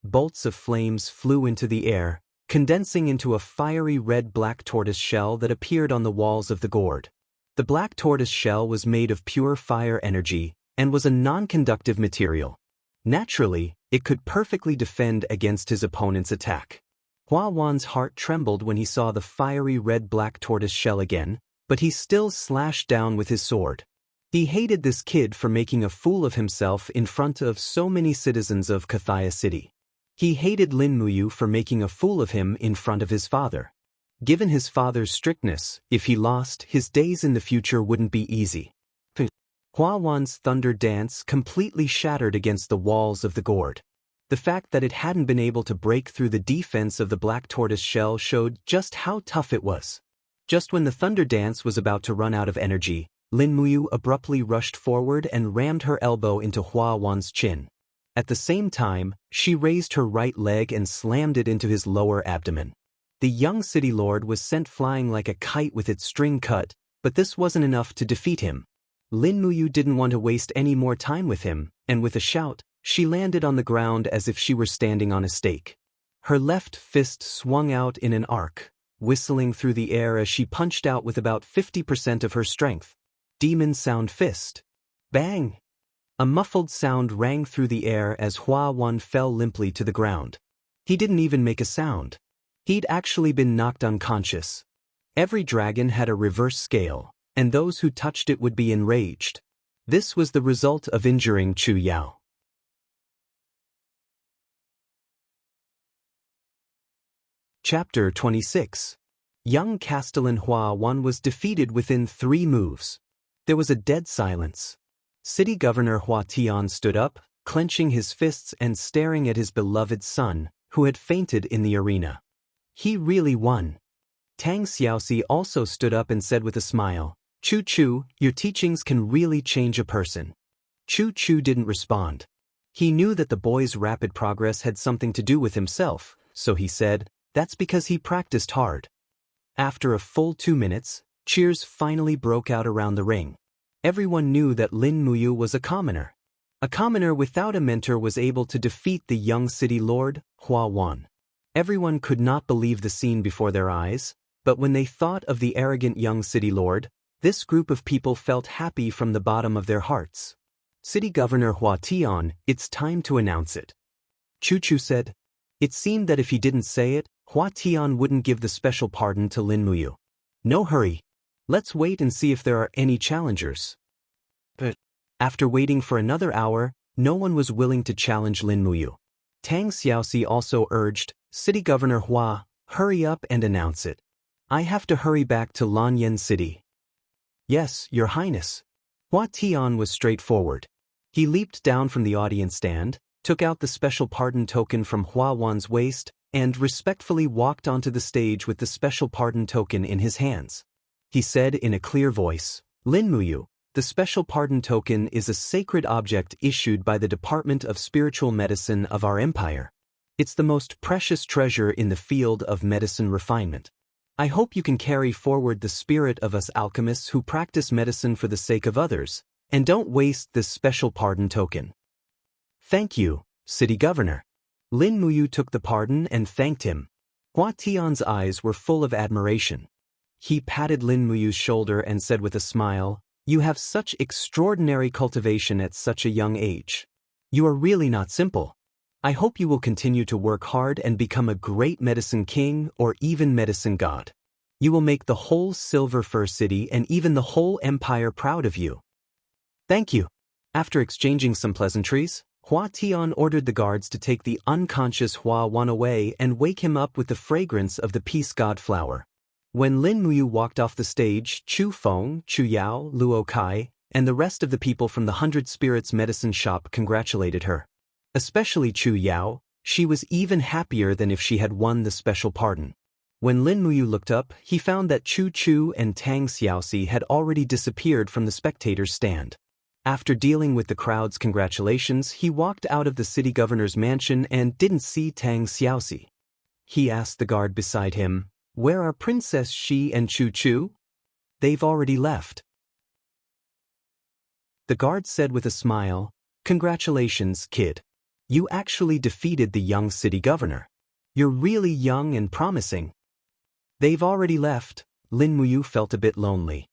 Bolts of flames flew into the air, condensing into a fiery red black tortoise shell that appeared on the walls of the gourd. The black tortoise shell was made of pure fire energy and was a non-conductive material. Naturally, it could perfectly defend against his opponent's attack. Hua Wan's heart trembled when he saw the fiery red-black tortoise shell again, but he still slashed down with his sword. He hated this kid for making a fool of himself in front of so many citizens of Kathia City. He hated Lin Muyu for making a fool of him in front of his father. Given his father's strictness, if he lost, his days in the future wouldn't be easy. Hua Wan's Thunder Dance completely shattered against the walls of the gourd. The fact that it hadn't been able to break through the defense of the black tortoise shell showed just how tough it was. Just when the Thunder Dance was about to run out of energy, Lin Muyu abruptly rushed forward and rammed her elbow into Hua Wan's chin. At the same time, she raised her right leg and slammed it into his lower abdomen. The young city lord was sent flying like a kite with its string cut, but this wasn't enough to defeat him. Lin Muyu didn't want to waste any more time with him, and with a shout, she landed on the ground as if she were standing on a stake. Her left fist swung out in an arc, whistling through the air as she punched out with about 50% of her strength. Demon Sound Fist. Bang! A muffled sound rang through the air as Hua Wan fell limply to the ground. He didn't even make a sound. He'd actually been knocked unconscious. Every dragon had a reverse scale, and those who touched it would be enraged. This was the result of injuring Chu Yao. Chapter 26. Young Castellan Hua Wan was defeated within 3 moves. There was a dead silence. City Governor Hua Tian stood up, clenching his fists and staring at his beloved son, who had fainted in the arena. He really won. Tang Xiaoxi also stood up and said with a smile, "Chu Chu, your teachings can really change a person." Chu Chu didn't respond. He knew that the boy's rapid progress had something to do with himself, so he said, "That's because he practiced hard." After a full 2 minutes, cheers finally broke out around the ring. Everyone knew that Lin Muyu was a commoner. A commoner without a mentor was able to defeat the young city lord, Hua Wan. Everyone could not believe the scene before their eyes, but when they thought of the arrogant young city lord, this group of people felt happy from the bottom of their hearts. City Governor Hua Tian, it's time to announce it. Chu Chu said. It seemed that if he didn't say it, Hua Tian wouldn't give the special pardon to Lin Muyu. No hurry. Let's wait and see if there are any challengers. But after waiting for another hour, no one was willing to challenge Lin Muyu. Tang Xiaoxi also urged, City Governor Hua, hurry up and announce it. I have to hurry back to Lanyan City. Yes, Your Highness. Hua Tian was straightforward. He leaped down from the audience stand, took out the special pardon token from Hua Wan's waist, and respectfully walked onto the stage with the special pardon token in his hands. He said in a clear voice, Lin Muyu, the special pardon token is a sacred object issued by the Department of Spiritual Medicine of our empire. It's the most precious treasure in the field of medicine refinement. I hope you can carry forward the spirit of us alchemists who practice medicine for the sake of others, and don't waste this special pardon token. Thank you, City Governor. Lin Muyu took the pardon and thanked him. Hua Tian's eyes were full of admiration. He patted Lin Muyu's shoulder and said with a smile, You have such extraordinary cultivation at such a young age. You are really not simple. I hope you will continue to work hard and become a great medicine king or even medicine god. You will make the whole Silver Fir City and even the whole empire proud of you. Thank you. After exchanging some pleasantries, Hua Tian ordered the guards to take the unconscious Hua Wan away and wake him up with the fragrance of the peace god flower. When Lin Muyu walked off the stage, Chu Feng, Chu Yao, Luo Kai, and the rest of the people from the 100 Spirits medicine shop congratulated her. Especially Chu Yao, she was even happier than if she had won the special pardon. When Lin Muyu looked up, he found that Chu Chu and Tang Xiaoxi had already disappeared from the spectators' stand. After dealing with the crowd's congratulations, he walked out of the city governor's mansion and didn't see Tang Xiaoxi. He asked the guard beside him, Where are Princess Shi and Chu Chu? They've already left. The guard said with a smile, Congratulations, kid. You actually defeated the young city governor. You're really young and promising. They've already left. Lin Muyu felt a bit lonely.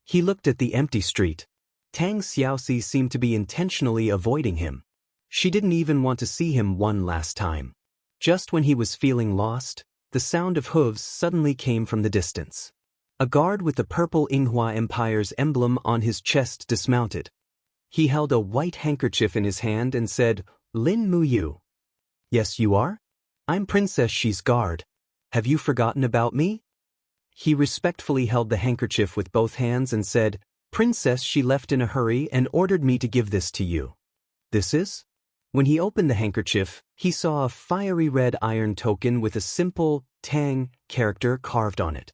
He looked at the empty street. Tang Xiaoxi seemed to be intentionally avoiding him. She didn't even want to see him one last time. Just when he was feeling lost, the sound of hooves suddenly came from the distance. A guard with the purple Yinghua Empire's emblem on his chest dismounted. He held a white handkerchief in his hand and said, Lin Muyu. Yes, you are? I'm Princess Shi's guard. Have you forgotten about me? He respectfully held the handkerchief with both hands and said, Princess Shi left in a hurry and ordered me to give this to you. This is? When he opened the handkerchief, he saw a fiery red iron token with a simple Tang character carved on it.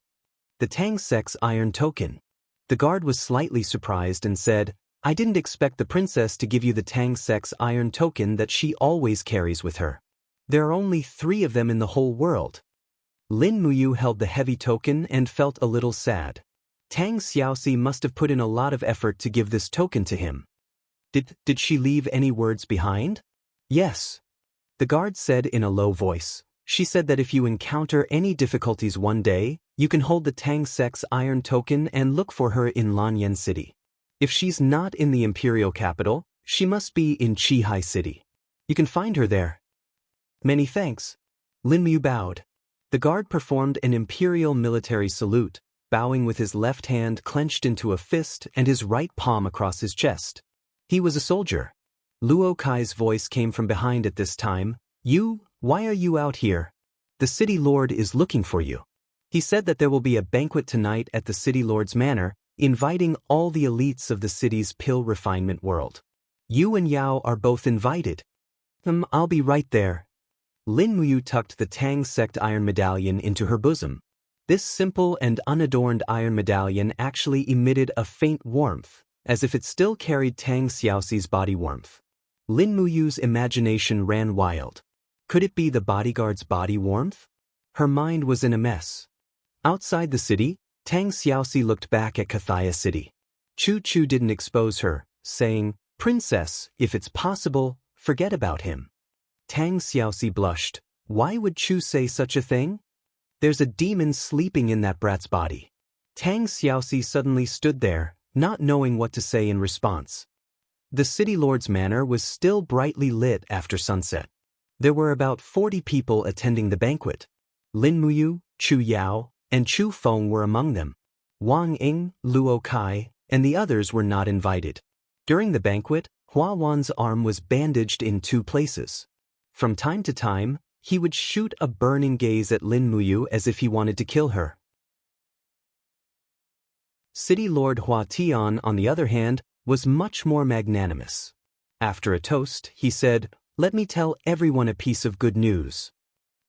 The Tang Sex iron token. The guard was slightly surprised and said, I didn't expect the princess to give you the Tang Sek's iron token that she always carries with her. There are only 3 of them in the whole world. Lin Muyu held the heavy token and felt a little sad. Tang Xiaoxi must have put in a lot of effort to give this token to him. Did she leave any words behind? Yes. The guard said in a low voice. She said that if you encounter any difficulties one day, you can hold the Tang Sek's iron token and look for her in Lanyan City. If she's not in the imperial capital, she must be in Qihai City. You can find her there. Many thanks. Lin Muyu bowed. The guard performed an imperial military salute, bowing with his left hand clenched into a fist and his right palm across his chest. He was a soldier. Luo Kai's voice came from behind at this time. Why are you out here? The city lord is looking for you. He said that there will be a banquet tonight at the city lord's manor, inviting all the elites of the city's pill refinement world. You and Yao are both invited. I'll be right there. Lin Muyu tucked the Tang Sect iron medallion into her bosom. This simple and unadorned iron medallion actually emitted a faint warmth, as if it still carried Tang Xiaoxi's body warmth. Lin Muyu's imagination ran wild. Could it be the bodyguard's body warmth? Her mind was in a mess. Outside the city, Tang Xiaoxi looked back at Kathaya City. Chu Chu didn't expose her, saying, "Princess, if it's possible, forget about him." Tang Xiaoxi blushed. Why would Chu say such a thing? There's a demon sleeping in that brat's body. Tang Xiaoxi suddenly stood there, not knowing what to say in response. The city lord's manor was still brightly lit after sunset. There were about 40 people attending the banquet. Lin Muyu, Chu Yao, and Chu Feng were among them. Wang Ying, Luo Kai, and the others were not invited. During the banquet, Hua Wan's arm was bandaged in 2 places. From time to time, he would shoot a burning gaze at Lin Muyu as if he wanted to kill her. City Lord Hua Tian, on the other hand, was much more magnanimous. After a toast, he said, "Let me tell everyone a piece of good news."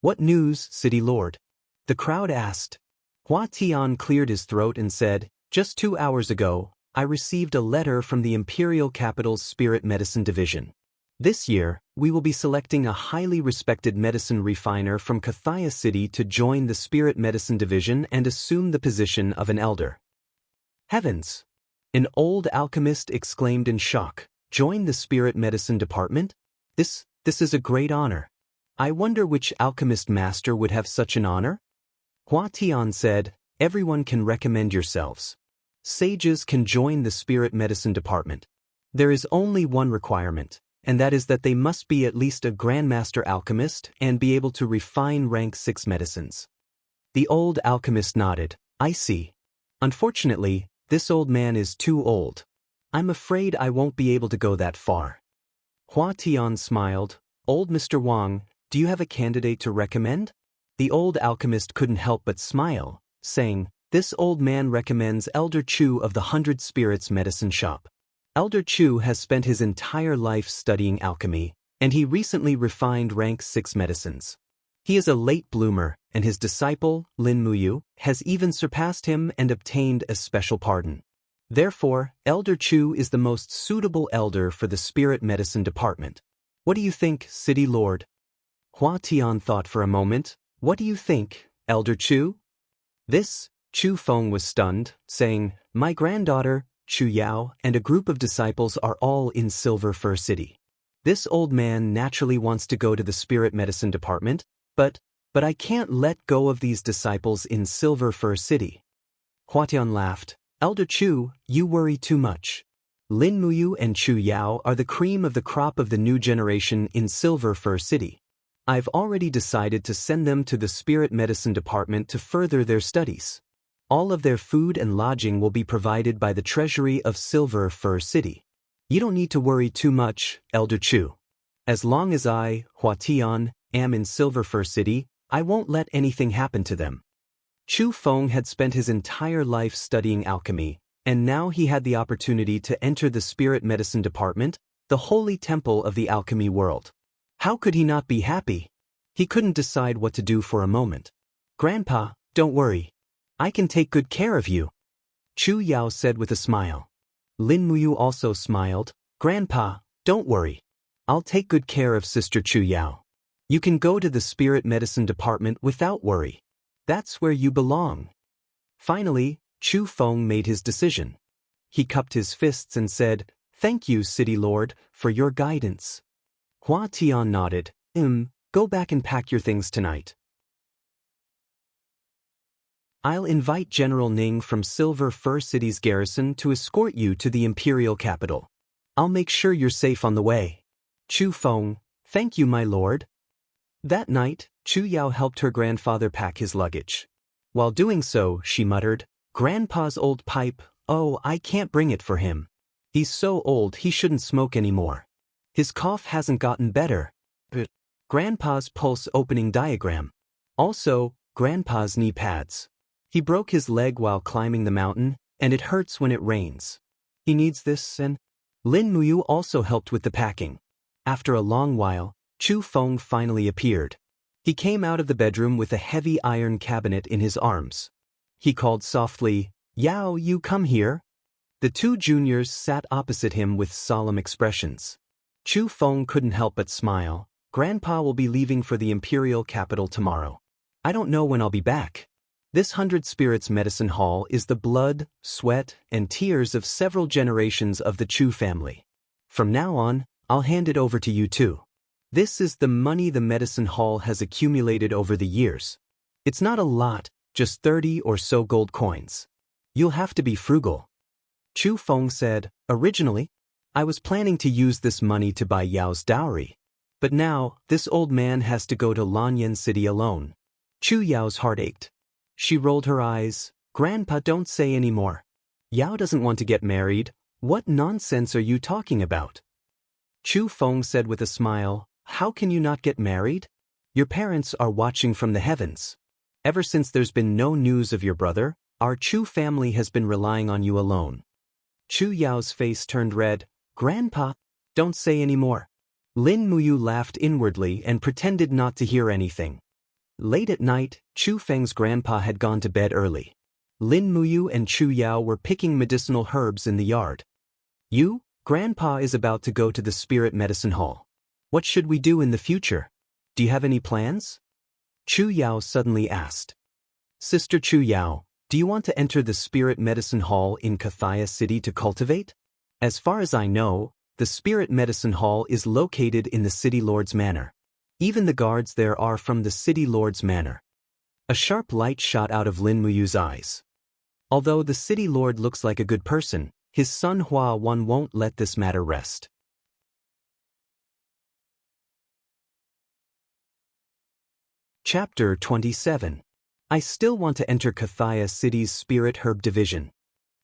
"What news, City Lord?" the crowd asked. Hua Tian cleared his throat and said, "Just 2 hours ago, I received a letter from the Imperial Capital's Spirit Medicine Division. This year, we will be selecting a highly respected medicine refiner from Kathaya City to join the Spirit Medicine Division and assume the position of an elder." Heavens! An old alchemist exclaimed in shock. Join the Spirit Medicine Department? This is a great honor. I wonder which alchemist master would have such an honor? Hua Tian said, "Everyone can recommend yourselves. Sages can join the Spirit Medicine Department. There is only one requirement, and that is that they must be at least a Grandmaster Alchemist and be able to refine rank 6 medicines." The old alchemist nodded. "I see. Unfortunately, this old man is too old. I'm afraid I won't be able to go that far." Hua Tian smiled. "Old Mr. Wang, do you have a candidate to recommend?" The old alchemist couldn't help but smile, saying, "This old man recommends Elder Chu of the 100 Spirits Medicine Shop. Elder Chu has spent his entire life studying alchemy, and he recently refined rank 6 medicines. He is a late bloomer, and his disciple, Lin Muyu, has even surpassed him and obtained a special pardon. Therefore, Elder Chu is the most suitable elder for the Spirit Medicine Department. What do you think, City Lord?" Hua Tian thought for a moment. "What do you think, Elder Chu?" Chu Feng was stunned, saying, "My granddaughter, Chu Yao, and a group of disciples are all in Silver Fir City. This old man naturally wants to go to the Spirit Medicine Department, but I can't let go of these disciples in Silver Fir City." Hua Tian laughed. "Elder Chu, you worry too much. Lin Muyu and Chu Yao are the cream of the crop of the new generation in Silver Fir City. I've already decided to send them to the Spirit Medicine Department to further their studies. All of their food and lodging will be provided by the treasury of Silver Fir City. You don't need to worry too much, Elder Chu. As long as I, Hua Tian, am in Silver Fir City, I won't let anything happen to them." Chu Feng had spent his entire life studying alchemy, and now he had the opportunity to enter the Spirit Medicine Department, the holy temple of the alchemy world. How could he not be happy? He couldn't decide what to do for a moment. "Grandpa, don't worry. I can take good care of you," Chu Yao said with a smile. Lin Muyu also smiled. Grandpa, don't worry. I'll take good care of Sister Chu Yao. You can go to the spirit medicine department without worry. That's where you belong. Finally, Chu Feng made his decision. He cupped his fists and said, "Thank you, City Lord, for your guidance." Hua Tian nodded. Go back and pack your things tonight. I'll invite General Ning from Silver Fir City's garrison to escort you to the imperial capital. I'll make sure you're safe on the way. Chu Feng, thank you, my lord. That night, Chu Yao helped her grandfather pack his luggage. While doing so, she muttered, "Grandpa's old pipe, oh, I can't bring it for him. He's so old he shouldn't smoke anymore. His cough hasn't gotten better." Grandpa's pulse opening diagram. Also, Grandpa's knee pads. He broke his leg while climbing the mountain, and it hurts when it rains. He needs this and... Lin Muyu also helped with the packing. After a long while, Chu Feng finally appeared. He came out of the bedroom with a heavy iron cabinet in his arms. He called softly, "Yao, you come here." The two juniors sat opposite him with solemn expressions. Chu Feng couldn't help but smile. "Grandpa will be leaving for the imperial capital tomorrow. I don't know when I'll be back. This 100 Spirits Medicine Hall is the blood, sweat, and tears of several generations of the Chu family. From now on, I'll hand it over to you too. This is the money the medicine hall has accumulated over the years. It's not a lot, just 30 or so gold coins. You'll have to be frugal." Chu Feng said, "Originally, I was planning to use this money to buy Yao's dowry. But now, this old man has to go to Lanyan City alone." Chu Yao's heart ached. She rolled her eyes. "Grandpa, don't say any more. Yao doesn't want to get married. What nonsense are you talking about?" Chu Feng said with a smile, "How can you not get married? Your parents are watching from the heavens. Ever since there's been no news of your brother, our Chu family has been relying on you alone." Chu Yao's face turned red. "Grandpa, don't say any more." Lin Muyu laughed inwardly and pretended not to hear anything. Late at night, Chu Feng's grandpa had gone to bed early. Lin Muyu and Chu Yao were picking medicinal herbs in the yard. Grandpa is about to go to the spirit medicine hall. What should we do in the future? Do you have any plans?" Chu Yao suddenly asked. "Sister Chu Yao, do you want to enter the spirit medicine hall in Kathaya City to cultivate? As far as I know, the spirit medicine hall is located in the City Lord's Manor. Even the guards there are from the City Lord's Manor." A sharp light shot out of Lin Muyu's eyes. Although the City Lord looks like a good person, his son Hua Wan won't let this matter rest. Chapter 27. I still want to enter Kathaya City's Spirit Herb Division.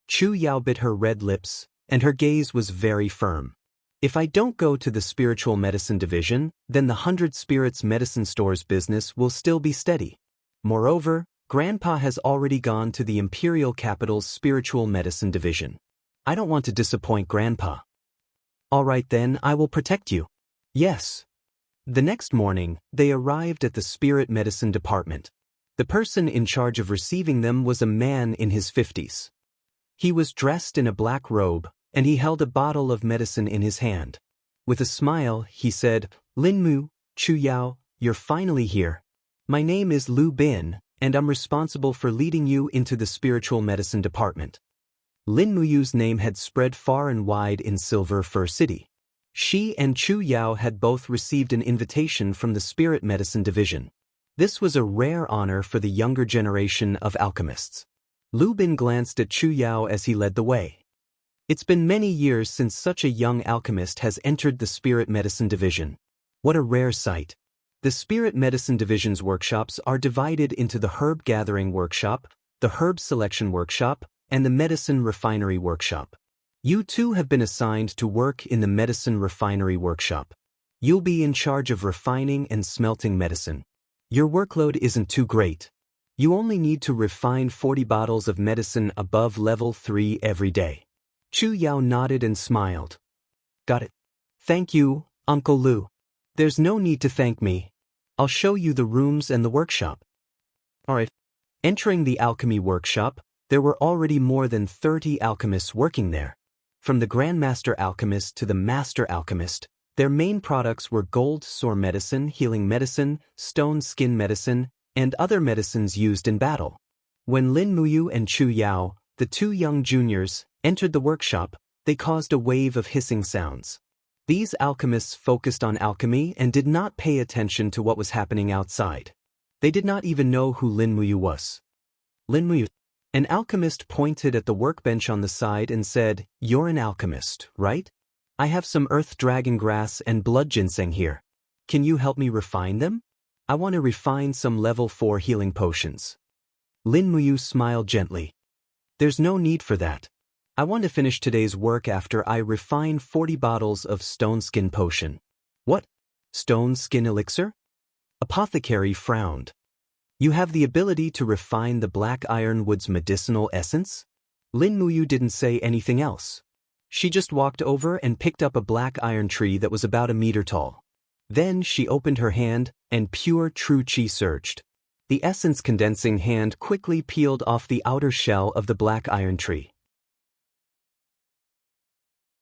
Chu Yao bit her red lips, and her gaze was very firm. If I don't go to the Spiritual Medicine Division, then the 100 Spirits Medicine Store's business will still be steady. Moreover, Grandpa has already gone to the Imperial Capital's Spiritual Medicine Division. I don't want to disappoint Grandpa. All right then, I will protect you. Yes. The next morning, they arrived at the Spirit Medicine Department. The person in charge of receiving them was a man in his 50s. He was dressed in a black robe, and he held a bottle of medicine in his hand. With a smile, he said, "Lin Mu, Chu Yao, you're finally here. My name is Lu Bin, and I'm responsible for leading you into the Spiritual Medicine Department." Lin Muyu's name had spread far and wide in Silver Fir City. She and Chu Yao had both received an invitation from the Spirit Medicine Division. This was a rare honor for the younger generation of alchemists. Lu Bin glanced at Chu Yao as he led the way. It's been many years since such a young alchemist has entered the Spirit Medicine Division. What a rare sight. The Spirit Medicine Division's workshops are divided into the Herb Gathering Workshop, the Herb Selection Workshop, and the Medicine Refinery Workshop. You two have been assigned to work in the Medicine Refinery Workshop. You'll be in charge of refining and smelting medicine. Your workload isn't too great. You only need to refine 40 bottles of medicine above level 3 every day. Chu Yao nodded and smiled. Got it. Thank you, Uncle Lu. There's no need to thank me. I'll show you the rooms and the workshop. Alright. Entering the alchemy workshop, there were already more than 30 alchemists working there. From the Grandmaster Alchemist to the Master Alchemist, their main products were gold sore medicine, healing medicine, stone skin medicine, and other medicines used in battle. When Lin Muyu and Chu Yao, the two young juniors, entered the workshop, they caused a wave of hissing sounds. These alchemists focused on alchemy and did not pay attention to what was happening outside. They did not even know who Lin Muyu was. Lin Muyu. An alchemist pointed at the workbench on the side and said, "You're an alchemist, right? I have some earth dragon grass and blood ginseng here. Can you help me refine them? I want to refine some level 4 healing potions." Lin Muyu smiled gently. "There's no need for that. I want to finish today's work after I refine 40 bottles of stone skin potion." "What? Stone skin elixir?" Apothecary frowned. "You have the ability to refine the black ironwood's medicinal essence?" Lin Muyu didn't say anything else. She just walked over and picked up a black iron tree that was about a meter tall. Then she opened her hand, and pure true qi surged. The essence condensing hand quickly peeled off the outer shell of the black iron tree.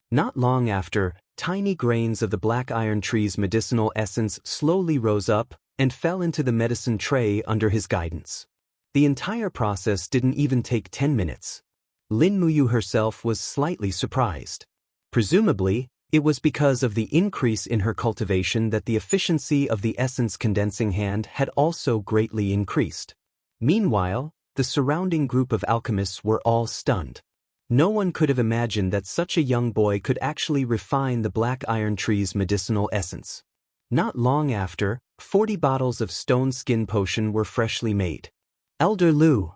Not long after, tiny grains of the black iron tree's medicinal essence slowly rose up and fell into the medicine tray under his guidance. The entire process didn't even take 10 minutes. Lin Muyu herself was slightly surprised. Presumably, it was because of the increase in her cultivation that the efficiency of the essence condensing hand had also greatly increased. Meanwhile, the surrounding group of alchemists were all stunned. No one could have imagined that such a young boy could actually refine the black iron tree's medicinal essence. Not long after, 40 bottles of stone skin potion were freshly made. "Elder Lu."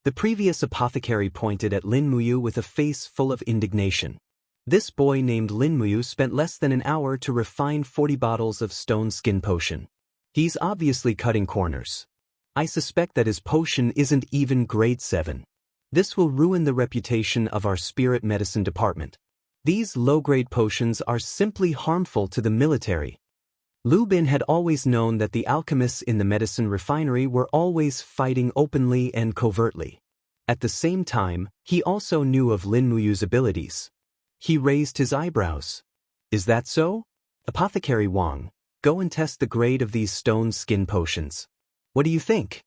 The previous apothecary pointed at Lin Muyu with a face full of indignation. This boy named Lin Muyu spent less than an hour to refine 40 bottles of stone skin potion. He's obviously cutting corners. I suspect that his potion isn't even grade 7. This will ruin the reputation of our spirit medicine department. These low-grade potions are simply harmful to the military. Lu Bin had always known that the alchemists in the medicine refinery were always fighting openly and covertly. At the same time, he also knew of Lin Muyu's abilities. He raised his eyebrows. "Is that so? Apothecary Wang, go and test the grade of these stone skin potions. What do you think?"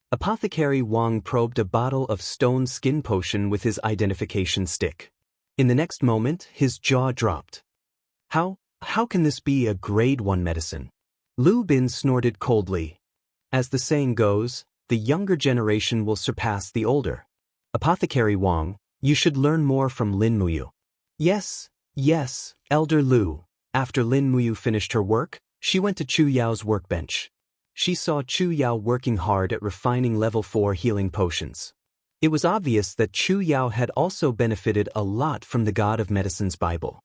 Apothecary Wang probed a bottle of stone skin potion with his identification stick. In the next moment, his jaw dropped. How can this be a grade 1 medicine?" Lu Bin snorted coldly. "As the saying goes, the younger generation will surpass the older. Apothecary Wang, you should learn more from Lin Muyu." Yes, Elder Lu." After Lin Muyu finished her work, she went to Chu Yao's workbench. She saw Chu Yao working hard at refining level 4 healing potions. It was obvious that Chu Yao had also benefited a lot from the God of Medicine's Bible.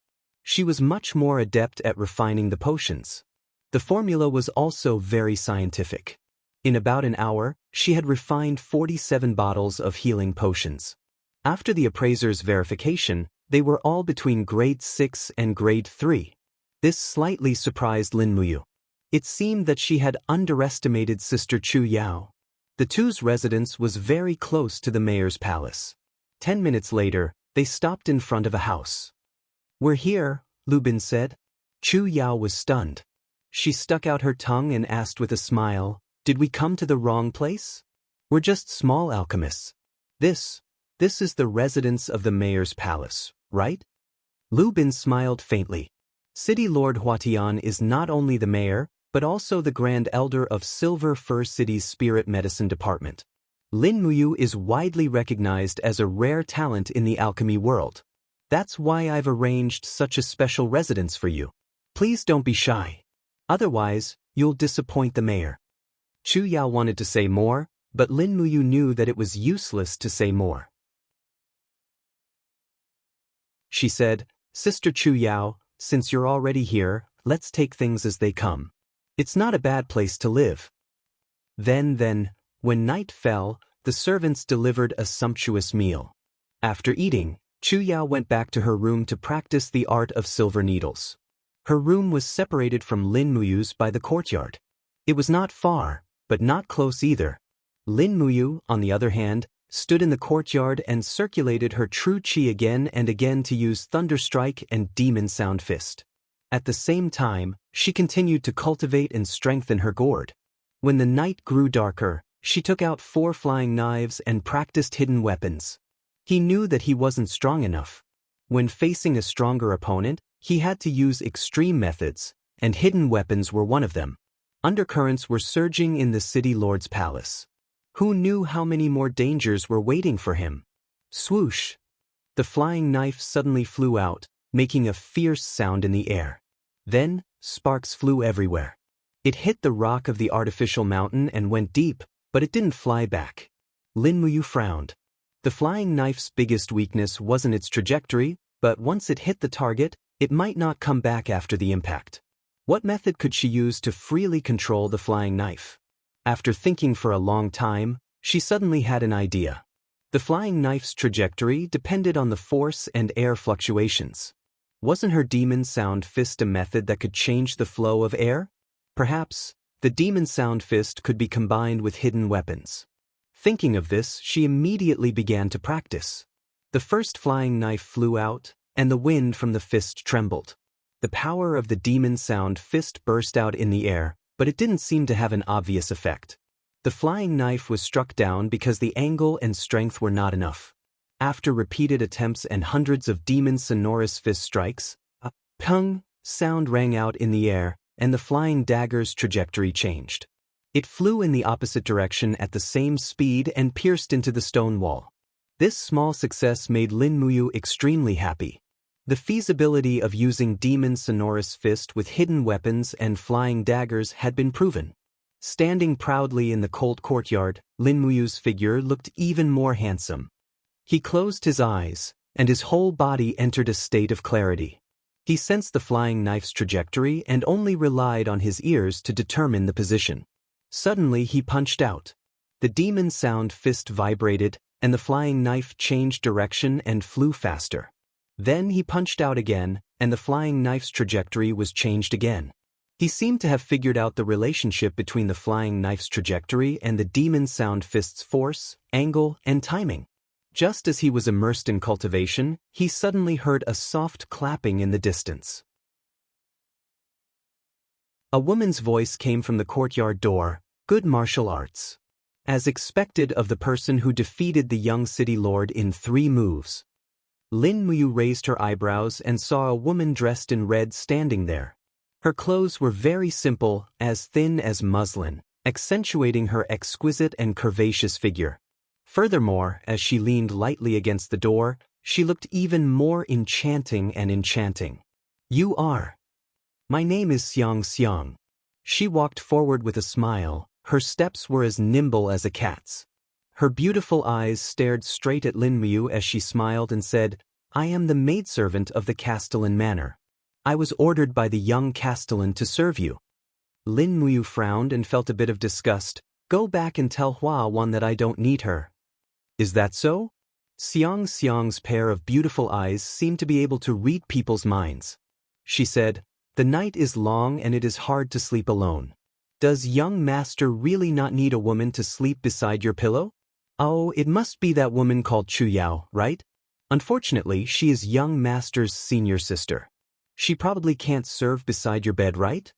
She was much more adept at refining the potions. The formula was also very scientific. In about an hour, she had refined 47 bottles of healing potions. After the appraiser's verification, they were all between grade 6 and grade 3. This slightly surprised Lin Muyu. It seemed that she had underestimated Sister Chu Yao. The two's residence was very close to the mayor's palace. 10 minutes later, they stopped in front of a house. "We're here," Lu Bin said. Chu Yao was stunned. She stuck out her tongue and asked with a smile, "Did we come to the wrong place? We're just small alchemists. This is the residence of the mayor's palace, right?" Lu Bin smiled faintly. City Lord Huatian is not only the mayor, but also the Grand Elder of Silver Fir City's Spirit Medicine Department. Lin Muyu is widely recognized as a rare talent in the alchemy world. That's why I've arranged such a special residence for you. Please don't be shy. Otherwise, you'll disappoint the mayor." Chu Yao wanted to say more, but Lin Muyu knew that it was useless to say more. She said, "Sister Chu Yao, since you're already here, let's take things as they come. It's not a bad place to live." Then, when night fell, the servants delivered a sumptuous meal. After eating, Chu Yao went back to her room to practice the art of silver needles. Her room was separated from Lin Muyu's by the courtyard. It was not far, but not close either. Lin Muyu, on the other hand, stood in the courtyard and circulated her true chi again and again to use Thunderstrike and Demon Sound Fist. At the same time, she continued to cultivate and strengthen her gourd. When the night grew darker, she took out 4 flying knives and practiced hidden weapons. He knew that he wasn't strong enough. When facing a stronger opponent, he had to use extreme methods, and hidden weapons were one of them. Undercurrents were surging in the city lord's palace. Who knew how many more dangers were waiting for him? Swoosh! The flying knife suddenly flew out, making a fierce sound in the air. Then, sparks flew everywhere. It hit the rock of the artificial mountain and went deep, but it didn't fly back. Lin Muyu frowned. The flying knife's biggest weakness wasn't its trajectory, but once it hit the target, it might not come back after the impact. What method could she use to freely control the flying knife? After thinking for a long time, she suddenly had an idea. The flying knife's trajectory depended on the force and air fluctuations. Wasn't her Demon Sound Fist a method that could change the flow of air? Perhaps, the Demon Sound Fist could be combined with hidden weapons. Thinking of this, she immediately began to practice. The first flying knife flew out, and the wind from the fist trembled. The power of the Demon Sound Fist burst out in the air, but it didn't seem to have an obvious effect. The flying knife was struck down because the angle and strength were not enough. After repeated attempts and hundreds of Demon Sonorous Fist strikes, a pung sound rang out in the air, and the flying dagger's trajectory changed. It flew in the opposite direction at the same speed and pierced into the stone wall. This small success made Lin Muyu extremely happy. The feasibility of using Demon Sonorous Fist with hidden weapons and flying daggers had been proven. Standing proudly in the cold courtyard, Lin Muyu's figure looked even more handsome. He closed his eyes, and his whole body entered a state of clarity. He sensed the flying knife's trajectory and only relied on his ears to determine the position. Suddenly he punched out. The Demon Sound Fist vibrated, and the flying knife changed direction and flew faster. Then he punched out again, and the flying knife's trajectory was changed again. He seemed to have figured out the relationship between the flying knife's trajectory and the Demon Sound Fist's force, angle, and timing. Just as he was immersed in cultivation, he suddenly heard a soft clapping in the distance. A woman's voice came from the courtyard door, "Good martial arts." As expected of the person who defeated the young city lord in 3 moves. Lin Muyu raised her eyebrows and saw a woman dressed in red standing there. Her clothes were very simple, as thin as muslin, accentuating her exquisite and curvaceous figure. Furthermore, as she leaned lightly against the door, she looked even more enchanting and enchanting. "You are." "My name is Xiang Xiang." She walked forward with a smile. Her steps were as nimble as a cat's. Her beautiful eyes stared straight at Lin Muyu as she smiled and said, "I am the maidservant of the Castellan Manor. I was ordered by the young Castellan to serve you." Lin Muyu frowned and felt a bit of disgust. "Go back and tell Hua Wan that I don't need her." "Is that so?" Xiang Xiang's pair of beautiful eyes seemed to be able to read people's minds. She said, "The night is long and it is hard to sleep alone. Does young master really not need a woman to sleep beside your pillow?" "Oh, it must be that woman called Chu Yao, right? Unfortunately, she is young master's senior sister. She probably can't serve beside your bed, right?"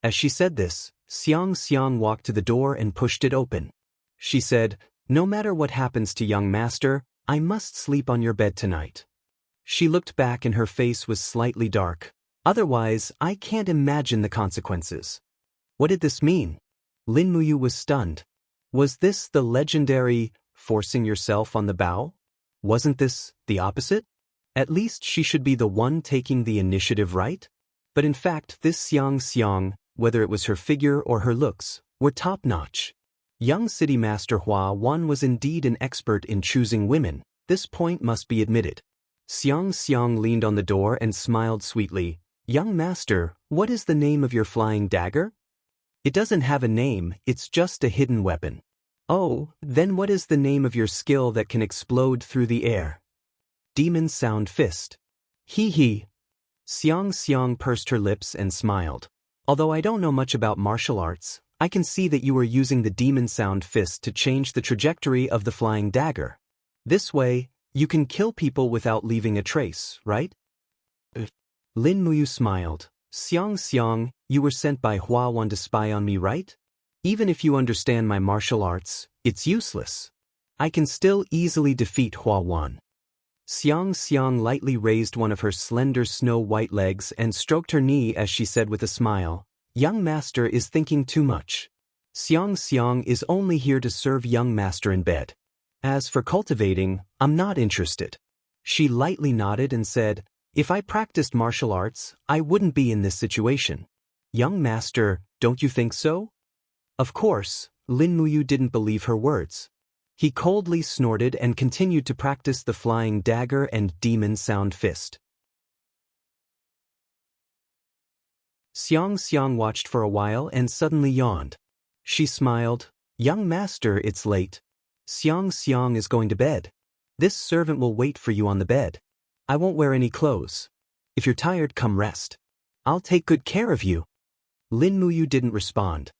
As she said this, Xiang Xiang walked to the door and pushed it open. She said, "No matter what happens to young master, I must sleep on your bed tonight." She looked back and her face was slightly dark. "Otherwise, I can't imagine the consequences." What did this mean? Lin Muyu was stunned. Was this the legendary forcing yourself on the bow? Wasn't this the opposite? At least she should be the one taking the initiative, right? But in fact, this Xiang Xiang, whether it was her figure or her looks, were top-notch. Young City Master Hua Wan was indeed an expert in choosing women. This point must be admitted. Xiang Xiang leaned on the door and smiled sweetly. "Young master, what is the name of your flying dagger?" "It doesn't have a name, it's just a hidden weapon." "Oh, then what is the name of your skill that can explode through the air?" "Demon Sound Fist." "Hee hee." Xiang Xiang pursed her lips and smiled. "Although I don't know much about martial arts, I can see that you are using the demon sound fist to change the trajectory of the flying dagger. This way, you can kill people without leaving a trace, right? Lin Muyu smiled. Xiang, you were sent by Hua Wan to spy on me, right? Even if you understand my martial arts, it's useless. I can still easily defeat Hua Wan. Xiang lightly raised one of her slender snow-white legs and stroked her knee as she said with a smile, Young master is thinking too much. Xiang is only here to serve young master in bed. As for cultivating, I'm not interested. She lightly nodded and said, if I practiced martial arts, I wouldn't be in this situation. Young master, don't you think so? Of course, Lin Muyu didn't believe her words. He coldly snorted and continued to practice the flying dagger and demon sound fist. Xiang watched for a while and suddenly yawned. She smiled, Young master, it's late. Xiang is going to bed. This servant will wait for you on the bed. I won't wear any clothes. If you're tired, come rest. I'll take good care of you. Lin Muyu didn't respond.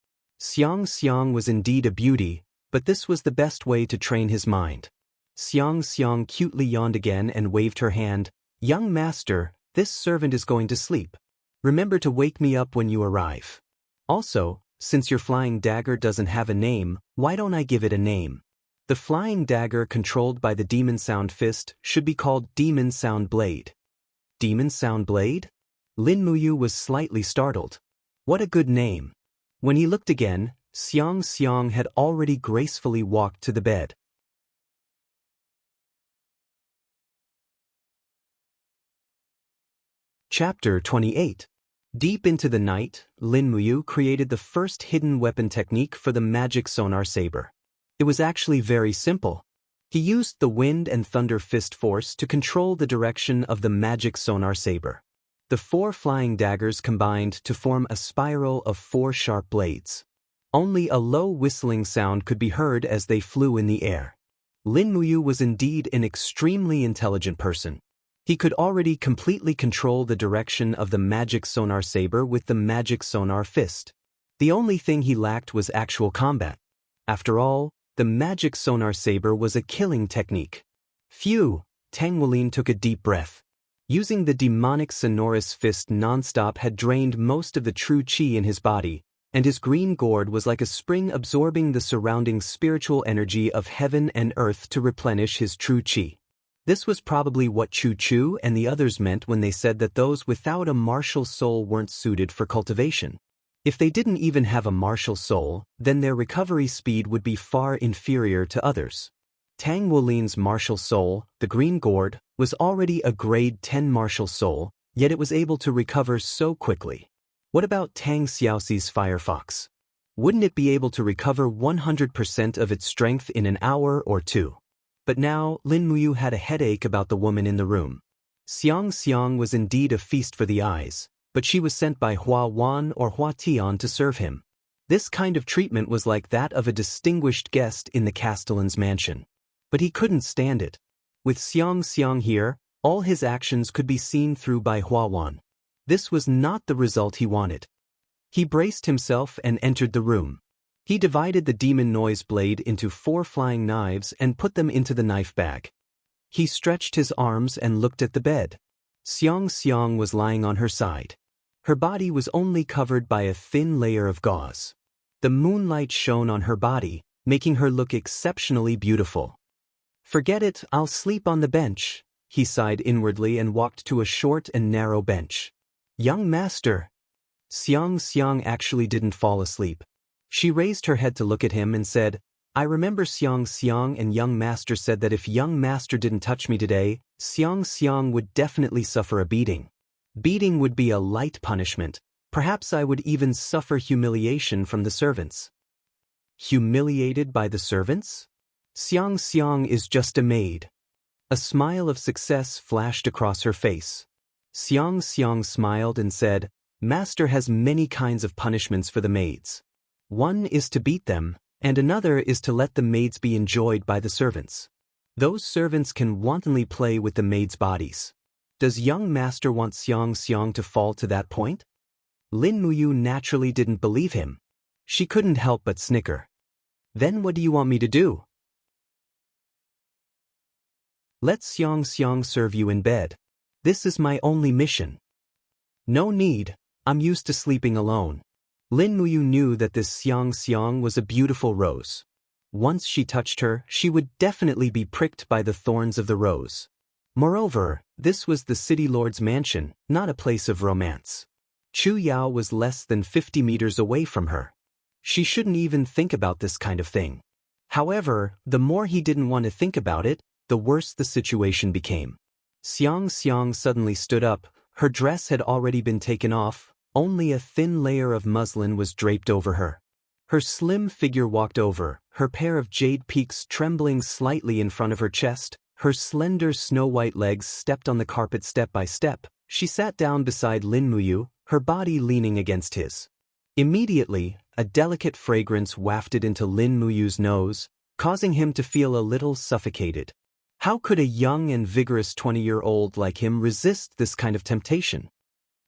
Xiang was indeed a beauty, but this was the best way to train his mind. Xiang cutely yawned again and waved her hand. Young master, this servant is going to sleep. Remember to wake me up when you arrive. Also, since your flying dagger doesn't have a name, why don't I give it a name? The flying dagger controlled by the Demon Sound Fist should be called Demon Sound Blade. Demon Sound Blade? Lin Muyu was slightly startled. What a good name. When he looked again, Xiang had already gracefully walked to the bed. Chapter 28. Deep into the night, Lin Muyu created the first hidden weapon technique for the magic sonar saber. It was actually very simple. He used the wind and thunder fist force to control the direction of the magic sonar saber. The 4 flying daggers combined to form a spiral of 4 sharp blades. Only a low whistling sound could be heard as they flew in the air. Lin Muyu was indeed an extremely intelligent person. He could already completely control the direction of the magic sonar saber with the magic sonar fist. The only thing he lacked was actual combat. After all, the magic sonar saber was a killing technique. Phew, Tang Wulin took a deep breath. Using the demonic sonorous fist non-stop had drained most of the true qi in his body, and his green gourd was like a spring absorbing the surrounding spiritual energy of heaven and earth to replenish his true qi. This was probably what Chu Chu and the others meant when they said that those without a martial soul weren't suited for cultivation. If they didn't even have a martial soul, then their recovery speed would be far inferior to others. Tang Wulin's martial soul, the green gourd, was already a grade 10 martial soul, yet it was able to recover so quickly. What about Tang Xiaoxi's firefox? Wouldn't it be able to recover 100% of its strength in an hour or two? But now, Lin Muyu had a headache about the woman in the room. Xiang was indeed a feast for the eyes, but she was sent by Hua Wan or Hua Tian to serve him. This kind of treatment was like that of a distinguished guest in the Castellan's mansion. But he couldn't stand it. With Xiang here, all his actions could be seen through by Hua Wan. This was not the result he wanted. He braced himself and entered the room. He divided the demon noise blade into 4 flying knives and put them into the knife bag. He stretched his arms and looked at the bed. Xiang was lying on her side. Her body was only covered by a thin layer of gauze. The moonlight shone on her body, making her look exceptionally beautiful. Forget it, I'll sleep on the bench, he sighed inwardly and walked to a short and narrow bench. Young master. Xiang actually didn't fall asleep. She raised her head to look at him and said, I remember Xiang and young master said that if young master didn't touch me today, Xiang would definitely suffer a beating. Beating would be a light punishment. Perhaps I would even suffer humiliation from the servants. Humiliated by the servants? Xiang is just a maid. A smile of success flashed across her face. Xiang smiled and said, Master has many kinds of punishments for the maids. One is to beat them, and another is to let the maids be enjoyed by the servants. Those servants can wantonly play with the maids' bodies. Does young master want Xiang to fall to that point? Lin Muyu naturally didn't believe him. She couldn't help but snicker. Then what do you want me to do? Let Xiang Xiang serve you in bed. This is my only mission. No need, I'm used to sleeping alone. Lin Muyu knew that this Xiang Xiang was a beautiful rose. Once she touched her, she would definitely be pricked by the thorns of the rose. Moreover, this was the city lord's mansion, not a place of romance. Chu Yao was less than 50 meters away from her. She shouldn't even think about this kind of thing. However, the more he didn't want to think about it, the worse the situation became. Xiang Xiang suddenly stood up. Her dress had already been taken off, only a thin layer of muslin was draped over her. Her slim figure walked over, her pair of jade peaks trembling slightly in front of her chest. Her slender snow-white legs stepped on the carpet step by step. She sat down beside Lin Muyu, her body leaning against his. Immediately, a delicate fragrance wafted into Lin Muyu's nose, causing him to feel a little suffocated. How could a young and vigorous 20-year-old like him resist this kind of temptation?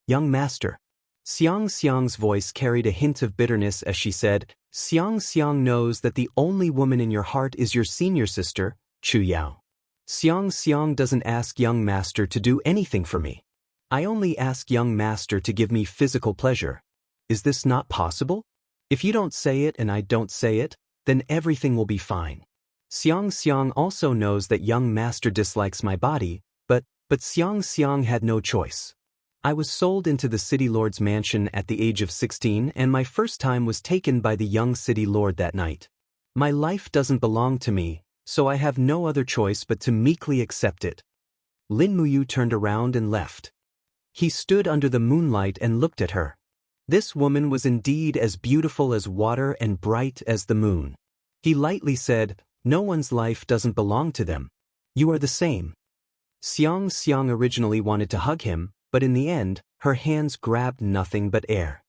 Young master. Xiang Xiang's voice carried a hint of bitterness as she said, Xiang Xiang knows that the only woman in your heart is your senior sister, Chu Yao. Xiang Xiang doesn't ask young master to do anything for me. I only ask young master to give me physical pleasure. Is this not possible? If you don't say it and I don't say it, then everything will be fine. Xiang Xiang also knows that young master dislikes my body, but Xiang Xiang had no choice. I was sold into the city lord's mansion at the age of 16 and my first time was taken by the young city lord that night. My life doesn't belong to me, so I have no other choice but to meekly accept it. Lin Muyu turned around and left. He stood under the moonlight and looked at her. This woman was indeed as beautiful as water and bright as the moon. He lightly said, no one's life doesn't belong to them. You are the same. Xiang Xiang originally wanted to hug him, but in the end, her hands grabbed nothing but air.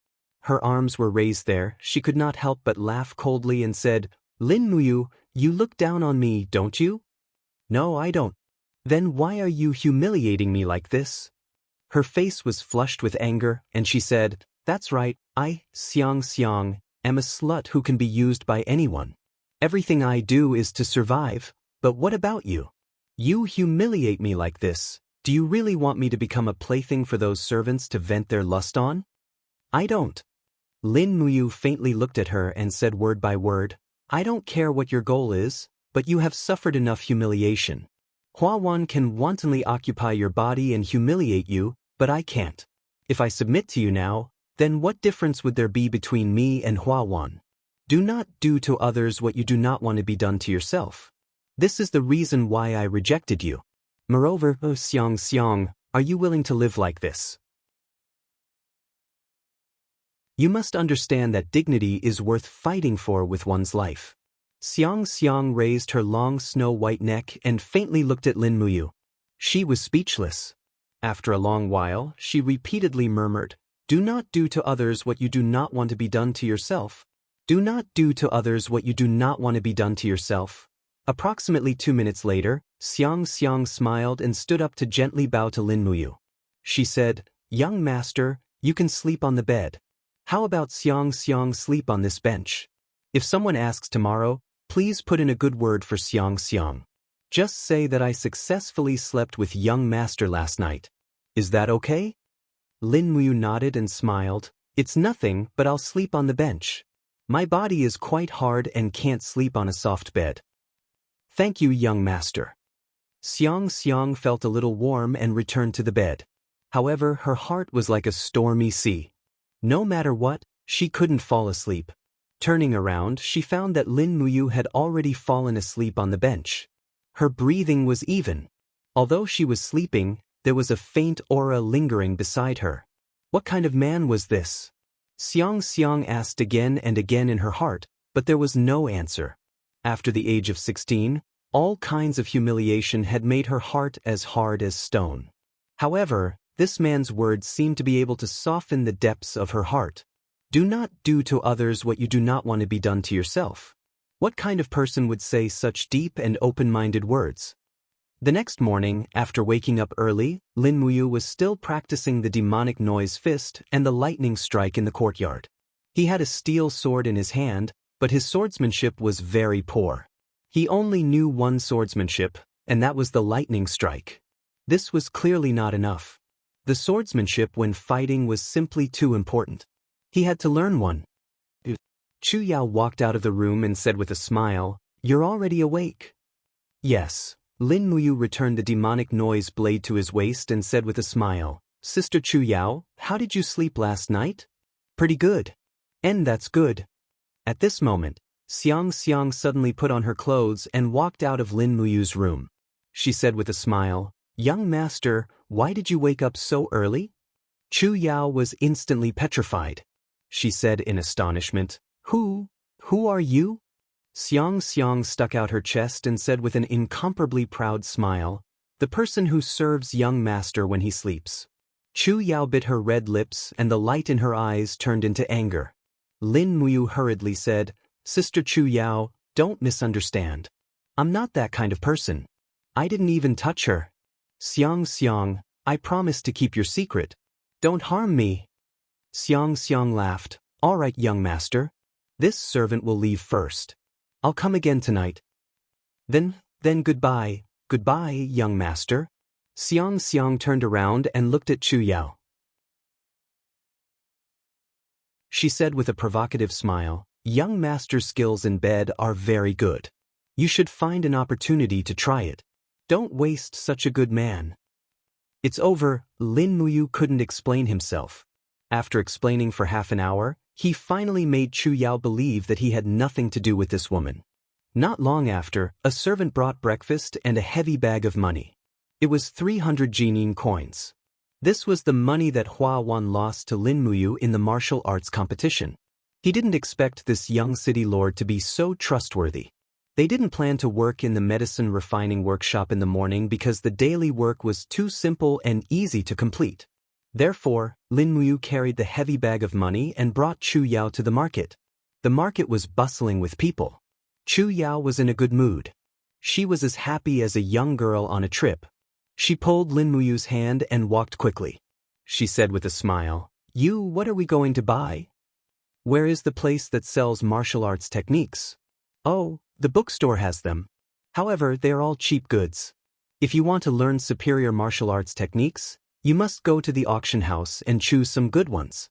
Her arms were raised there, she could not help but laugh coldly and said, Lin Muyu, you look down on me, don't you? No, I don't. Then why are you humiliating me like this? Her face was flushed with anger, and she said, that's right, I, Xiang Xiang, am a slut who can be used by anyone. Everything I do is to survive, but what about you? You humiliate me like this. Do you really want me to become a plaything for those servants to vent their lust on? I don't. Lin Muyu faintly looked at her and said word by word, I don't care what your goal is, but you have suffered enough humiliation. Hua Wan can wantonly occupy your body and humiliate you, but I can't. If I submit to you now, then what difference would there be between me and Hua Wan? Do not do to others what you do not want to be done to yourself. This is the reason why I rejected you. Moreover, Xiang Xiang, are you willing to live like this? You must understand that dignity is worth fighting for with one's life. Xiang Xiang raised her long snow-white neck and faintly looked at Lin Muyu. She was speechless. After a long while, she repeatedly murmured, do not do to others what you do not want to be done to yourself. Do not do to others what you do not want to be done to yourself. Approximately 2 minutes later, Xiang Xiang smiled and stood up to gently bow to Lin Muyu. She said, young master, you can sleep on the bed. How about Xiang Xiang sleep on this bench? If someone asks tomorrow, please put in a good word for Xiang Xiang. Just say that I successfully slept with young master last night. Is that okay? Lin Muyu nodded and smiled. It's nothing, but I'll sleep on the bench. My body is quite hard and can't sleep on a soft bed. Thank you, young master. Xiang Xiang felt a little warm and returned to the bed. However, her heart was like a stormy sea. No matter what, she couldn't fall asleep. Turning around, she found that Lin Muyu had already fallen asleep on the bench. Her breathing was even. Although she was sleeping, there was a faint aura lingering beside her. What kind of man was this? Xiang Xiang asked again and again in her heart, but there was no answer. After the age of 16, all kinds of humiliation had made her heart as hard as stone. However, this man's words seemed to be able to soften the depths of her heart. Do not do to others what you do not want to be done to yourself. What kind of person would say such deep and open-minded words? The next morning, after waking up early, Lin Muyu was still practicing the demonic noise fist and the lightning strike in the courtyard. He had a steel sword in his hand, but his swordsmanship was very poor. He only knew one swordsmanship, and that was the lightning strike. This was clearly not enough. The swordsmanship when fighting was simply too important. He had to learn one. Chu Yao walked out of the room and said with a smile, "You're already awake." "Yes." Lin Muyu returned the demonic noise blade to his waist and said with a smile, "Sister Chu Yao, how did you sleep last night?" "Pretty good." "And that's good." At this moment, Xiang suddenly put on her clothes and walked out of Lin Muyu's room. She said with a smile, "Young master, why did you wake up so early?" Chu Yao was instantly petrified. She said in astonishment, Who are you?" Xiang stuck out her chest and said with an incomparably proud smile, "The person who serves young master when he sleeps." Chu Yao bit her red lips and the light in her eyes turned into anger. Lin Muyu hurriedly said, "Sister Chu Yao, don't misunderstand. I'm not that kind of person. I didn't even touch her." Xiang, I promise to keep your secret. Don't harm me." Xiang laughed, "All right, young master. This servant will leave first. I'll come again tonight." Then goodbye, young master." Xiang turned around and looked at Chu Yao. She said with a provocative smile, "Young master's skills in bed are very good. You should find an opportunity to try it. Don't waste such a good man." "It's over." Lin Muyu couldn't explain himself. After explaining for half an hour, he finally made Chu Yao believe that he had nothing to do with this woman. Not long after, a servant brought breakfast and a heavy bag of money. It was 300 Jinin coins. This was the money that Hua Wan lost to Lin Muyu in the martial arts competition. He didn't expect this young city lord to be so trustworthy. They didn't plan to work in the medicine refining workshop in the morning because the daily work was too simple and easy to complete. Therefore, Lin Muyu carried the heavy bag of money and brought Chu Yao to the market. The market was bustling with people. Chu Yao was in a good mood. She was as happy as a young girl on a trip. She pulled Lin Muyu's hand and walked quickly. She said with a smile, What are we going to buy?" "Where is the place that sells martial arts techniques?" "Oh, the bookstore has them. However, they are all cheap goods. If you want to learn superior martial arts techniques, you must go to the auction house and choose some good ones."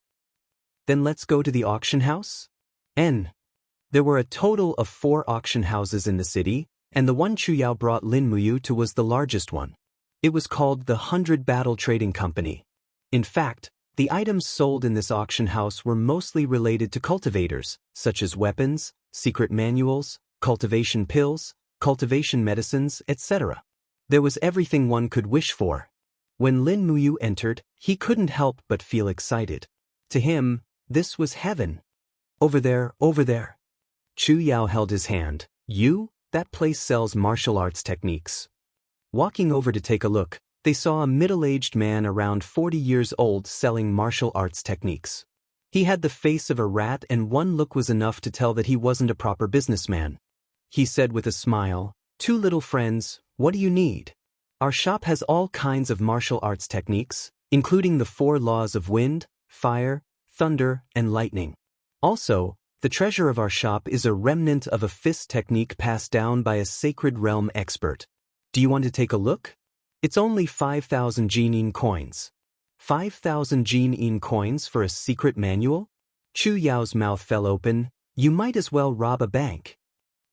"Then let's go to the auction house?" There were a total of 4 auction houses in the city, and the one Chu Yao brought Lin Muyu to was the largest one. It was called the 100 Battle Trading Company. In fact, the items sold in this auction house were mostly related to cultivators, such as weapons, secret manuals, cultivation pills, cultivation medicines, etc. There was everything one could wish for. When Lin Muyu entered, he couldn't help but feel excited. To him, this was heaven. Over there. Chu Yao held his hand. That place sells martial arts techniques." Walking over to take a look, they saw a middle-aged man around 40 years old selling martial arts techniques. He had the face of a rat and one look was enough to tell that he wasn't a proper businessman. He said with a smile, "Two little friends, what do you need? Our shop has all kinds of martial arts techniques, including the 4 laws of wind, fire, thunder, and lightning. Also, the treasure of our shop is a remnant of a fist technique passed down by a sacred realm expert. Do you want to take a look? It's only 5,000 Jinin coins." 5,000 Jinin coins for a secret manual? Chu Yao's mouth fell open. "You might as well rob a bank."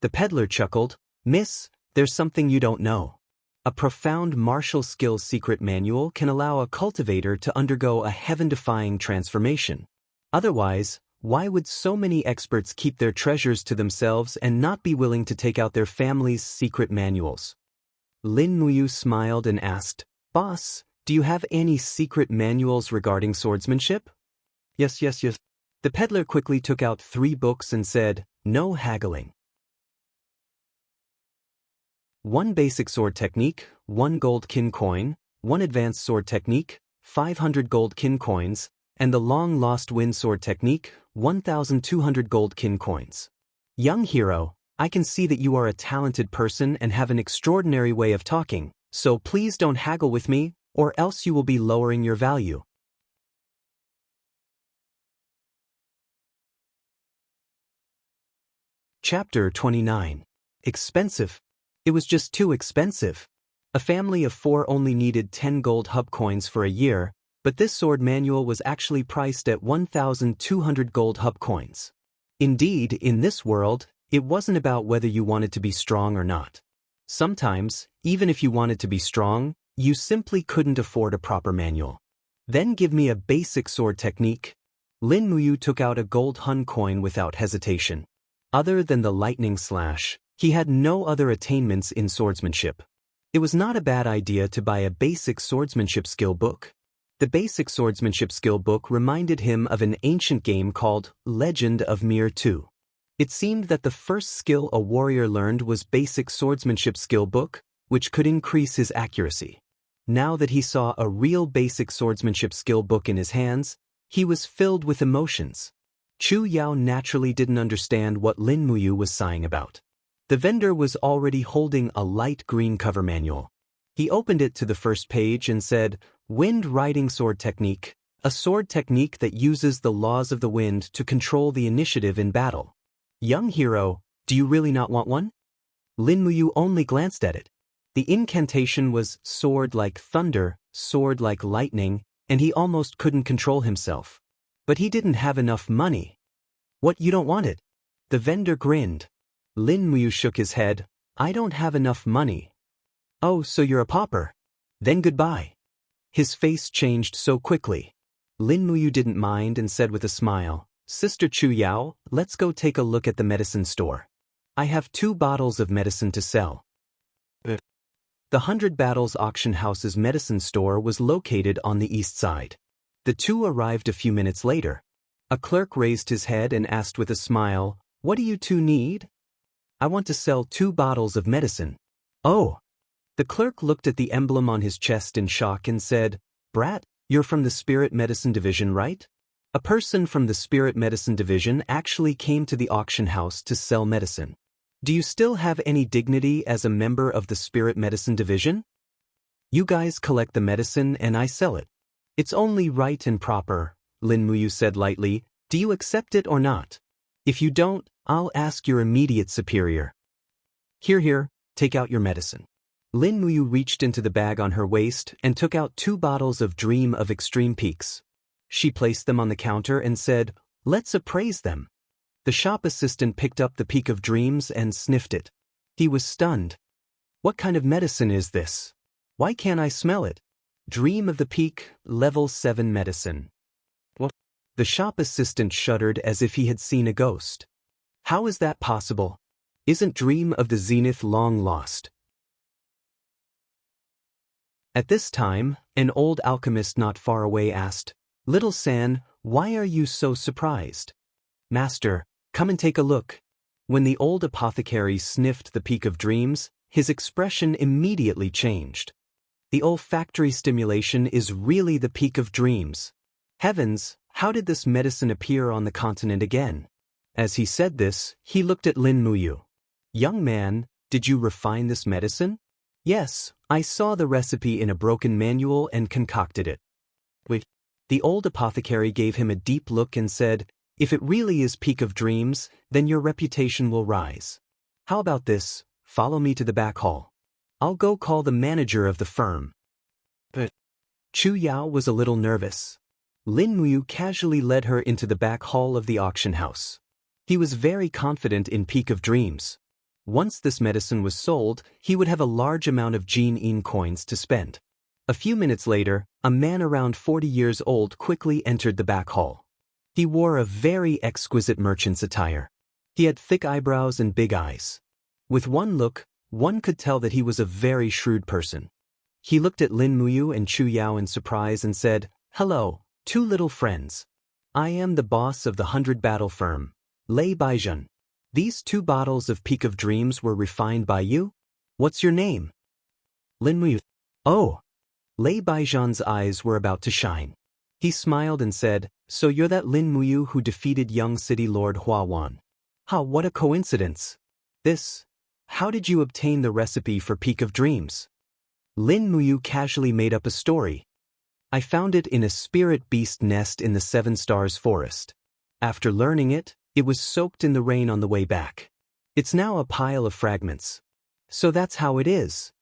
The peddler chuckled, "Miss, there's something you don't know. A profound martial skills secret manual can allow a cultivator to undergo a heaven-defying transformation. Otherwise, why would so many experts keep their treasures to themselves and not be willing to take out their family's secret manuals?" Lin Muyu smiled and asked, "Boss, do you have any secret manuals regarding swordsmanship?" Yes. The peddler quickly took out 3 books and said, "No haggling. 1 basic sword technique, 1 gold kin coin, 1 advanced sword technique, 500 gold kin coins, and the long-lost wind sword technique, 1,200 gold kin coins. Young hero, I can see that you are a talented person and have an extraordinary way of talking, so please don't haggle with me, or else you will be lowering your value." Chapter 29. Expensive. It was just too expensive. A family of 4 only needed 10 gold hub coins for a year, but this sword manual was actually priced at 1,200 gold hub coins. Indeed, in this world, it wasn't about whether you wanted to be strong or not. Sometimes, even if you wanted to be strong, you simply couldn't afford a proper manual. Then give me a basic sword technique. Lin Muyu took out a gold hun coin without hesitation. Other than the lightning slash, he had no other attainments in swordsmanship. It was not a bad idea to buy a basic swordsmanship skill book. The basic swordsmanship skill book reminded him of an ancient game called Legend of Mir 2. It seemed that the first skill a warrior learned was basic swordsmanship skill book, which could increase his accuracy. Now that he saw a real basic swordsmanship skill book in his hands, he was filled with emotions. Chu Yao naturally didn't understand what Lin Muyu was sighing about. The vendor was already holding a light green cover manual. He opened it to the first page and said, Wind Riding Sword Technique, a sword technique that uses the laws of the wind to control the initiative in battle. Young hero, do you really not want one? Lin Muyu only glanced at it. The incantation was sword like thunder, sword like lightning, and he almost couldn't control himself. But he didn't have enough money. What, you don't want it? The vendor grinned. Lin Muyu shook his head. I don't have enough money. Oh, so you're a pauper? Then goodbye. His face changed so quickly. Lin Muyu didn't mind and said with a smile, Sister Chu Yao, let's go take a look at the medicine store. I have 2 bottles of medicine to sell. The 100 Battles Auction House's medicine store was located on the east side. The 2 arrived a few minutes later. A clerk raised his head and asked with a smile, What do you 2 need? I want to sell 2 bottles of medicine. Oh. The clerk looked at the emblem on his chest in shock and said, Brat, you're from the Spirit Medicine Division, right? A person from the Spirit Medicine Division actually came to the auction house to sell medicine. Do you still have any dignity as a member of the Spirit Medicine Division? You guys collect the medicine and I sell it. It's only right and proper, Lin Muyu said lightly. Do you accept it or not? If you don't, I'll ask your immediate superior. Here, take out your medicine. Lin Muyu reached into the bag on her waist and took out 2 bottles of Dream of Extreme Peaks. She placed them on the counter and said, Let's appraise them. The shop assistant picked up the Peak of Dreams and sniffed it. He was stunned. What kind of medicine is this? Why can't I smell it? Dream of the Peak, Level 7 medicine. What? The shop assistant shuddered as if he had seen a ghost. How is that possible? Isn't Dream of the Zenith long lost? At this time, an old alchemist not far away asked, Little San, why are you so surprised? Master, come and take a look. When the old apothecary sniffed the Peak of Dreams, his expression immediately changed. The olfactory stimulation is really the Peak of Dreams. Heavens, how did this medicine appear on the continent again? As he said this, he looked at Lin Muyu. Young man, did you refine this medicine? Yes, I saw the recipe in a broken manual and concocted it. Wait. The old apothecary gave him a deep look and said, If it really is Peak of Dreams, then your reputation will rise. How about this? Follow me to the back hall. I'll go call the manager of the firm. But Chu Yao was a little nervous. Lin Muyu casually led her into the back hall of the auction house. He was very confident in Peak of Dreams. Once this medicine was sold, he would have a large amount of Jin-in coins to spend. A few minutes later, a man around 40 years old quickly entered the back hall. He wore a very exquisite merchant's attire. He had thick eyebrows and big eyes. With one look, one could tell that he was a very shrewd person. He looked at Lin Muyu and Chu Yao in surprise and said, Hello, 2 little friends. I am the boss of the 100 Battle firm, Lei Baizhen. These 2 bottles of Peak of Dreams were refined by you? What's your name? Lin Muyu. Oh. Lei Baizhen's eyes were about to shine. He smiled and said, So you're that Lin Muyu who defeated young city lord Hua Wan. What a coincidence. How did you obtain the recipe for Peak of Dreams? Lin Muyu casually made up a story. I found it in a spirit beast nest in the 7 Stars forest. After learning it, it was soaked in the rain on the way back. It's now a pile of fragments. So that's how it is.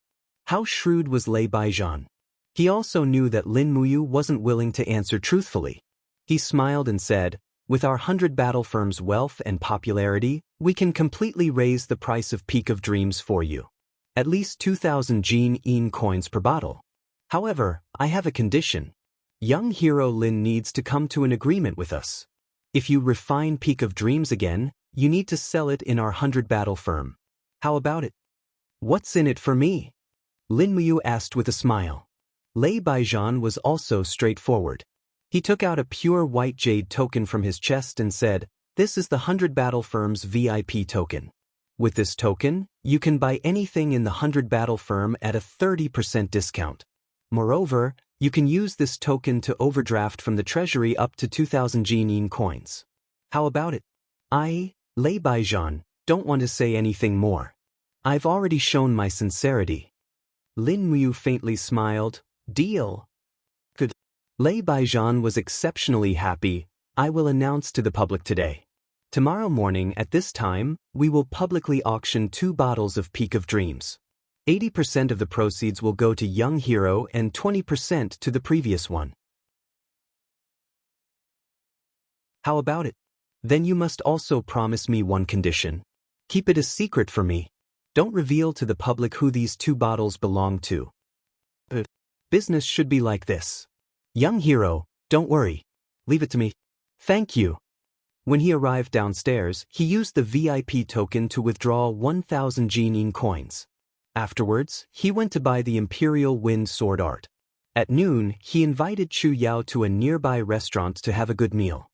How shrewd was Lei Baijian. He also knew that Lin Muyu wasn't willing to answer truthfully. He smiled and said, with our 100 battle firms' wealth and popularity, we can completely raise the price of Peak of Dreams for you. At least 2,000 Jin coins per bottle. However, I have a condition. Young hero Lin needs to come to an agreement with us. If you refine Peak of Dreams again, you need to sell it in our 100 battle firm. How about it? What's in it for me? Lin Muyu asked with a smile. Lei Baijian was also straightforward. He took out a pure white jade token from his chest and said, this is the 100 battle firm's VIP token. With this token, you can buy anything in the 100 battle firm at a 30% discount. Moreover, you can use this token to overdraft from the treasury up to 2,000 Jin coins. How about it? I, Lei Baijian, don't want to say anything more. I've already shown my sincerity. Lin Muyu faintly smiled. Deal. Good. Lei Baijian was exceptionally happy. I will announce to the public today. Tomorrow morning at this time, we will publicly auction 2 bottles of Peak of Dreams. 80% of the proceeds will go to Young Hero and 20% to the previous one. How about it? Then you must also promise me one condition. Keep it a secret for me. Don't reveal to the public who these 2 bottles belong to. Business should be like this. Young hero, don't worry. Leave it to me. Thank you. When he arrived downstairs, he used the VIP token to withdraw 1,000 Jin coins. Afterwards, he went to buy the Imperial Wind Sword Art. At noon, he invited Chu Yao to a nearby restaurant to have a good meal.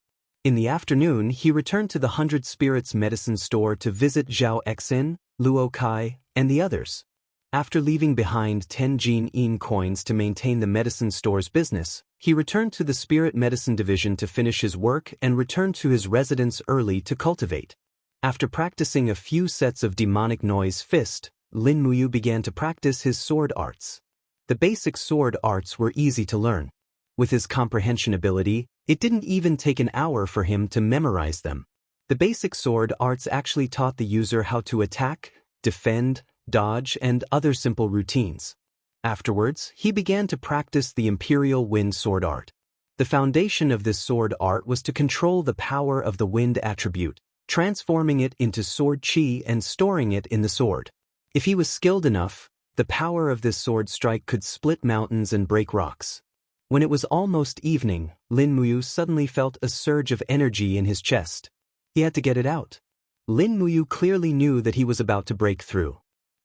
In the afternoon, he returned to the 100 Spirits medicine store to visit Zhao Exin, Luo Kai, and the others. After leaving behind 10 Jin coins to maintain the medicine store's business, he returned to the Spirit Medicine Division to finish his work and returned to his residence early to cultivate. After practicing a few sets of demonic noise fist, Lin Muyu began to practice his sword arts. The basic sword arts were easy to learn. With his comprehension ability, it didn't even take an hour for him to memorize them. The basic sword arts actually taught the user how to attack, defend, dodge, and other simple routines. Afterwards, he began to practice the Imperial Wind Sword Art. The foundation of this sword art was to control the power of the wind attribute, transforming it into sword chi and storing it in the sword. If he was skilled enough, the power of this sword strike could split mountains and break rocks. When it was almost evening, Lin Muyu suddenly felt a surge of energy in his chest. He had to get it out. Lin Muyu clearly knew that he was about to break through.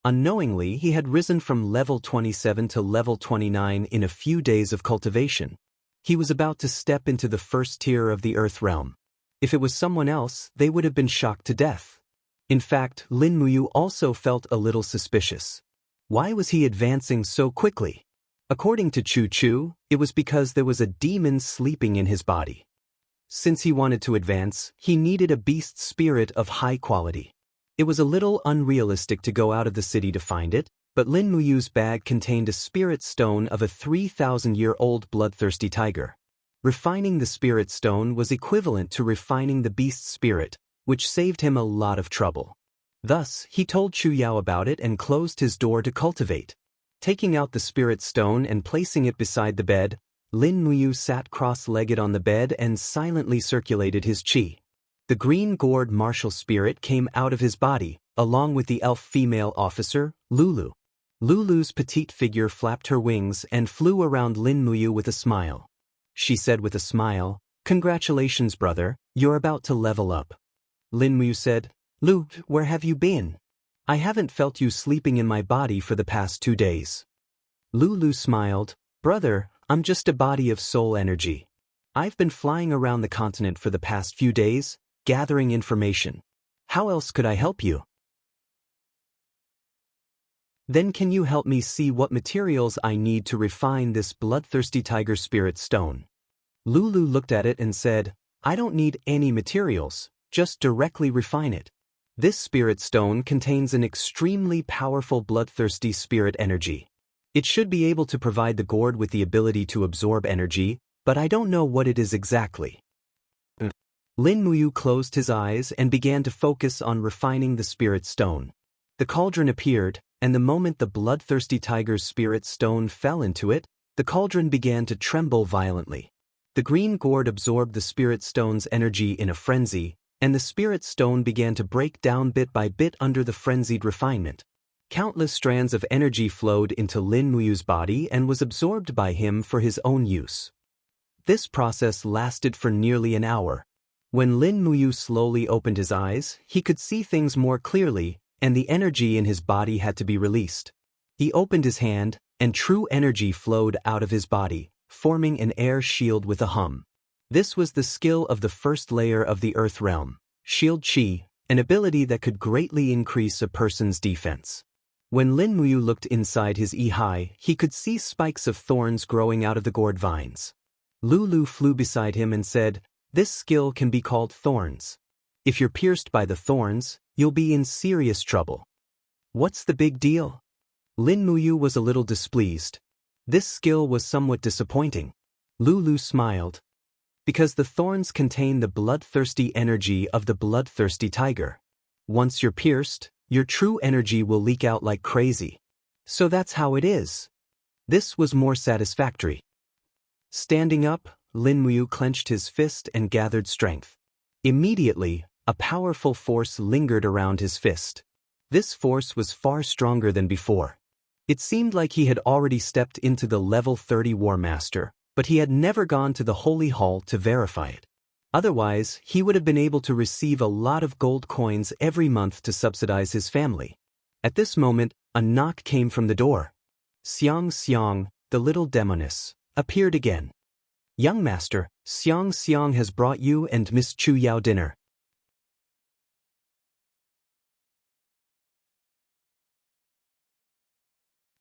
Unknowingly, he had risen from level 27 to level 29 in a few days of cultivation. He was about to step into the first tier of the Earth realm. If it was someone else, they would have been shocked to death. In fact, Lin Muyu also felt a little suspicious. Why was he advancing so quickly? According to Chu Chu, it was because there was a demon sleeping in his body. Since he wanted to advance, he needed a beast spirit of high quality. It was a little unrealistic to go out of the city to find it, but Lin Muyu's bag contained a spirit stone of a 3,000-year-old bloodthirsty tiger. Refining the spirit stone was equivalent to refining the beast spirit, which saved him a lot of trouble. Thus, he told Chu Yao about it and closed his door to cultivate. Taking out the spirit stone and placing it beside the bed, Lin Muyu sat cross-legged on the bed and silently circulated his qi. The green-gourd martial spirit came out of his body, along with the elf female officer, Lulu. Lulu's petite figure flapped her wings and flew around Lin Muyu with a smile. She said with a smile, "Congratulations, brother, you're about to level up." Lin Muyu said, "Lu, where have you been? I haven't felt you sleeping in my body for the past 2 days." Lulu smiled, "Brother, I'm just a body of soul energy. I've been flying around the continent for the past few days, gathering information. How else could I help you?" "Then can you help me see what materials I need to refine this bloodthirsty tiger spirit stone?" Lulu looked at it and said, "I don't need any materials, just directly refine it. This spirit stone contains an extremely powerful bloodthirsty spirit energy. It should be able to provide the gourd with the ability to absorb energy, but I don't know what it is exactly." Lin Muyu closed his eyes and began to focus on refining the spirit stone. The cauldron appeared, and the moment the bloodthirsty tiger's spirit stone fell into it, the cauldron began to tremble violently. The green gourd absorbed the spirit stone's energy in a frenzy, and the spirit stone began to break down bit by bit under the frenzied refinement. Countless strands of energy flowed into Lin Muyu's body and was absorbed by him for his own use. This process lasted for nearly an hour. When Lin Muyu slowly opened his eyes, he could see things more clearly, and the energy in his body had to be released. He opened his hand, and true energy flowed out of his body, forming an air shield with a hum. This was the skill of the first layer of the Earth realm, Shield Chi, an ability that could greatly increase a person's defense. When Lin Muyu looked inside his Ihai, he could see spikes of thorns growing out of the gourd vines. Lulu flew beside him and said, "This skill can be called thorns. If you're pierced by the thorns, you'll be in serious trouble." "What's the big deal?" Lin Muyu was a little displeased. This skill was somewhat disappointing. Lulu smiled. "Because the thorns contain the bloodthirsty energy of the bloodthirsty tiger. Once you're pierced, your true energy will leak out like crazy. So that's how it is." This was more satisfactory. Standing up, Lin Muyu clenched his fist and gathered strength. Immediately, a powerful force lingered around his fist. This force was far stronger than before. It seemed like he had already stepped into the level 30 War Master, but he had never gone to the Holy Hall to verify it. Otherwise, he would have been able to receive a lot of gold coins every month to subsidize his family. At this moment, a knock came from the door. Xiang Xiang, the little demoness, appeared again. "Young master, Xiang Xiang has brought you and Miss Chu Yao dinner."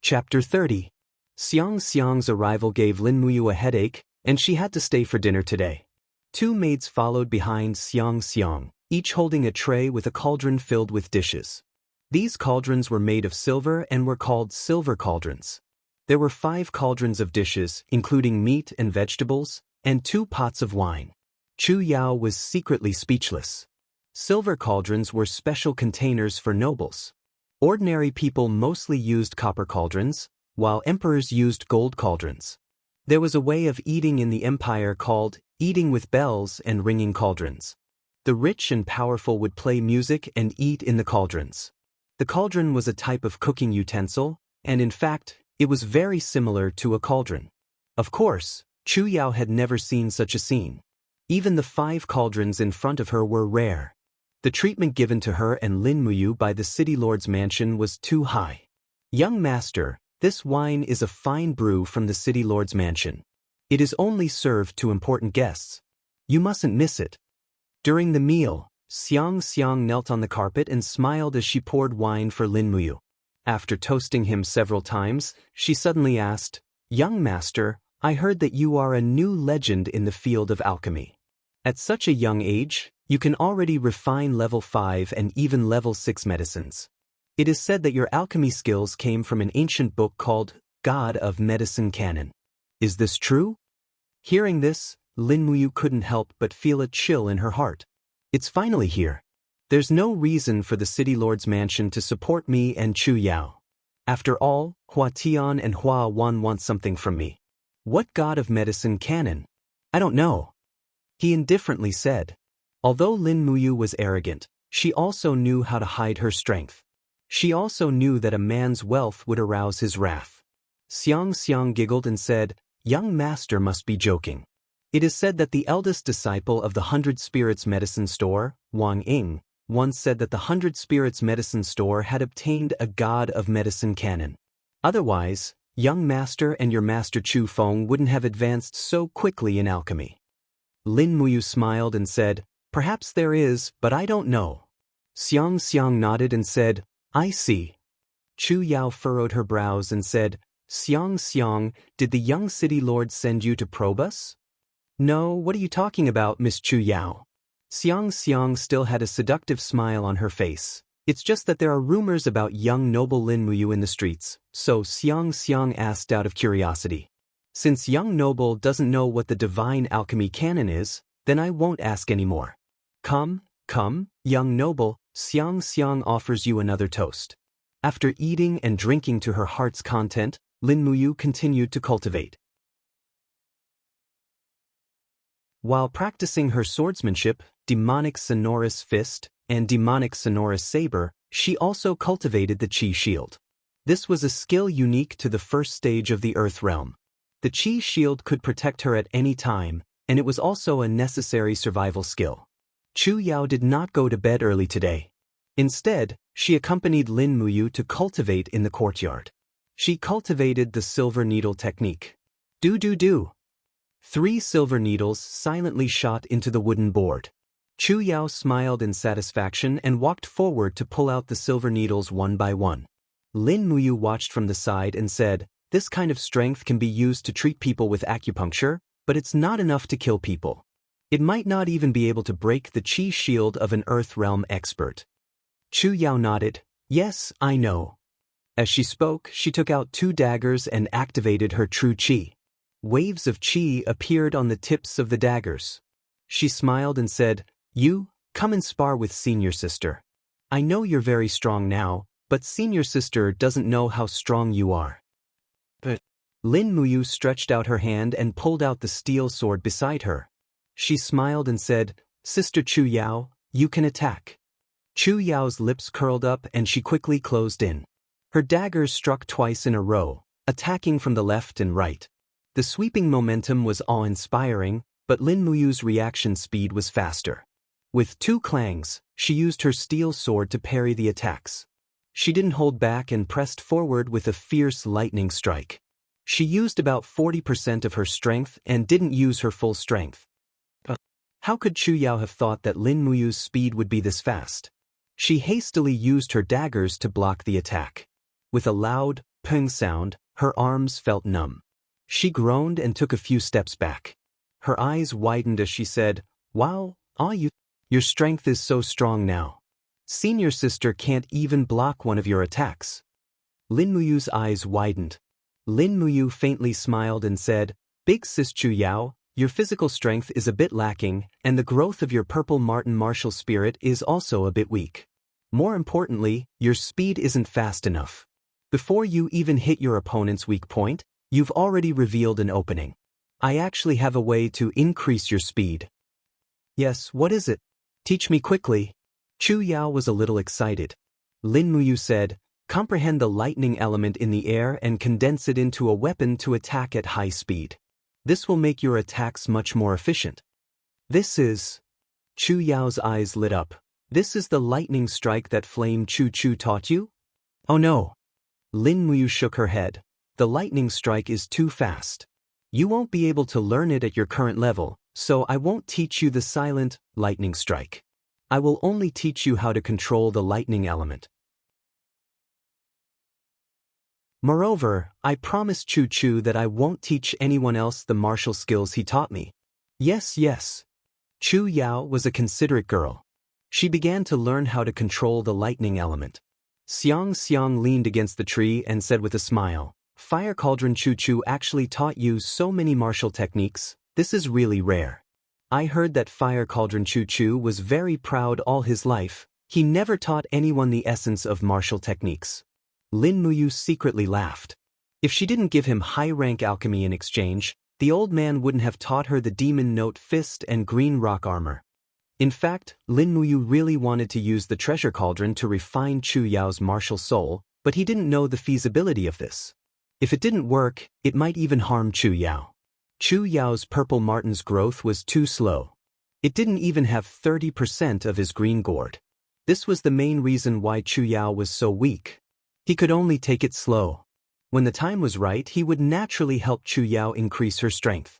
Chapter 30. Xiang Xiang's arrival gave Lin Muyu a headache, and she had to stay for dinner today. Two maids followed behind Xiang Xiang, each holding a tray with a cauldron filled with dishes. These cauldrons were made of silver and were called silver cauldrons. There were 5 cauldrons of dishes, including meat and vegetables, and 2 pots of wine. Chu Yao was secretly speechless. Silver cauldrons were special containers for nobles. Ordinary people mostly used copper cauldrons, while emperors used gold cauldrons. There was a way of eating in the empire called eating with bells and ringing cauldrons. The rich and powerful would play music and eat in the cauldrons. The cauldron was a type of cooking utensil, and in fact, it was very similar to a cauldron. Of course, Chu Yao had never seen such a scene. Even the 5 cauldrons in front of her were rare. The treatment given to her and Lin Muyu by the city lord's mansion was too high. "Young master, this wine is a fine brew from the city lord's mansion. It is only served to important guests. You mustn't miss it." During the meal, Xiang Xiang knelt on the carpet and smiled as she poured wine for Lin Muyu. After toasting him several times, she suddenly asked, "Young master, I heard that you are a new legend in the field of alchemy. At such a young age, you can already refine level 5 and even level 6 medicines. It is said that your alchemy skills came from an ancient book called God of Medicine Canon. Is this true?" Hearing this, Lin Muyu couldn't help but feel a chill in her heart. It's finally here. There's no reason for the city lord's mansion to support me and Chu Yao. After all, Hua Tian and Hua Wan want something from me. What God of Medicine Canon? I don't know. He indifferently said. Although Lin Muyu was arrogant, she also knew how to hide her strength. She also knew that a man's wealth would arouse his wrath. Xiang Xiang giggled and said, "Young master must be joking. It is said that the eldest disciple of the 100 Spirits Medicine Store, Wang Ying, once said that the 100 Spirits Medicine Store had obtained a God of Medicine Canon. Otherwise, young master and your master Chu Feng wouldn't have advanced so quickly in alchemy." Lin Muyu smiled and said, "Perhaps there is, but I don't know." Xiang Xiang nodded and said, "I see." Chu Yao furrowed her brows and said, "Xiang Xiang, did the young city lord send you to probe us?" "No, what are you talking about, Miss Chu Yao?" Xiang Xiang still had a seductive smile on her face. "It's just that there are rumors about young noble Lin Muyu in the streets, so Xiang Xiang asked out of curiosity. Since young noble doesn't know what the divine alchemy canon is, then I won't ask anymore. Come, come, young noble, Xiang Xiang offers you another toast. After eating and drinking to her heart's content, Lin Muyu continued to cultivate. While practicing her swordsmanship, demonic sonorous fist, and demonic sonorous saber, she also cultivated the Qi shield. This was a skill unique to the first stage of the Earth realm. The Qi shield could protect her at any time, and it was also a necessary survival skill. Chu Yao did not go to bed early today. Instead, she accompanied Lin Muyu to cultivate in the courtyard. She cultivated the silver needle technique. Do. 3 silver needles silently shot into the wooden board. Chu Yao smiled in satisfaction and walked forward to pull out the silver needles one by one. Lin Muyu watched from the side and said, "This kind of strength can be used to treat people with acupuncture, but it's not enough to kill people. It might not even be able to break the Qi shield of an Earth realm expert." Chu Yao nodded. "Yes, I know." As she spoke, she took out 2 daggers and activated her true Qi. Waves of Qi appeared on the tips of the daggers. She smiled and said, "You, come and spar with senior sister. I know you're very strong now, but senior sister doesn't know how strong you are." But Lin Muyu stretched out her hand and pulled out the steel sword beside her. She smiled and said, "Sister Chu Yao, you can attack." Chu Yao's lips curled up and she quickly closed in. Her daggers struck twice in a row, attacking from the left and right. The sweeping momentum was awe-inspiring, but Lin Muyu's reaction speed was faster. With 2 clangs, she used her steel sword to parry the attacks. She didn't hold back and pressed forward with a fierce lightning strike. She used about 40% of her strength and didn't use her full strength. How could Chu Yao have thought that Lin Muyu's speed would be this fast? She hastily used her daggers to block the attack. With a loud, ping sound, her arms felt numb. She groaned and took a few steps back. Her eyes widened as she said, "Wow, your strength is so strong now. Senior sister can't even block one of your attacks." Lin Muyu's eyes widened. Lin Muyu faintly smiled and said, "Big sis Chu Yao, your physical strength is a bit lacking, and the growth of your purple marten martial spirit is also a bit weak. More importantly, your speed isn't fast enough. Before you even hit your opponent's weak point, you've already revealed an opening. I actually have a way to increase your speed." "Yes, what is it? Teach me quickly." Chu Yao was a little excited. Lin Muyu said, "Comprehend the lightning element in the air and condense it into a weapon to attack at high speed. This will make your attacks much more efficient." "This is..." Chu Yao's eyes lit up. "This is the lightning strike that Flame Chu Chu taught you?" "Oh no." Lin Muyu shook her head. "The lightning strike is too fast. You won't be able to learn it at your current level, so I won't teach you the silent, lightning strike. I will only teach you how to control the lightning element. Moreover, I promise Chu Chu that I won't teach anyone else the martial skills he taught me." Yes. Chu Yao was a considerate girl. She began to learn how to control the lightning element. Xiang Xiang leaned against the tree and said with a smile, "Fire Cauldron Chu Chu actually taught you so many martial techniques. This is really rare. I heard that Fire Cauldron Chu Chu was very proud all his life. He never taught anyone the essence of martial techniques." Lin Muyu secretly laughed. If she didn't give him high-rank alchemy in exchange, the old man wouldn't have taught her the demon note fist and green rock armor. In fact, Lin Muyu really wanted to use the treasure cauldron to refine Chu Yao's martial soul, but he didn't know the feasibility of this. If it didn't work, it might even harm Chu Yao. Chu Yao's purple marten's growth was too slow. It didn't even have 30% of his green gourd. This was the main reason why Chu Yao was so weak. He could only take it slow. When the time was right, he would naturally help Chu Yao increase her strength.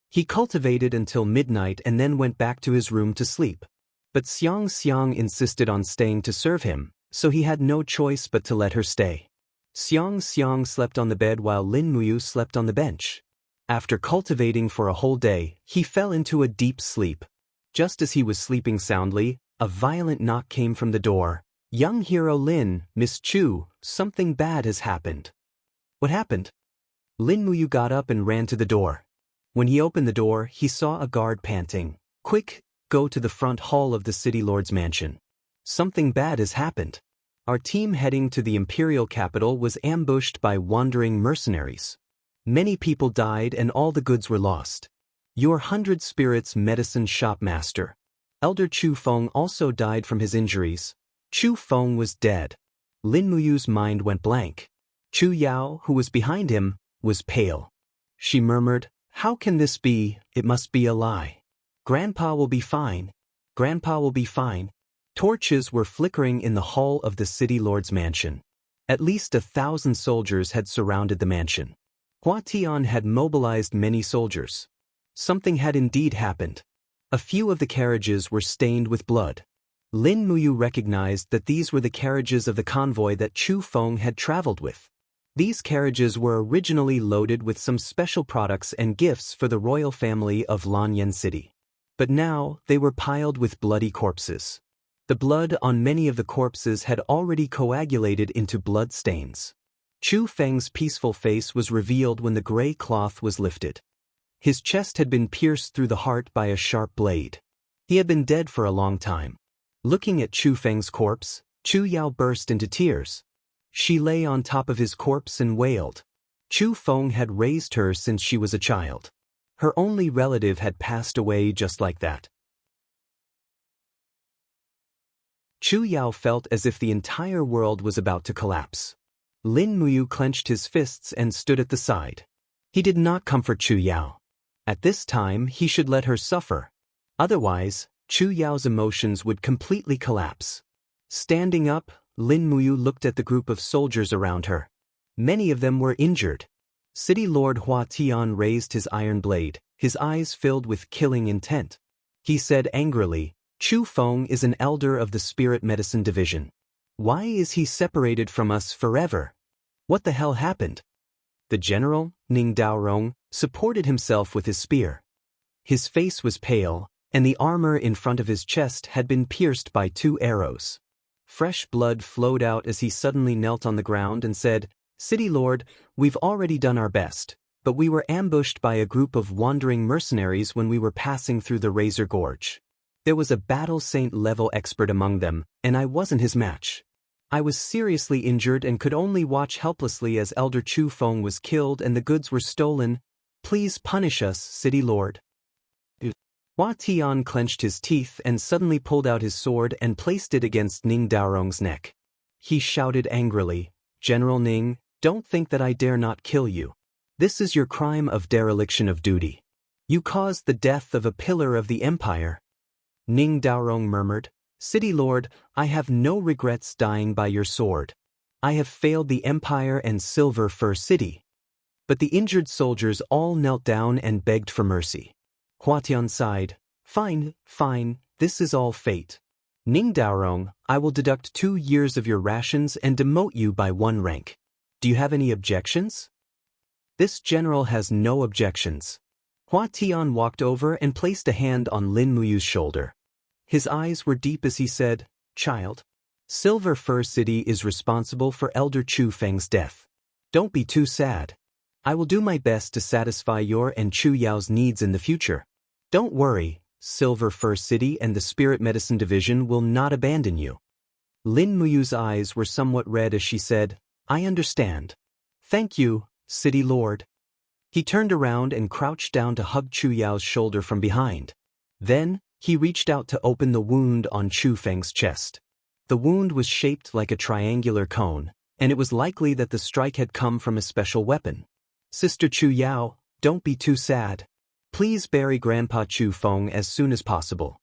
He cultivated until midnight and then went back to his room to sleep. But Xiang Xiang insisted on staying to serve him, so he had no choice but to let her stay. Xiang Xiang slept on the bed while Lin Muyu slept on the bench. After cultivating for a whole day, he fell into a deep sleep. Just as he was sleeping soundly, a violent knock came from the door. "Young hero Lin, Miss Chu, something bad has happened." "What happened?" Lin Muyu got up and ran to the door. When he opened the door, he saw a guard panting. "Quick, go to the front hall of the city lord's mansion. Something bad has happened. Our team heading to the imperial capital was ambushed by wandering mercenaries. Many people died and all the goods were lost. Your 100 spirits medicine shop master, Elder Chu Feng, also died from his injuries. Chu Feng was dead. Lin Muyu's mind went blank. Chu Yao, who was behind him, was pale. She murmured, "How can this be? It must be a lie. Grandpa will be fine. Grandpa will be fine." Torches were flickering in the hall of the city lord's mansion. At least 1,000 soldiers had surrounded the mansion. Hua Tian had mobilized many soldiers. Something had indeed happened. A few of the carriages were stained with blood. Lin Muyu recognized that these were the carriages of the convoy that Chu Feng had traveled with. These carriages were originally loaded with some special products and gifts for the royal family of Lanyan City. But now they were piled with bloody corpses. The blood on many of the corpses had already coagulated into blood stains. Chu Feng's peaceful face was revealed when the gray cloth was lifted. His chest had been pierced through the heart by a sharp blade. He had been dead for a long time. Looking at Chu Feng's corpse, Chu Yao burst into tears. She lay on top of his corpse and wailed. Chu Feng had raised her since she was a child. Her only relative had passed away just like that. Chu Yao felt as if the entire world was about to collapse. Lin Muyu clenched his fists and stood at the side. He did not comfort Chu Yao. At this time, he should let her suffer. Otherwise, Chu Yao's emotions would completely collapse. Standing up, Lin Muyu looked at the group of soldiers around her. Many of them were injured. City Lord Hua Tian raised his iron blade, his eyes filled with killing intent. He said angrily, "Chu Feng is an elder of the Spirit Medicine Division. Why is he separated from us forever? What the hell happened?" The general, Ning Daorong, supported himself with his spear. His face was pale, and the armor in front of his chest had been pierced by 2 arrows. Fresh blood flowed out as he suddenly knelt on the ground and said, "City Lord, we've already done our best, but we were ambushed by a group of wandering mercenaries when we were passing through the Razor Gorge. There was a battle saint-level expert among them, and I wasn't his match. I was seriously injured and could only watch helplessly as Elder Chu Feng was killed and the goods were stolen. Please punish us, City Lord." Hua Tian clenched his teeth and suddenly pulled out his sword and placed it against Ning Daorong's neck. He shouted angrily, "General Ning, don't think that I dare not kill you. This is your crime of dereliction of duty. You caused the death of a pillar of the empire." Ning Daorong murmured, "City Lord, I have no regrets dying by your sword. I have failed the empire and Silver Fir City." But the injured soldiers all knelt down and begged for mercy. Hua Tian sighed, "Fine, fine, this is all fate. Ning Daorong, I will deduct 2 years of your rations and demote you by 1 rank. Do you have any objections?" "This general has no objections." Hua Tian walked over and placed a hand on Lin Muyu's shoulder. His eyes were deep as he said, "Child, Silver Fir City is responsible for Elder Chu Feng's death. Don't be too sad. I will do my best to satisfy your and Chu Yao's needs in the future. Don't worry, Silver Fir City and the Spirit Medicine Division will not abandon you." Lin Muyu's eyes were somewhat red as she said, "I understand. Thank you, City Lord." He turned around and crouched down to hug Chu Yao's shoulder from behind. Then, he reached out to open the wound on Chu Feng's chest. The wound was shaped like a triangular cone, and it was likely that the strike had come from a special weapon. "Sister Chu Yao, don't be too sad. Please bury Grandpa Chu Feng as soon as possible."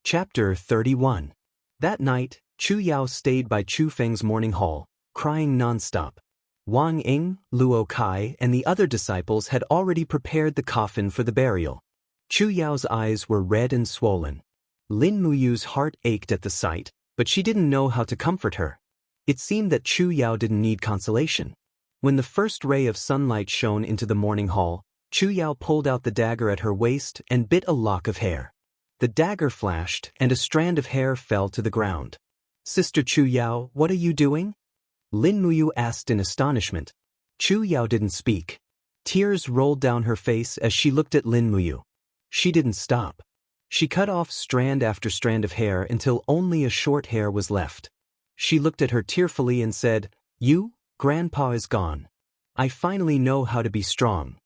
Chapter 31. That night, Chu Yao stayed by Chu Feng's morning hall, crying non-stop. Wang Ying, Luo Kai, and the other disciples had already prepared the coffin for the burial. Chu Yao's eyes were red and swollen. Lin Muyu's heart ached at the sight, but she didn't know how to comfort her. It seemed that Chu Yao didn't need consolation. When the first ray of sunlight shone into the morning hall, Chu Yao pulled out the dagger at her waist and bit a lock of hair. The dagger flashed, and a strand of hair fell to the ground. "Sister Chu Yao, what are you doing?" Lin Muyu asked in astonishment. Chu Yao didn't speak. Tears rolled down her face as she looked at Lin Muyu. She didn't stop. She cut off strand after strand of hair until only a short hair was left. She looked at her tearfully and said, "You, Grandpa is gone. I finally know how to be strong."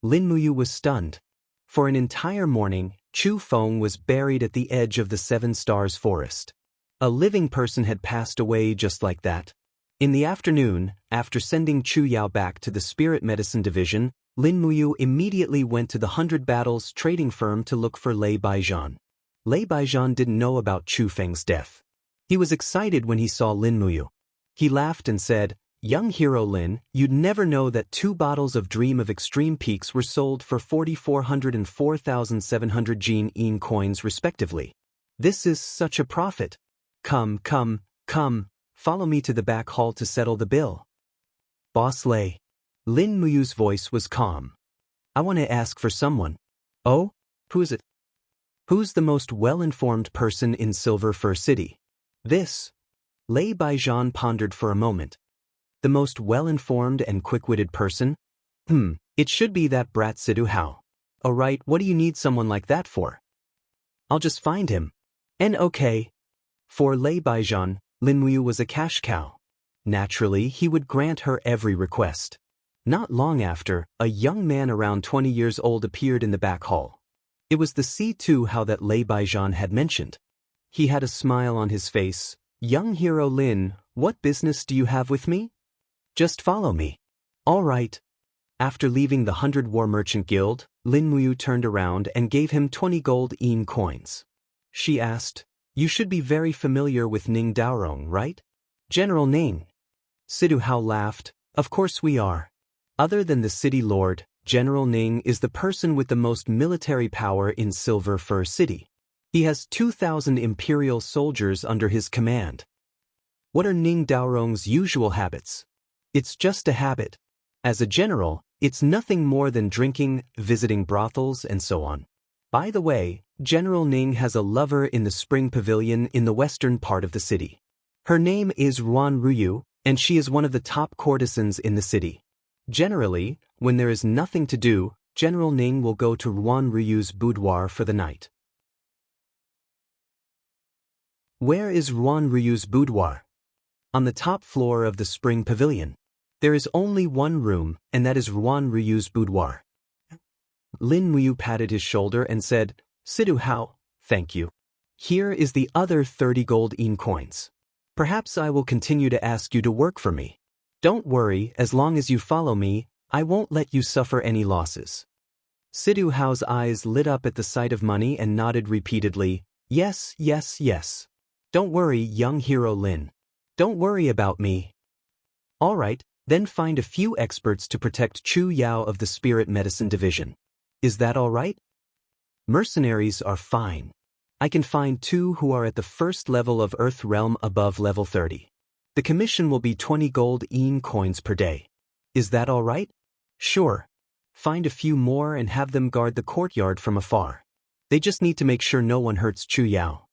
Lin Muyu was stunned. For an entire morning, Chu Feng was buried at the edge of the Seven Stars forest. A living person had passed away just like that. In the afternoon, after sending Chu Yao back to the Spirit Medicine Division, Lin Muyu immediately went to the 100 Battles trading firm to look for Lei Baijian. Lei Baijian didn't know about Chu Feng's death. He was excited when he saw Lin Muyu. He laughed and said, "Young hero Lin, you'd never know that 2 bottles of Dream of Extreme Peaks were sold for 4,400 and 4,700 Jin coins respectively. This is such a profit. Come, follow me to the back hall to settle the bill." "Boss Lei." Lin Muyu's voice was calm. "I want to ask for someone." "Oh? Who is it?" "Who's the most well-informed person in Silver Fir City?" "This." Lei Baijian pondered for a moment. "The most well-informed and quick-witted person? It should be that brat Sidu Hao." "Oh right, what do you need someone like that for?" "I'll just find him." "And okay." For Lei Baijian, Lin Muyu was a cash cow. Naturally, he would grant her every request. Not long after, a young man around 20 years old appeared in the back hall. It was the C2 Hao that Lei Baijian had mentioned. He had a smile on his face. "Young hero Lin, what business do you have with me?" "Just follow me." "All right." After leaving the 100 War Merchant Guild, Lin Muyu turned around and gave him 20 gold coins. She asked, "You should be very familiar with Ning Daorong, right?" "General Ning." Sidu Hao laughed. "Of course we are. Other than the city lord, General Ning is the person with the most military power in Silver Fir City. He has 2,000 imperial soldiers under his command." "What are Ning Daorong's usual habits?" "It's just a habit. As a general, it's nothing more than drinking, visiting brothels, and so on. By the way, General Ning has a lover in the Spring Pavilion in the western part of the city. Her name is Ruan Ruyu, and she is one of the top courtesans in the city. Generally, when there is nothing to do, General Ning will go to Ruan Ruyu's boudoir for the night." "Where is Ruan Ruyu's boudoir?" "On the top floor of the Spring Pavilion. There is only one room, and that is Ruan Ruyu's boudoir." Lin Muyu patted his shoulder and said, "Sidu Hao, thank you. Here is the other 30 gold coins. Perhaps I will continue to ask you to work for me. Don't worry, as long as you follow me, I won't let you suffer any losses." Sidu Hao's eyes lit up at the sight of money and nodded repeatedly, "Yes, yes, yes. Don't worry, young hero Lin. Don't worry about me." "All right, then find a few experts to protect Chu Yao of the Spirit Medicine Division. Is that all right?" "Mercenaries are fine. I can find 2 who are at the first level of Earth Realm above level 30. The commission will be 20 gold coins per day. Is that all right?" "Sure. Find a few more and have them guard the courtyard from afar. They just need to make sure no one hurts Chu Yao."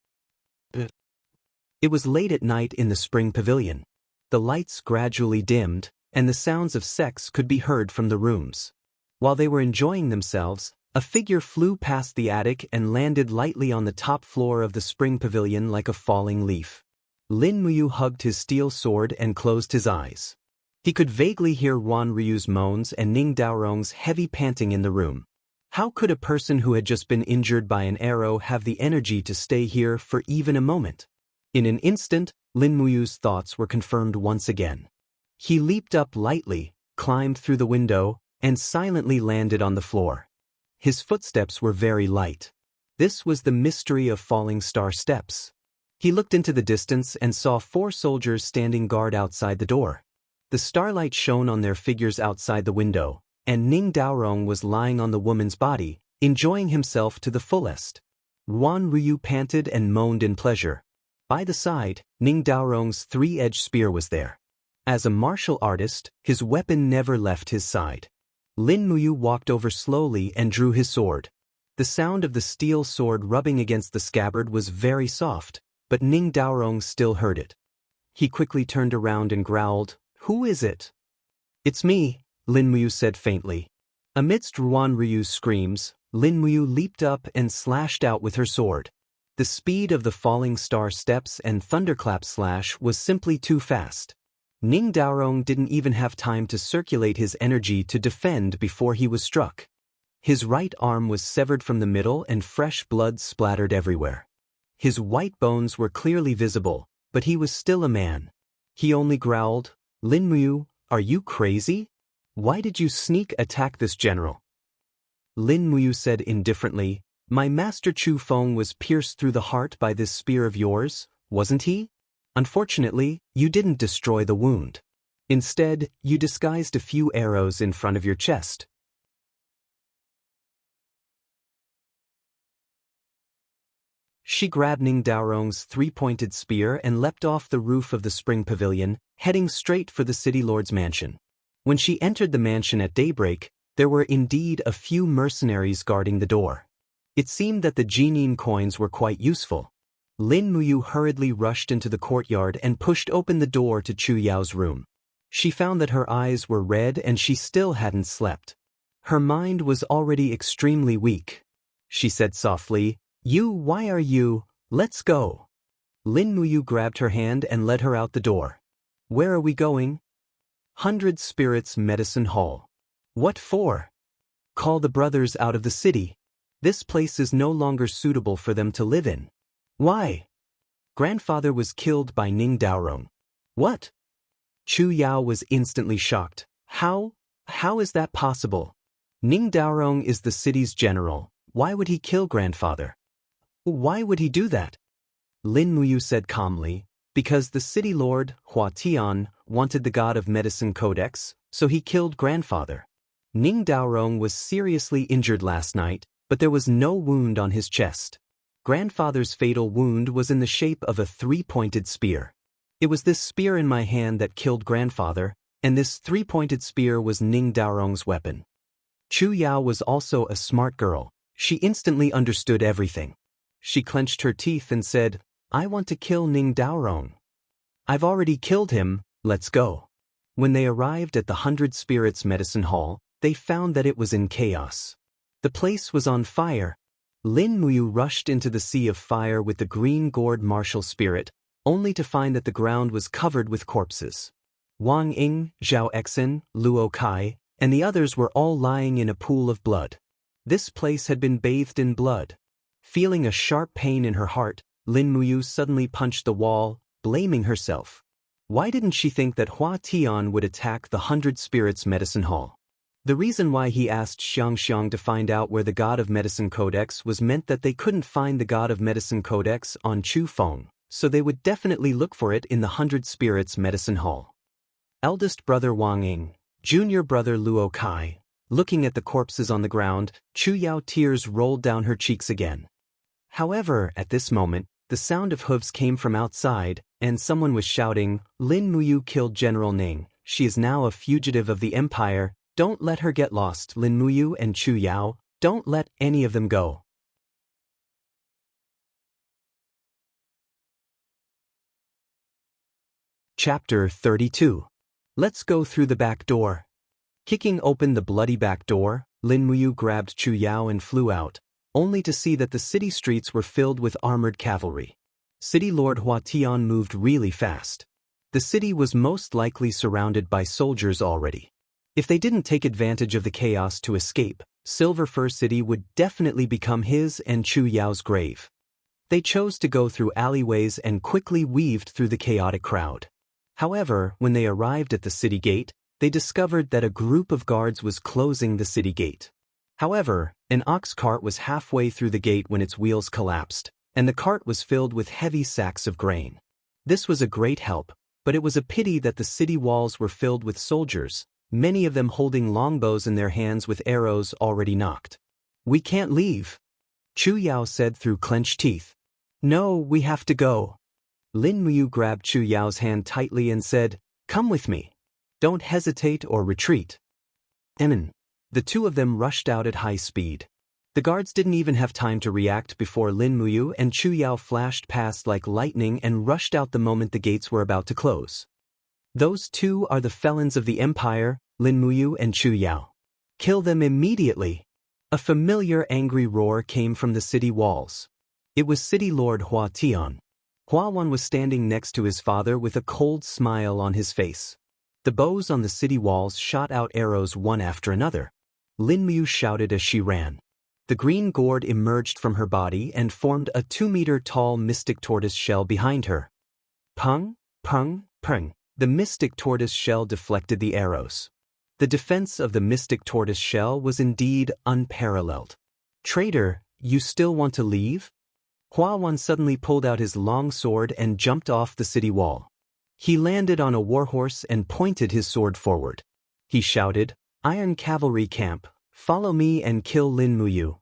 It was late at night in the Spring Pavilion. The lights gradually dimmed, and the sounds of sex could be heard from the rooms. While they were enjoying themselves, a figure flew past the attic and landed lightly on the top floor of the Spring Pavilion like a falling leaf. Lin Muyu hugged his steel sword and closed his eyes. He could vaguely hear Ruan Ryu's moans and Ning Daorong's heavy panting in the room. How could a person who had just been injured by an arrow have the energy to stay here for even a moment? In an instant, Lin Muyu's thoughts were confirmed once again. He leaped up lightly, climbed through the window, and silently landed on the floor. His footsteps were very light. This was the mystery of falling star steps. He looked into the distance and saw 4 soldiers standing guard outside the door. The starlight shone on their figures outside the window, and Ning Daorong was lying on the woman's body, enjoying himself to the fullest. Ruan Ryu panted and moaned in pleasure. By the side, Ning Daorong's 3-edged spear was there. As a martial artist, his weapon never left his side. Lin Muyu walked over slowly and drew his sword. The sound of the steel sword rubbing against the scabbard was very soft, but Ning Daorong still heard it. He quickly turned around and growled, "Who is it?" It's me, Lin Muyu said faintly. Amidst Ruan Ryu's screams, Lin Muyu leaped up and slashed out with her sword. The speed of the falling star steps and thunderclap slash was simply too fast. Ning Daorong didn't even have time to circulate his energy to defend before he was struck. His right arm was severed from the middle and fresh blood splattered everywhere. His white bones were clearly visible, but he was still a man. He only growled, "Lin Muyu, are you crazy? Why did you sneak attack this general?" Lin Muyu said indifferently, "My master Chu Feng was pierced through the heart by this spear of yours, wasn't he? Unfortunately, you didn't destroy the wound. Instead, you disguised a few arrows in front of your chest." She grabbed Ning Daorong's three-pointed spear and leapt off the roof of the spring pavilion, heading straight for the city lord's mansion. When she entered the mansion at daybreak, there were indeed a few mercenaries guarding the door. It seemed that the Jinin coins were quite useful. Lin Muyu hurriedly rushed into the courtyard and pushed open the door to Chu Yao's room. She found that her eyes were red and she still hadn't slept. Her mind was already extremely weak. She said softly, Why are you? Let's go." Lin Muyu grabbed her hand and led her out the door. "Where are we going?" "100 Spirits Medicine Hall." "What for?" "Call the brothers out of the city. This place is no longer suitable for them to live in." "Why?" "Grandfather was killed by Ning Daorong." "What?" Chu Yao was instantly shocked. How is that possible? Ning Daorong is the city's general. Why would he kill grandfather? Why would he do that? Lin Muyu said calmly, "Because the city lord, Hua Tian, wanted the god of medicine codex, so he killed grandfather." Ning Daorong was seriously injured last night, but there was no wound on his chest. Grandfather's fatal wound was in the shape of a three-pointed spear. It was this spear in my hand that killed grandfather, and this three-pointed spear was Ning Daorong's weapon. Chu Yao was also a smart girl. She instantly understood everything. She clenched her teeth and said, "I want to kill Ning Daorong. I've already killed him, let's go." When they arrived at the 100 Spirits Medicine Hall, they found that it was in chaos. The place was on fire. Lin Muyu rushed into the sea of fire with the green gourd martial spirit, only to find that the ground was covered with corpses. Wang Ying, Zhao Exin, Luo Kai, and the others were all lying in a pool of blood. This place had been bathed in blood. Feeling a sharp pain in her heart, Lin Muyu suddenly punched the wall, blaming herself. Why didn't she think that Hua Tian would attack the 100 Spirits Medicine Hall? The reason why he asked Xiang to find out where the God of Medicine Codex was meant that they couldn't find the God of Medicine Codex on Chu Feng, so they would definitely look for it in the 100 Spirits Medicine Hall. Eldest brother Wang Ying, junior brother Luo Kai. Looking at the corpses on the ground, Chu Yao tears rolled down her cheeks again. However, at this moment, the sound of hooves came from outside, and someone was shouting, "Lin Muyu killed General Ning. She is now a fugitive of the Empire. Don't let her get lost, Lin Muyu and Chu Yao. Don't let any of them go." Chapter 32. Let's go through the back door. Kicking open the bloody back door, Lin Muyu grabbed Chu Yao and flew out, only to see that the city streets were filled with armored cavalry. City Lord Hua Tian moved really fast. The city was most likely surrounded by soldiers already. If they didn't take advantage of the chaos to escape, Silver Fir City would definitely become his and Chu Yao's grave. They chose to go through alleyways and quickly weaved through the chaotic crowd. However, when they arrived at the city gate, they discovered that a group of guards was closing the city gate. However, an ox cart was halfway through the gate when its wheels collapsed, and the cart was filled with heavy sacks of grain. This was a great help, but it was a pity that the city walls were filled with soldiers, many of them holding longbows in their hands with arrows already knocked. "We can't leave," Chu Yao said through clenched teeth. "No, we have to go." Lin Muyu grabbed Chu Yao's hand tightly and said, "Come with me. Don't hesitate or retreat." The two of them rushed out at high speed. The guards didn't even have time to react before Lin Muyu and Chu Yao flashed past like lightning and rushed out the moment the gates were about to close. "Those two are the felons of the Empire, Lin Muyu and Chu Yao. Kill them immediately! A familiar angry roar came from the city walls. It was City Lord Hua Tian. Hua Wan was standing next to his father with a cold smile on his face. The bows on the city walls shot out arrows one after another. Lin Muyu shouted as she ran. The green gourd emerged from her body and formed a 2-meter-tall mystic tortoise shell behind her. Pung, pung, pung. The mystic tortoise shell deflected the arrows. The defense of the mystic tortoise shell was indeed unparalleled. Traitor, you still want to leave? Hua Wan suddenly pulled out his long sword and jumped off the city wall. He landed on a warhorse and pointed his sword forward. He shouted, "Iron Cavalry Camp, follow me and kill Lin Muyu."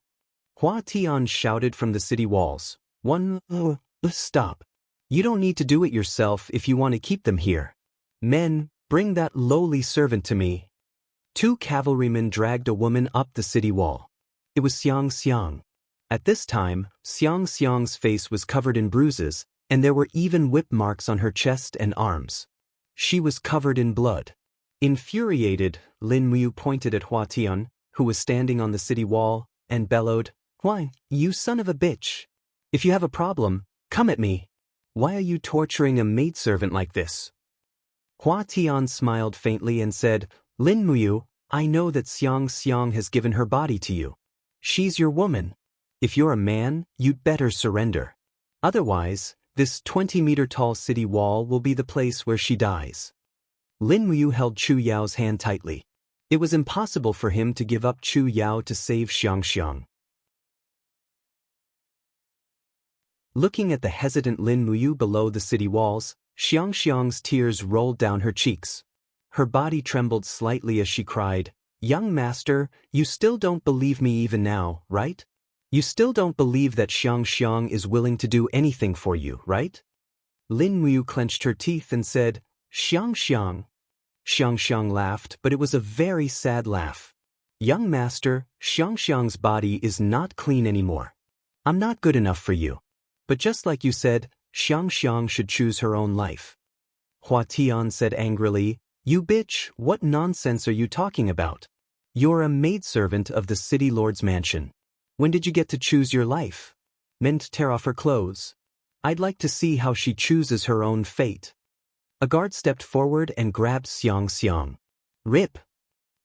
Hua Tian shouted from the city walls, Stop. You don't need to do it yourself if you want to keep them here. Men, bring that lowly servant to me." 2 cavalrymen dragged a woman up the city wall. It was Xiang Xiang. At this time, Xiang Xiang's face was covered in bruises, and there were even whip marks on her chest and arms. She was covered in blood. Infuriated, Lin Muyu pointed at Hua Tian, who was standing on the city wall, and bellowed, "Why, you son of a bitch! If you have a problem, come at me. Why are you torturing a maidservant like this?" Hua Tian smiled faintly and said, "Lin Muyu, I know that Xiang Xiang has given her body to you. She's your woman. If you're a man, you'd better surrender. Otherwise, this 20-meter-tall city wall will be the place where she dies." Lin Muyu held Chu Yao's hand tightly. It was impossible for him to give up Chu Yao to save Xiang Xiang. Looking at the hesitant Lin Muyu below the city walls, Xiang Xiang's tears rolled down her cheeks. Her body trembled slightly as she cried, "Young master, you still don't believe me even now, right? You still don't believe that Xiang Xiang is willing to do anything for you, right?" Lin Muyu clenched her teeth and said, "Xiang Xiang." Xiang Xiang laughed, but it was a very sad laugh. "Young master, Xiang Xiang's body is not clean anymore. I'm not good enough for you. But just like you said, Xiang Xiang should choose her own life." Hua Tian said angrily, "You bitch, what nonsense are you talking about? You're a maidservant of the city lord's mansion. When did you get to choose your life? Meant to tear off her clothes? I'd like to see how she chooses her own fate." A guard stepped forward and grabbed Xiang Xiang. Rip!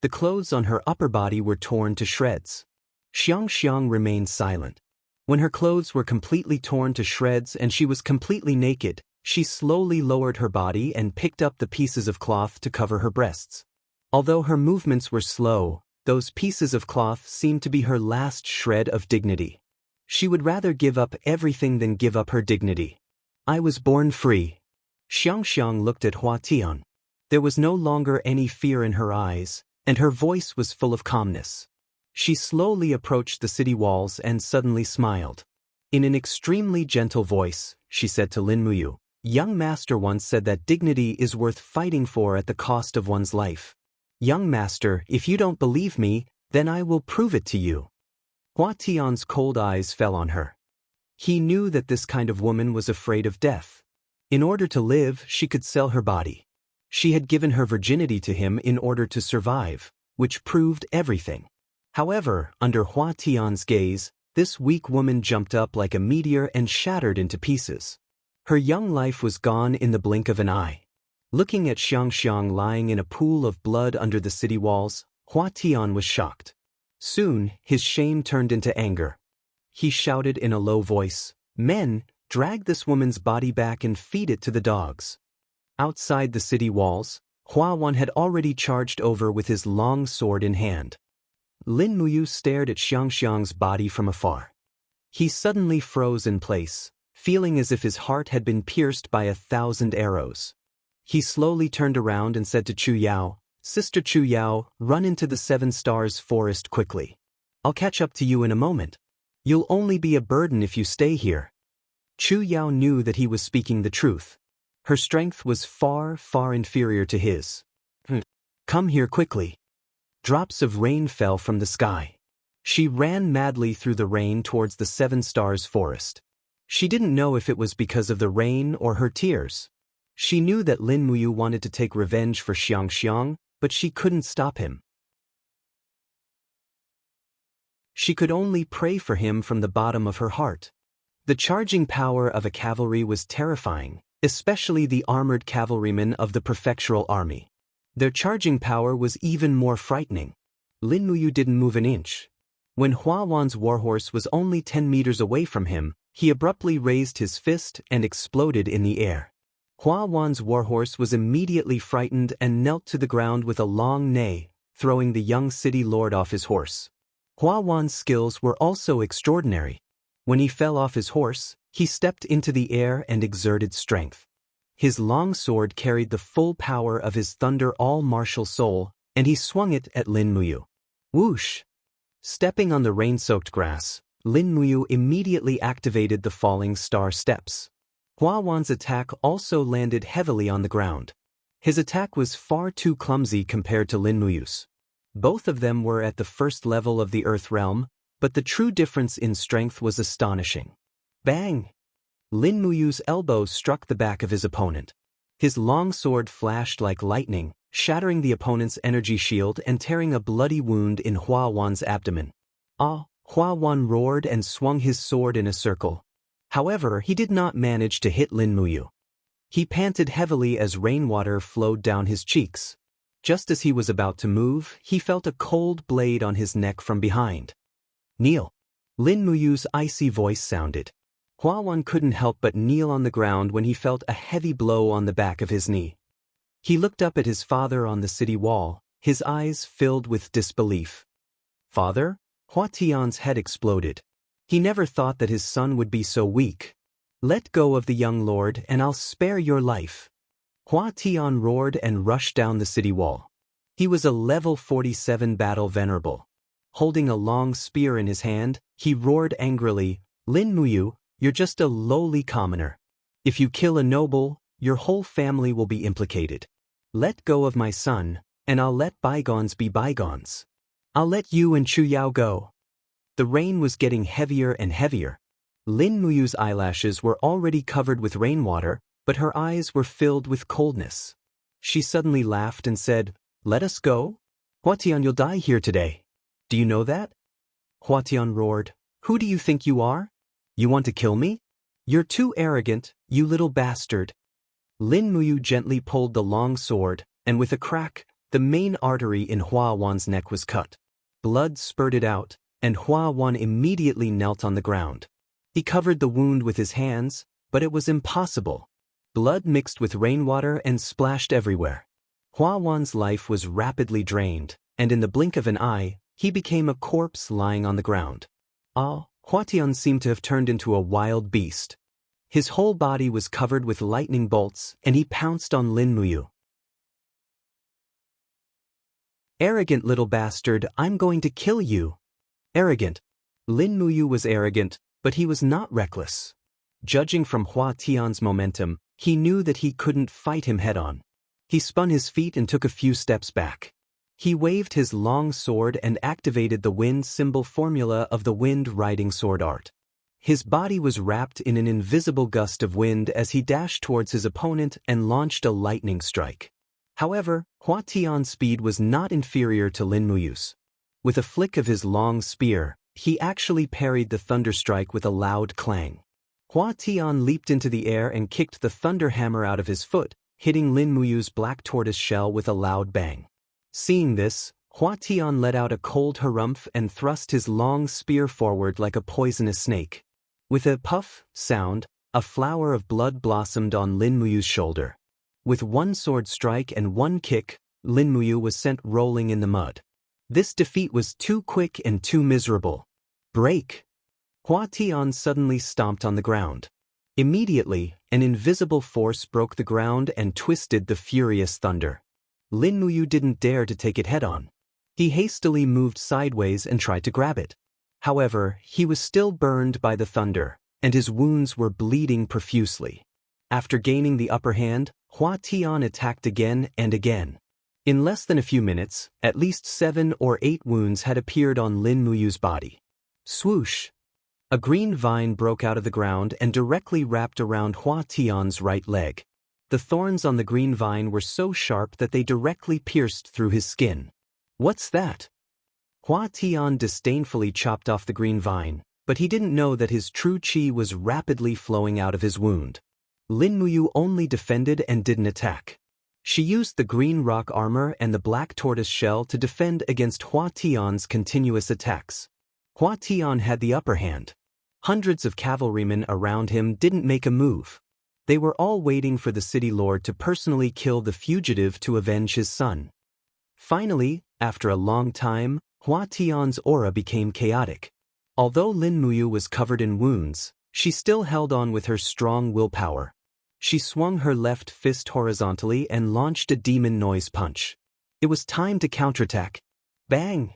The clothes on her upper body were torn to shreds. Xiang Xiang remained silent. When her clothes were completely torn to shreds and she was completely naked, she slowly lowered her body and picked up the pieces of cloth to cover her breasts. Although her movements were slow, those pieces of cloth seemed to be her last shred of dignity. She would rather give up everything than give up her dignity. "I was born free." Xiang Xiang looked at Hua Tian. There was no longer any fear in her eyes, and her voice was full of calmness. She slowly approached the city walls and suddenly smiled. In an extremely gentle voice, she said to Lin Muyu, "Young master once said that dignity is worth fighting for at the cost of one's life. Young master, if you don't believe me, then I will prove it to you." Hua Tian's cold eyes fell on her. He knew that this kind of woman was afraid of death. In order to live, she could sell her body. She had given her virginity to him in order to survive, which proved everything. However, under Hua Tian's gaze, this weak woman jumped up like a meteor and shattered into pieces. Her young life was gone in the blink of an eye. Looking at Xiang Xiang lying in a pool of blood under the city walls, Hua Tian was shocked. Soon, his shame turned into anger. He shouted in a low voice, "Men, drag this woman's body back and feed it to the dogs." Outside the city walls, Hua Wan had already charged over with his long sword in hand. Lin Muyu stared at Xiang Xiang's body from afar. He suddenly froze in place, feeling as if his heart had been pierced by 1,000 arrows. He slowly turned around and said to Chu Yao, "Sister Chu Yao, run into the 7 Stars forest quickly. I'll catch up to you in a moment. You'll only be a burden if you stay here." Chu Yao knew that he was speaking the truth. Her strength was far, far inferior to his. "Come here quickly." Drops of rain fell from the sky. She ran madly through the rain towards the 7 Stars forest. She didn't know if it was because of the rain or her tears. She knew that Lin Muyu wanted to take revenge for Xiang Xiang, but she couldn't stop him. She could only pray for him from the bottom of her heart. The charging power of a cavalry was terrifying, especially the armored cavalrymen of the prefectural army. Their charging power was even more frightening. Lin Muyu didn't move an inch. When Hua Wan's warhorse was only 10 meters away from him, he abruptly raised his fist and exploded in the air. Hua Wan's warhorse was immediately frightened and knelt to the ground with a long neigh, throwing the young city lord off his horse. Hua Wan's skills were also extraordinary. When he fell off his horse, he stepped into the air and exerted strength. His long sword carried the full power of his thunder all-martial soul, and he swung it at Lin Muyu. Whoosh! Stepping on the rain-soaked grass, Lin Muyu immediately activated the falling star steps. Hua Wan's attack also landed heavily on the ground. His attack was far too clumsy compared to Lin Muyu's. Both of them were at the first level of the Earth realm, but the true difference in strength was astonishing. Bang! Lin Muyu's elbow struck the back of his opponent. His long sword flashed like lightning, shattering the opponent's energy shield and tearing a bloody wound in Hua Wan's abdomen. Ah! Hua Wan roared and swung his sword in a circle. However, he did not manage to hit Lin Muyu. He panted heavily as rainwater flowed down his cheeks. Just as he was about to move, he felt a cold blade on his neck from behind. Kneel! Lin Muyu's icy voice sounded. Hua Wan couldn't help but kneel on the ground when he felt a heavy blow on the back of his knee. He looked up at his father on the city wall, his eyes filled with disbelief. Father? Hua Tian's head exploded. He never thought that his son would be so weak. Let go of the young lord and I'll spare your life. Hua Tian roared and rushed down the city wall. He was a level 47 battle venerable. Holding a long spear in his hand, he roared angrily, Lin Muyu, you're just a lowly commoner. If you kill a noble, your whole family will be implicated. Let go of my son, and I'll let bygones be bygones. I'll let you and Chu Yao go. The rain was getting heavier and heavier. Lin Muyu's eyelashes were already covered with rainwater, but her eyes were filled with coldness. She suddenly laughed and said, Let us go? Hua Tian, you'll die here today. Do you know that? Hua Tian roared, Who do you think you are? You want to kill me? You're too arrogant, you little bastard. Lin Muyu gently pulled the long sword, and with a crack, the main artery in Hua Wan's neck was cut. Blood spurted out, and Hua Wan immediately knelt on the ground. He covered the wound with his hands, but it was impossible. Blood mixed with rainwater and splashed everywhere. Hua Wan's life was rapidly drained, and in the blink of an eye, he became a corpse lying on the ground. Ah! Hua Tian seemed to have turned into a wild beast. His whole body was covered with lightning bolts, and he pounced on Lin Muyu. Arrogant little bastard, I'm going to kill you. Arrogant. Lin Muyu was arrogant, but he was not reckless. Judging from Hua Tian's momentum, he knew that he couldn't fight him head-on. He spun his feet and took a few steps back. He waved his long sword and activated the wind symbol formula of the wind-riding sword art. His body was wrapped in an invisible gust of wind as he dashed towards his opponent and launched a lightning strike. However, Hua Tian's speed was not inferior to Lin Muyu's. With a flick of his long spear, he actually parried the thunder strike with a loud clang. Hua Tian leaped into the air and kicked the thunder hammer out of his foot, hitting Lin Muyu's black tortoise shell with a loud bang. Seeing this, Hua Tian let out a cold harumph and thrust his long spear forward like a poisonous snake. With a puff sound, a flower of blood blossomed on Lin Muyu's shoulder. With one sword strike and one kick, Lin Muyu was sent rolling in the mud. This defeat was too quick and too miserable. Break! Hua Tian suddenly stomped on the ground. Immediately, an invisible force broke the ground and twisted the furious thunder. Lin Muyu didn't dare to take it head-on. He hastily moved sideways and tried to grab it. However, he was still burned by the thunder, and his wounds were bleeding profusely. After gaining the upper hand, Hua Tian attacked again and again. In less than a few minutes, at least 7 or 8 wounds had appeared on Lin Muyu's body. Swoosh! A green vine broke out of the ground and directly wrapped around Hua Tian's right leg. The thorns on the green vine were so sharp that they directly pierced through his skin. "What's that?" Hua Tian disdainfully chopped off the green vine, but he didn't know that his true qi was rapidly flowing out of his wound. Lin Muyu only defended and didn't attack. She used the green rock armor and the black tortoise shell to defend against Hua Tian's continuous attacks. Hua Tian had the upper hand. Hundreds of cavalrymen around him didn't make a move. They were all waiting for the city lord to personally kill the fugitive to avenge his son. Finally, after a long time, Hua Tian's aura became chaotic. Although Lin Muyu was covered in wounds, she still held on with her strong willpower. She swung her left fist horizontally and launched a demon noise punch. It was time to counterattack. Bang!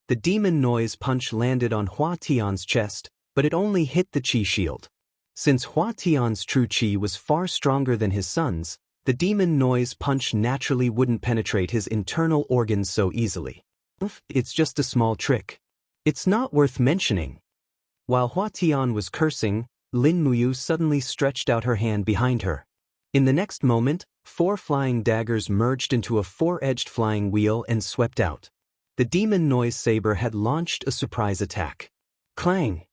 The demon noise punch landed on Hua Tian's chest, but it only hit the qi shield. Since Hua Tian's true qi was far stronger than his son's, the demon noise punch naturally wouldn't penetrate his internal organs so easily. It's just a small trick. It's not worth mentioning. While Hua Tian was cursing, Lin Muyu suddenly stretched out her hand behind her. In the next moment, 4 flying daggers merged into a 4-edged flying wheel and swept out. The demon noise saber had launched a surprise attack. Clang!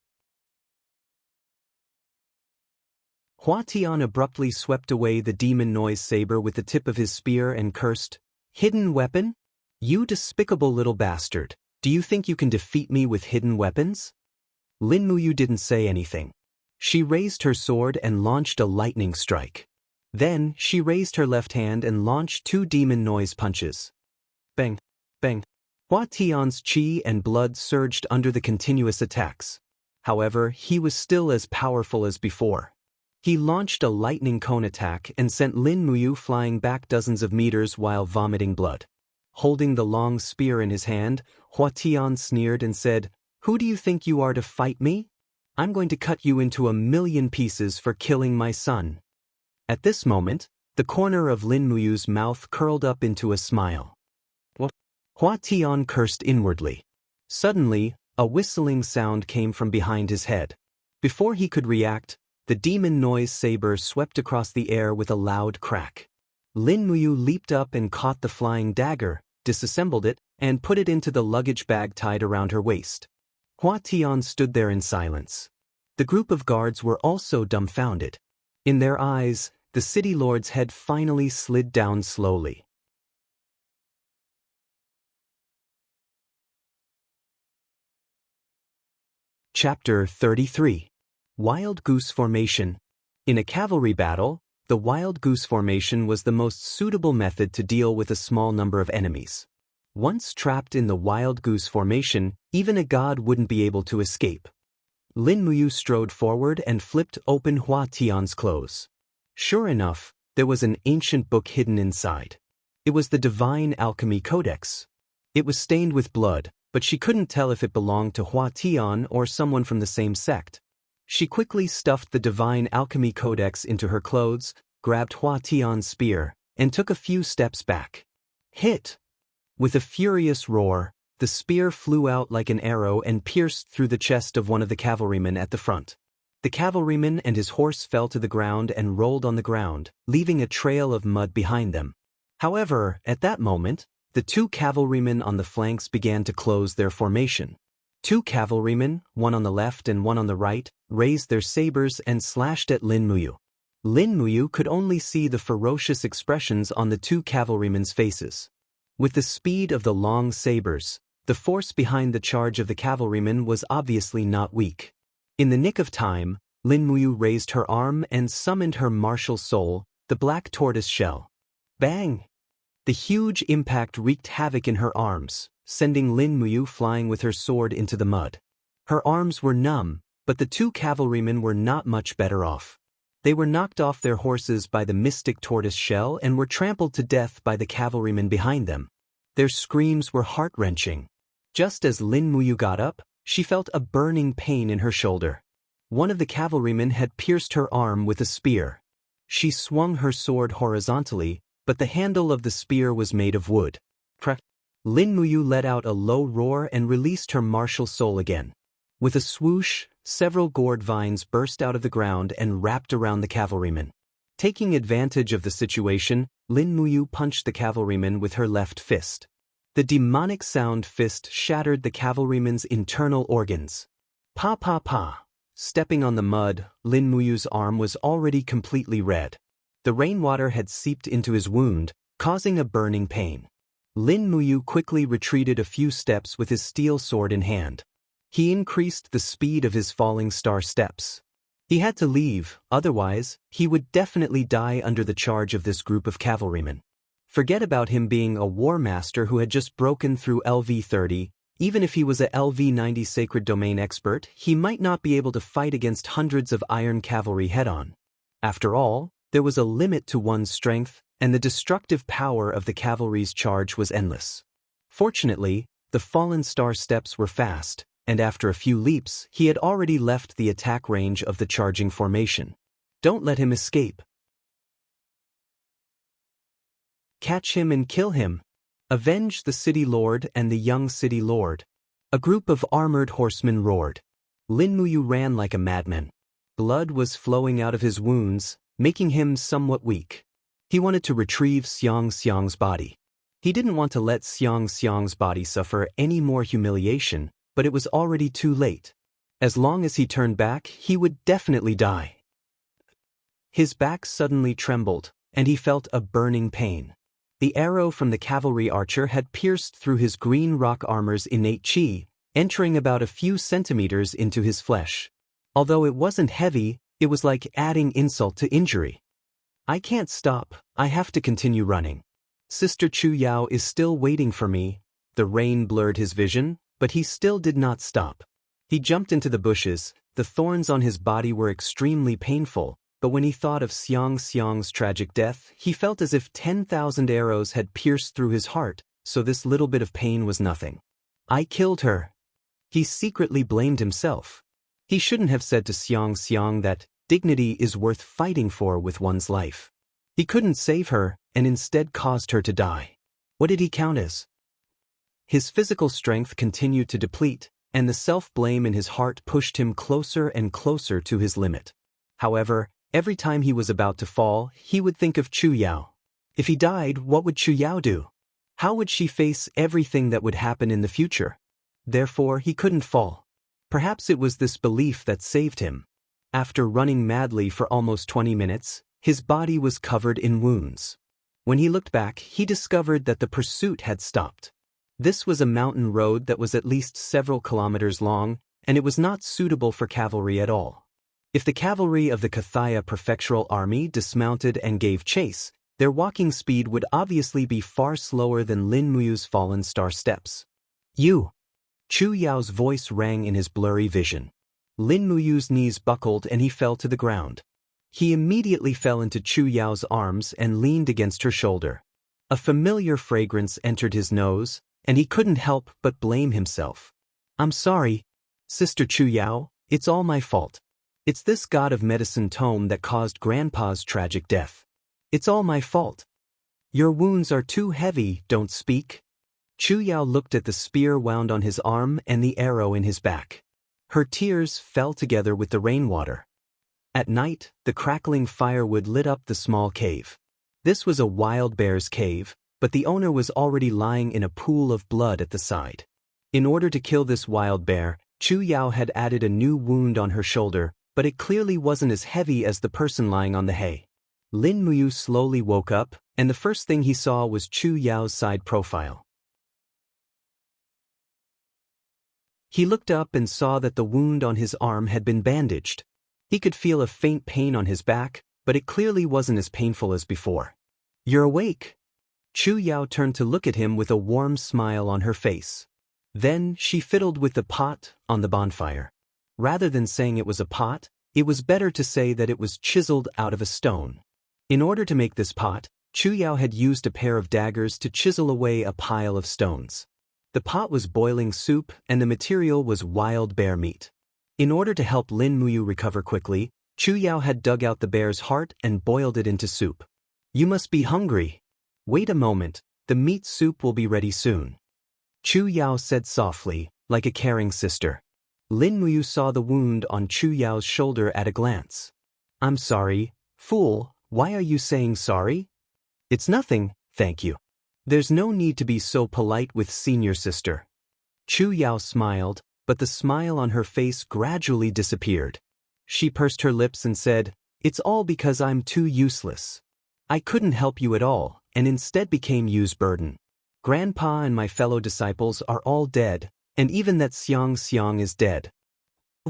Hua Tian abruptly swept away the demon noise saber with the tip of his spear and cursed, "Hidden weapon? You despicable little bastard, do you think you can defeat me with hidden weapons?" Lin Muyu didn't say anything. She raised her sword and launched a lightning strike. Then, she raised her left hand and launched 2 demon noise punches. Bang! Bang! Hua Tian's qi and blood surged under the continuous attacks. However, he was still as powerful as before. He launched a lightning cone attack and sent Lin Muyu flying back dozens of meters while vomiting blood. Holding the long spear in his hand, Hua Tian sneered and said, "Who do you think you are to fight me? I'm going to cut you into 1,000,000 pieces for killing my son." At this moment, the corner of Lin Muyu's mouth curled up into a smile. What? Hua Tian cursed inwardly. Suddenly, a whistling sound came from behind his head. Before he could react, the demon noise saber swept across the air with a loud crack. Lin Muyu leaped up and caught the flying dagger, disassembled it, and put it into the luggage bag tied around her waist. Hua Tian stood there in silence. The group of guards were also dumbfounded. In their eyes, the city lord's head finally slid down slowly. Chapter 33. Wild Goose Formation. In a cavalry battle, the wild goose formation was the most suitable method to deal with a small number of enemies. Once trapped in the wild goose formation, even a god wouldn't be able to escape. Lin Muyu strode forward and flipped open Hua Tian's clothes. Sure enough, there was an ancient book hidden inside. It was the Divine Alchemy Codex. It was stained with blood, but she couldn't tell if it belonged to Hua Tian or someone from the same sect. She quickly stuffed the Divine Alchemy Codex into her clothes, grabbed Hua Tian's spear, and took a few steps back. Hit! With a furious roar, the spear flew out like an arrow and pierced through the chest of one of the cavalrymen at the front. The cavalryman and his horse fell to the ground and rolled on the ground, leaving a trail of mud behind them. However, at that moment, the 2 cavalrymen on the flanks began to close their formation. 2 cavalrymen, one on the left and one on the right, raised their sabers and slashed at Lin Muyu. Lin Muyu could only see the ferocious expressions on the 2 cavalrymen's faces. With the speed of the long sabers, the force behind the charge of the cavalryman was obviously not weak. In the nick of time, Lin Muyu raised her arm and summoned her martial soul, the black tortoise shell. Bang! The huge impact wreaked havoc in her arms, sending Lin Muyu flying with her sword into the mud. Her arms were numb, but the 2 cavalrymen were not much better off. They were knocked off their horses by the mystic tortoise shell and were trampled to death by the cavalrymen behind them. Their screams were heart-wrenching. Just as Lin Muyu got up, she felt a burning pain in her shoulder. One of the cavalrymen had pierced her arm with a spear. She swung her sword horizontally, but the handle of the spear was made of wood. Crack! Lin Muyu let out a low roar and released her martial soul again. With a swoosh, several gourd vines burst out of the ground and wrapped around the cavalryman. Taking advantage of the situation, Lin Muyu punched the cavalryman with her left fist. The demonic sound fist shattered the cavalryman's internal organs. Pa pa pa. Stepping on the mud, Lin Muyu's arm was already completely red. The rainwater had seeped into his wound, causing a burning pain. Lin Muyu quickly retreated a few steps with his steel sword in hand. He increased the speed of his falling star steps. He had to leave, otherwise, he would definitely die under the charge of this group of cavalrymen. Forget about him being a war master who had just broken through LV-30. Even if he was a LV-90 Sacred Domain expert, he might not be able to fight against hundreds of iron cavalry head-on. After all, there was a limit to one's strength, and the destructive power of the cavalry's charge was endless. Fortunately, the fallen star steps were fast, and after a few leaps, he had already left the attack range of the charging formation. Don't let him escape. Catch him and kill him. Avenge the city lord and the young city lord. A group of armored horsemen roared. Lin Muyu ran like a madman. Blood was flowing out of his wounds, making him somewhat weak. He wanted to retrieve Xiang Xiang's body. He didn't want to let Xiang Xiang's body suffer any more humiliation, but it was already too late. As long as he turned back, he would definitely die. His back suddenly trembled, and he felt a burning pain. The arrow from the cavalry archer had pierced through his green rock armor's innate chi, entering about a few centimeters into his flesh. Although it wasn't heavy, it was like adding insult to injury. I can't stop, I have to continue running. Sister Chu Yao is still waiting for me. The rain blurred his vision, but he still did not stop. He jumped into the bushes. The thorns on his body were extremely painful, but when he thought of Xiang Xiang's tragic death, he felt as if 10,000 arrows had pierced through his heart, so this little bit of pain was nothing. I killed her. He secretly blamed himself. He shouldn't have said to Xiang Xiang that dignity is worth fighting for with one's life. He couldn't save her, and instead caused her to die. What did he count as? His physical strength continued to deplete, and the self-blame in his heart pushed him closer and closer to his limit. However, every time he was about to fall, he would think of Chu Yao. If he died, what would Chu Yao do? How would she face everything that would happen in the future? Therefore, he couldn't fall. Perhaps it was this belief that saved him. After running madly for almost 20 minutes, his body was covered in wounds. When he looked back, he discovered that the pursuit had stopped. This was a mountain road that was at least several kilometers long, and it was not suitable for cavalry at all. If the cavalry of the Kathaya Prefectural Army dismounted and gave chase, their walking speed would obviously be far slower than Lin Muyu's fallen star steps. You! Chu Yao's voice rang in his blurry vision. Lin Muyu's knees buckled and he fell to the ground. He immediately fell into Chu Yao's arms and leaned against her shoulder. A familiar fragrance entered his nose, and he couldn't help but blame himself. I'm sorry, Sister Chu Yao, it's all my fault. It's this god of medicine tome that caused Grandpa's tragic death. It's all my fault. Your wounds are too heavy, don't speak. Chu Yao looked at the spear wound on his arm and the arrow in his back. Her tears fell together with the rainwater. At night, the crackling firewood lit up the small cave. This was a wild bear's cave, but the owner was already lying in a pool of blood at the side. In order to kill this wild bear, Chu Yao had added a new wound on her shoulder, but it clearly wasn't as heavy as the person lying on the hay. Lin Muyu slowly woke up, and the first thing he saw was Chu Yao's side profile. He looked up and saw that the wound on his arm had been bandaged. He could feel a faint pain on his back, but it clearly wasn't as painful as before. You're awake. Chu Yao turned to look at him with a warm smile on her face. Then she fiddled with the pot on the bonfire. Rather than saying it was a pot, it was better to say that it was chiseled out of a stone. In order to make this pot, Chu Yao had used a pair of daggers to chisel away a pile of stones. The pot was boiling soup and the material was wild bear meat. In order to help Lin Muyu recover quickly, Chu Yao had dug out the bear's heart and boiled it into soup. You must be hungry. Wait a moment, the meat soup will be ready soon. Chu Yao said softly, like a caring sister. Lin Muyu saw the wound on Chu Yao's shoulder at a glance. I'm sorry, fool, Why are you saying sorry? It's nothing, thank you. There's no need to be so polite with senior sister. Chu Yao smiled, but the smile on her face gradually disappeared. She pursed her lips and said, "It's all because I'm too useless. I couldn't help you at all, and instead became Yu's burden. Grandpa and my fellow disciples are all dead, and even that Xiang is dead."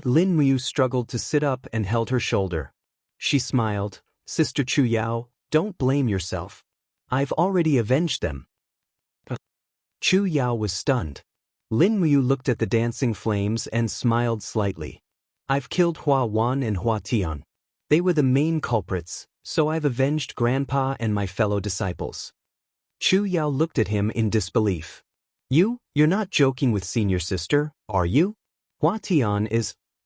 Lin Muyu struggled to sit up and held her shoulder. She smiled, "Sister Chu Yao, don't blame yourself. I've already avenged them." Chu Yao was stunned. Lin Muyu looked at the dancing flames and smiled slightly. "I've killed Hua Wan and Hua Tian. They were the main culprits, so I've avenged Grandpa and my fellow disciples." Chu Yao looked at him in disbelief. You're not joking with senior sister, are you? Hua Tian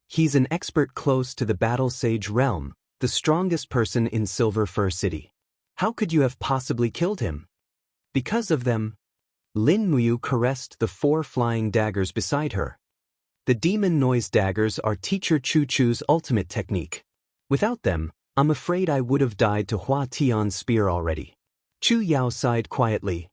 he's an expert close to the battle sage realm, the strongest person in Silver Fir City. How could you have possibly killed him? Because of them. Lin Muyu caressed the 4 flying daggers beside her. The demon noise daggers are Teacher Chu Chu's ultimate technique. Without them, I'm afraid I would have died to Hua Tian's spear already. Chu Yao sighed quietly.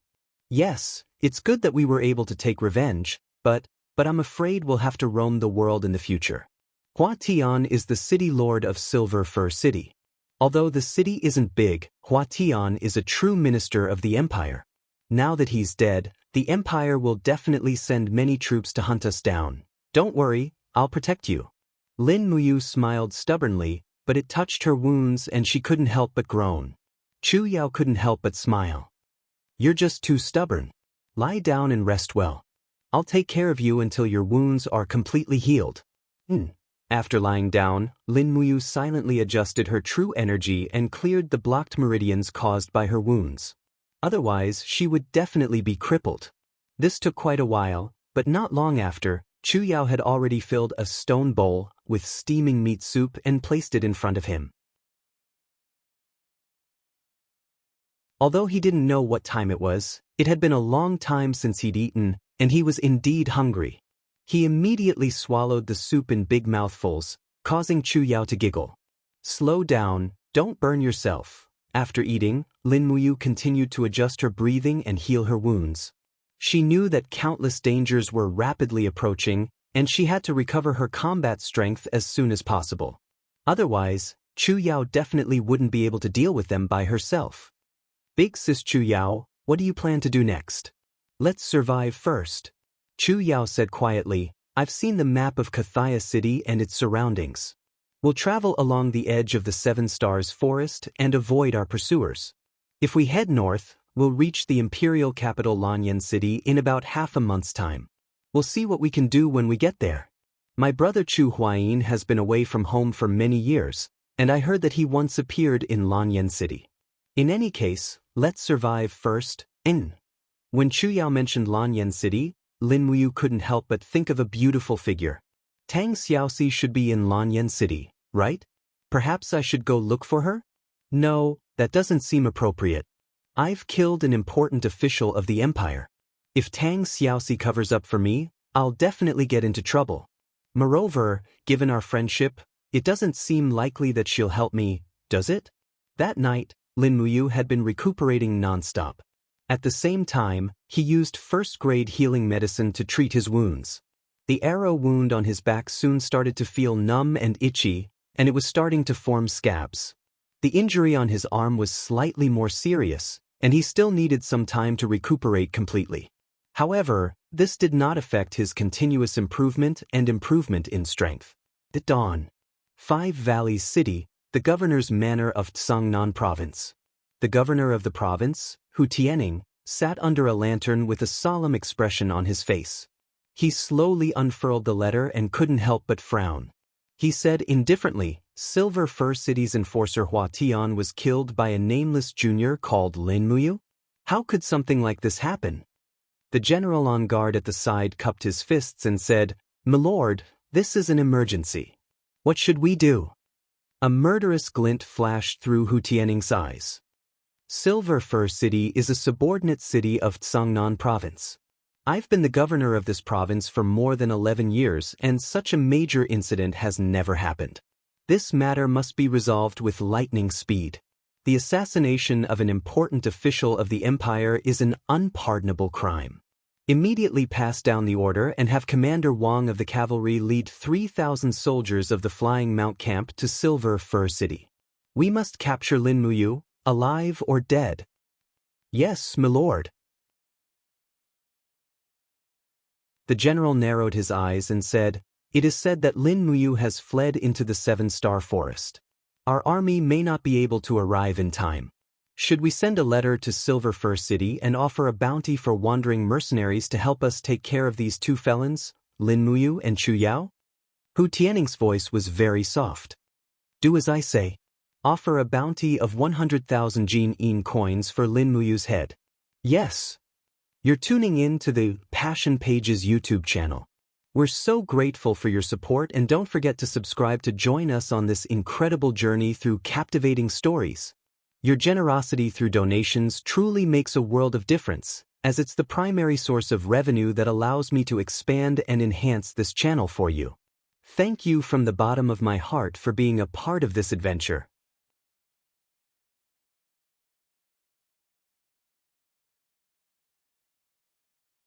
Yes, it's good that we were able to take revenge, but I'm afraid we'll have to roam the world in the future. Hua Tian is the city lord of Silver Fir City. Although the city isn't big, Hua Tian is a true minister of the empire. Now that he's dead, the empire will definitely send many troops to hunt us down. Don't worry, I'll protect you. Lin Muyu smiled stubbornly, but it touched her wounds and she couldn't help but groan. Chu Yao couldn't help but smile. You're just too stubborn. Lie down and rest well. I'll take care of you until your wounds are completely healed. After lying down, Lin Muyu silently adjusted her true energy and cleared the blocked meridians caused by her wounds. Otherwise, she would definitely be crippled. This took quite a while, but not long after, Chu Yao had already filled a stone bowl with steaming meat soup and placed it in front of him. Although he didn't know what time it was, it had been a long time since he'd eaten, and he was indeed hungry. He immediately swallowed the soup in big mouthfuls, causing Chu Yao to giggle. Slow down, don't burn yourself. After eating, Lin Muyu continued to adjust her breathing and heal her wounds. She knew that countless dangers were rapidly approaching, and she had to recover her combat strength as soon as possible. Otherwise, Chu Yao definitely wouldn't be able to deal with them by herself. Big sis Chu Yao, what do you plan to do next? Let's survive first. Chu Yao said quietly, I've seen the map of Kathaya City and its surroundings. We'll travel along the edge of the 7 Stars Forest and avoid our pursuers. If we head north, we'll reach the imperial capital Lanyan City in about half a month's time. We'll see what we can do when we get there. My brother Chu Huayin has been away from home for many years, and I heard that he once appeared in Lanyan City. In any case, let's survive first. When Chu Yao mentioned Lanyan City, Lin Muyu couldn't help but think of a beautiful figure. Tang Xiaoxi should be in Lanyan City, right? Perhaps I should go look for her? No, that doesn't seem appropriate. I've killed an important official of the empire. If Tang Xiaoxi covers up for me, I'll definitely get into trouble. Moreover, given our friendship, it doesn't seem likely that she'll help me, does it? That night, Lin Muyu had been recuperating non-stop. At the same time, he used first-grade healing medicine to treat his wounds. The arrow wound on his back soon started to feel numb and itchy, and it was starting to form scabs. The injury on his arm was slightly more serious, and he still needed some time to recuperate completely. However, this did not affect his continuous improvement in strength. At dawn, 5 Valleys City, the governor's manor of Tsangnan Province. The governor of the province, Hu Tianning, sat under a lantern with a solemn expression on his face. He slowly unfurled the letter and couldn't help but frown. He said indifferently, Silver Fir City's enforcer Hua Tian was killed by a nameless junior called Lin Muyu? How could something like this happen? The general on guard at the side cupped his fists and said, My lord, this is an emergency. What should we do? A murderous glint flashed through Hu Tianning's eyes. Silver Fir City is a subordinate city of Tsangnan Province. I've been the governor of this province for more than 11 years, and such a major incident has never happened. This matter must be resolved with lightning speed. The assassination of an important official of the Empire is an unpardonable crime. Immediately pass down the order and have Commander Wang of the cavalry lead 3,000 soldiers of the Flying Mount Camp to Silver Fir City. We must capture Lin Muyu, alive or dead. Yes, milord. The general narrowed his eyes and said, "It is said that Lin Muyu has fled into the Seven-Star Forest. Our army may not be able to arrive in time. Should we send a letter to Silver Fir City and offer a bounty for wandering mercenaries to help us take care of these two felons, Lin Muyu and Chu Yao?" Hu Tianing's voice was very soft. "Do as I say. Offer a bounty of 100,000 Jin coins for Lin Muyu's head." Yes. You're tuning in to the Passion Pages YouTube channel. We're so grateful for your support, and don't forget to subscribe to join us on this incredible journey through captivating stories. Your generosity through donations truly makes a world of difference, as it's the primary source of revenue that allows me to expand and enhance this channel for you. Thank you from the bottom of my heart for being a part of this adventure.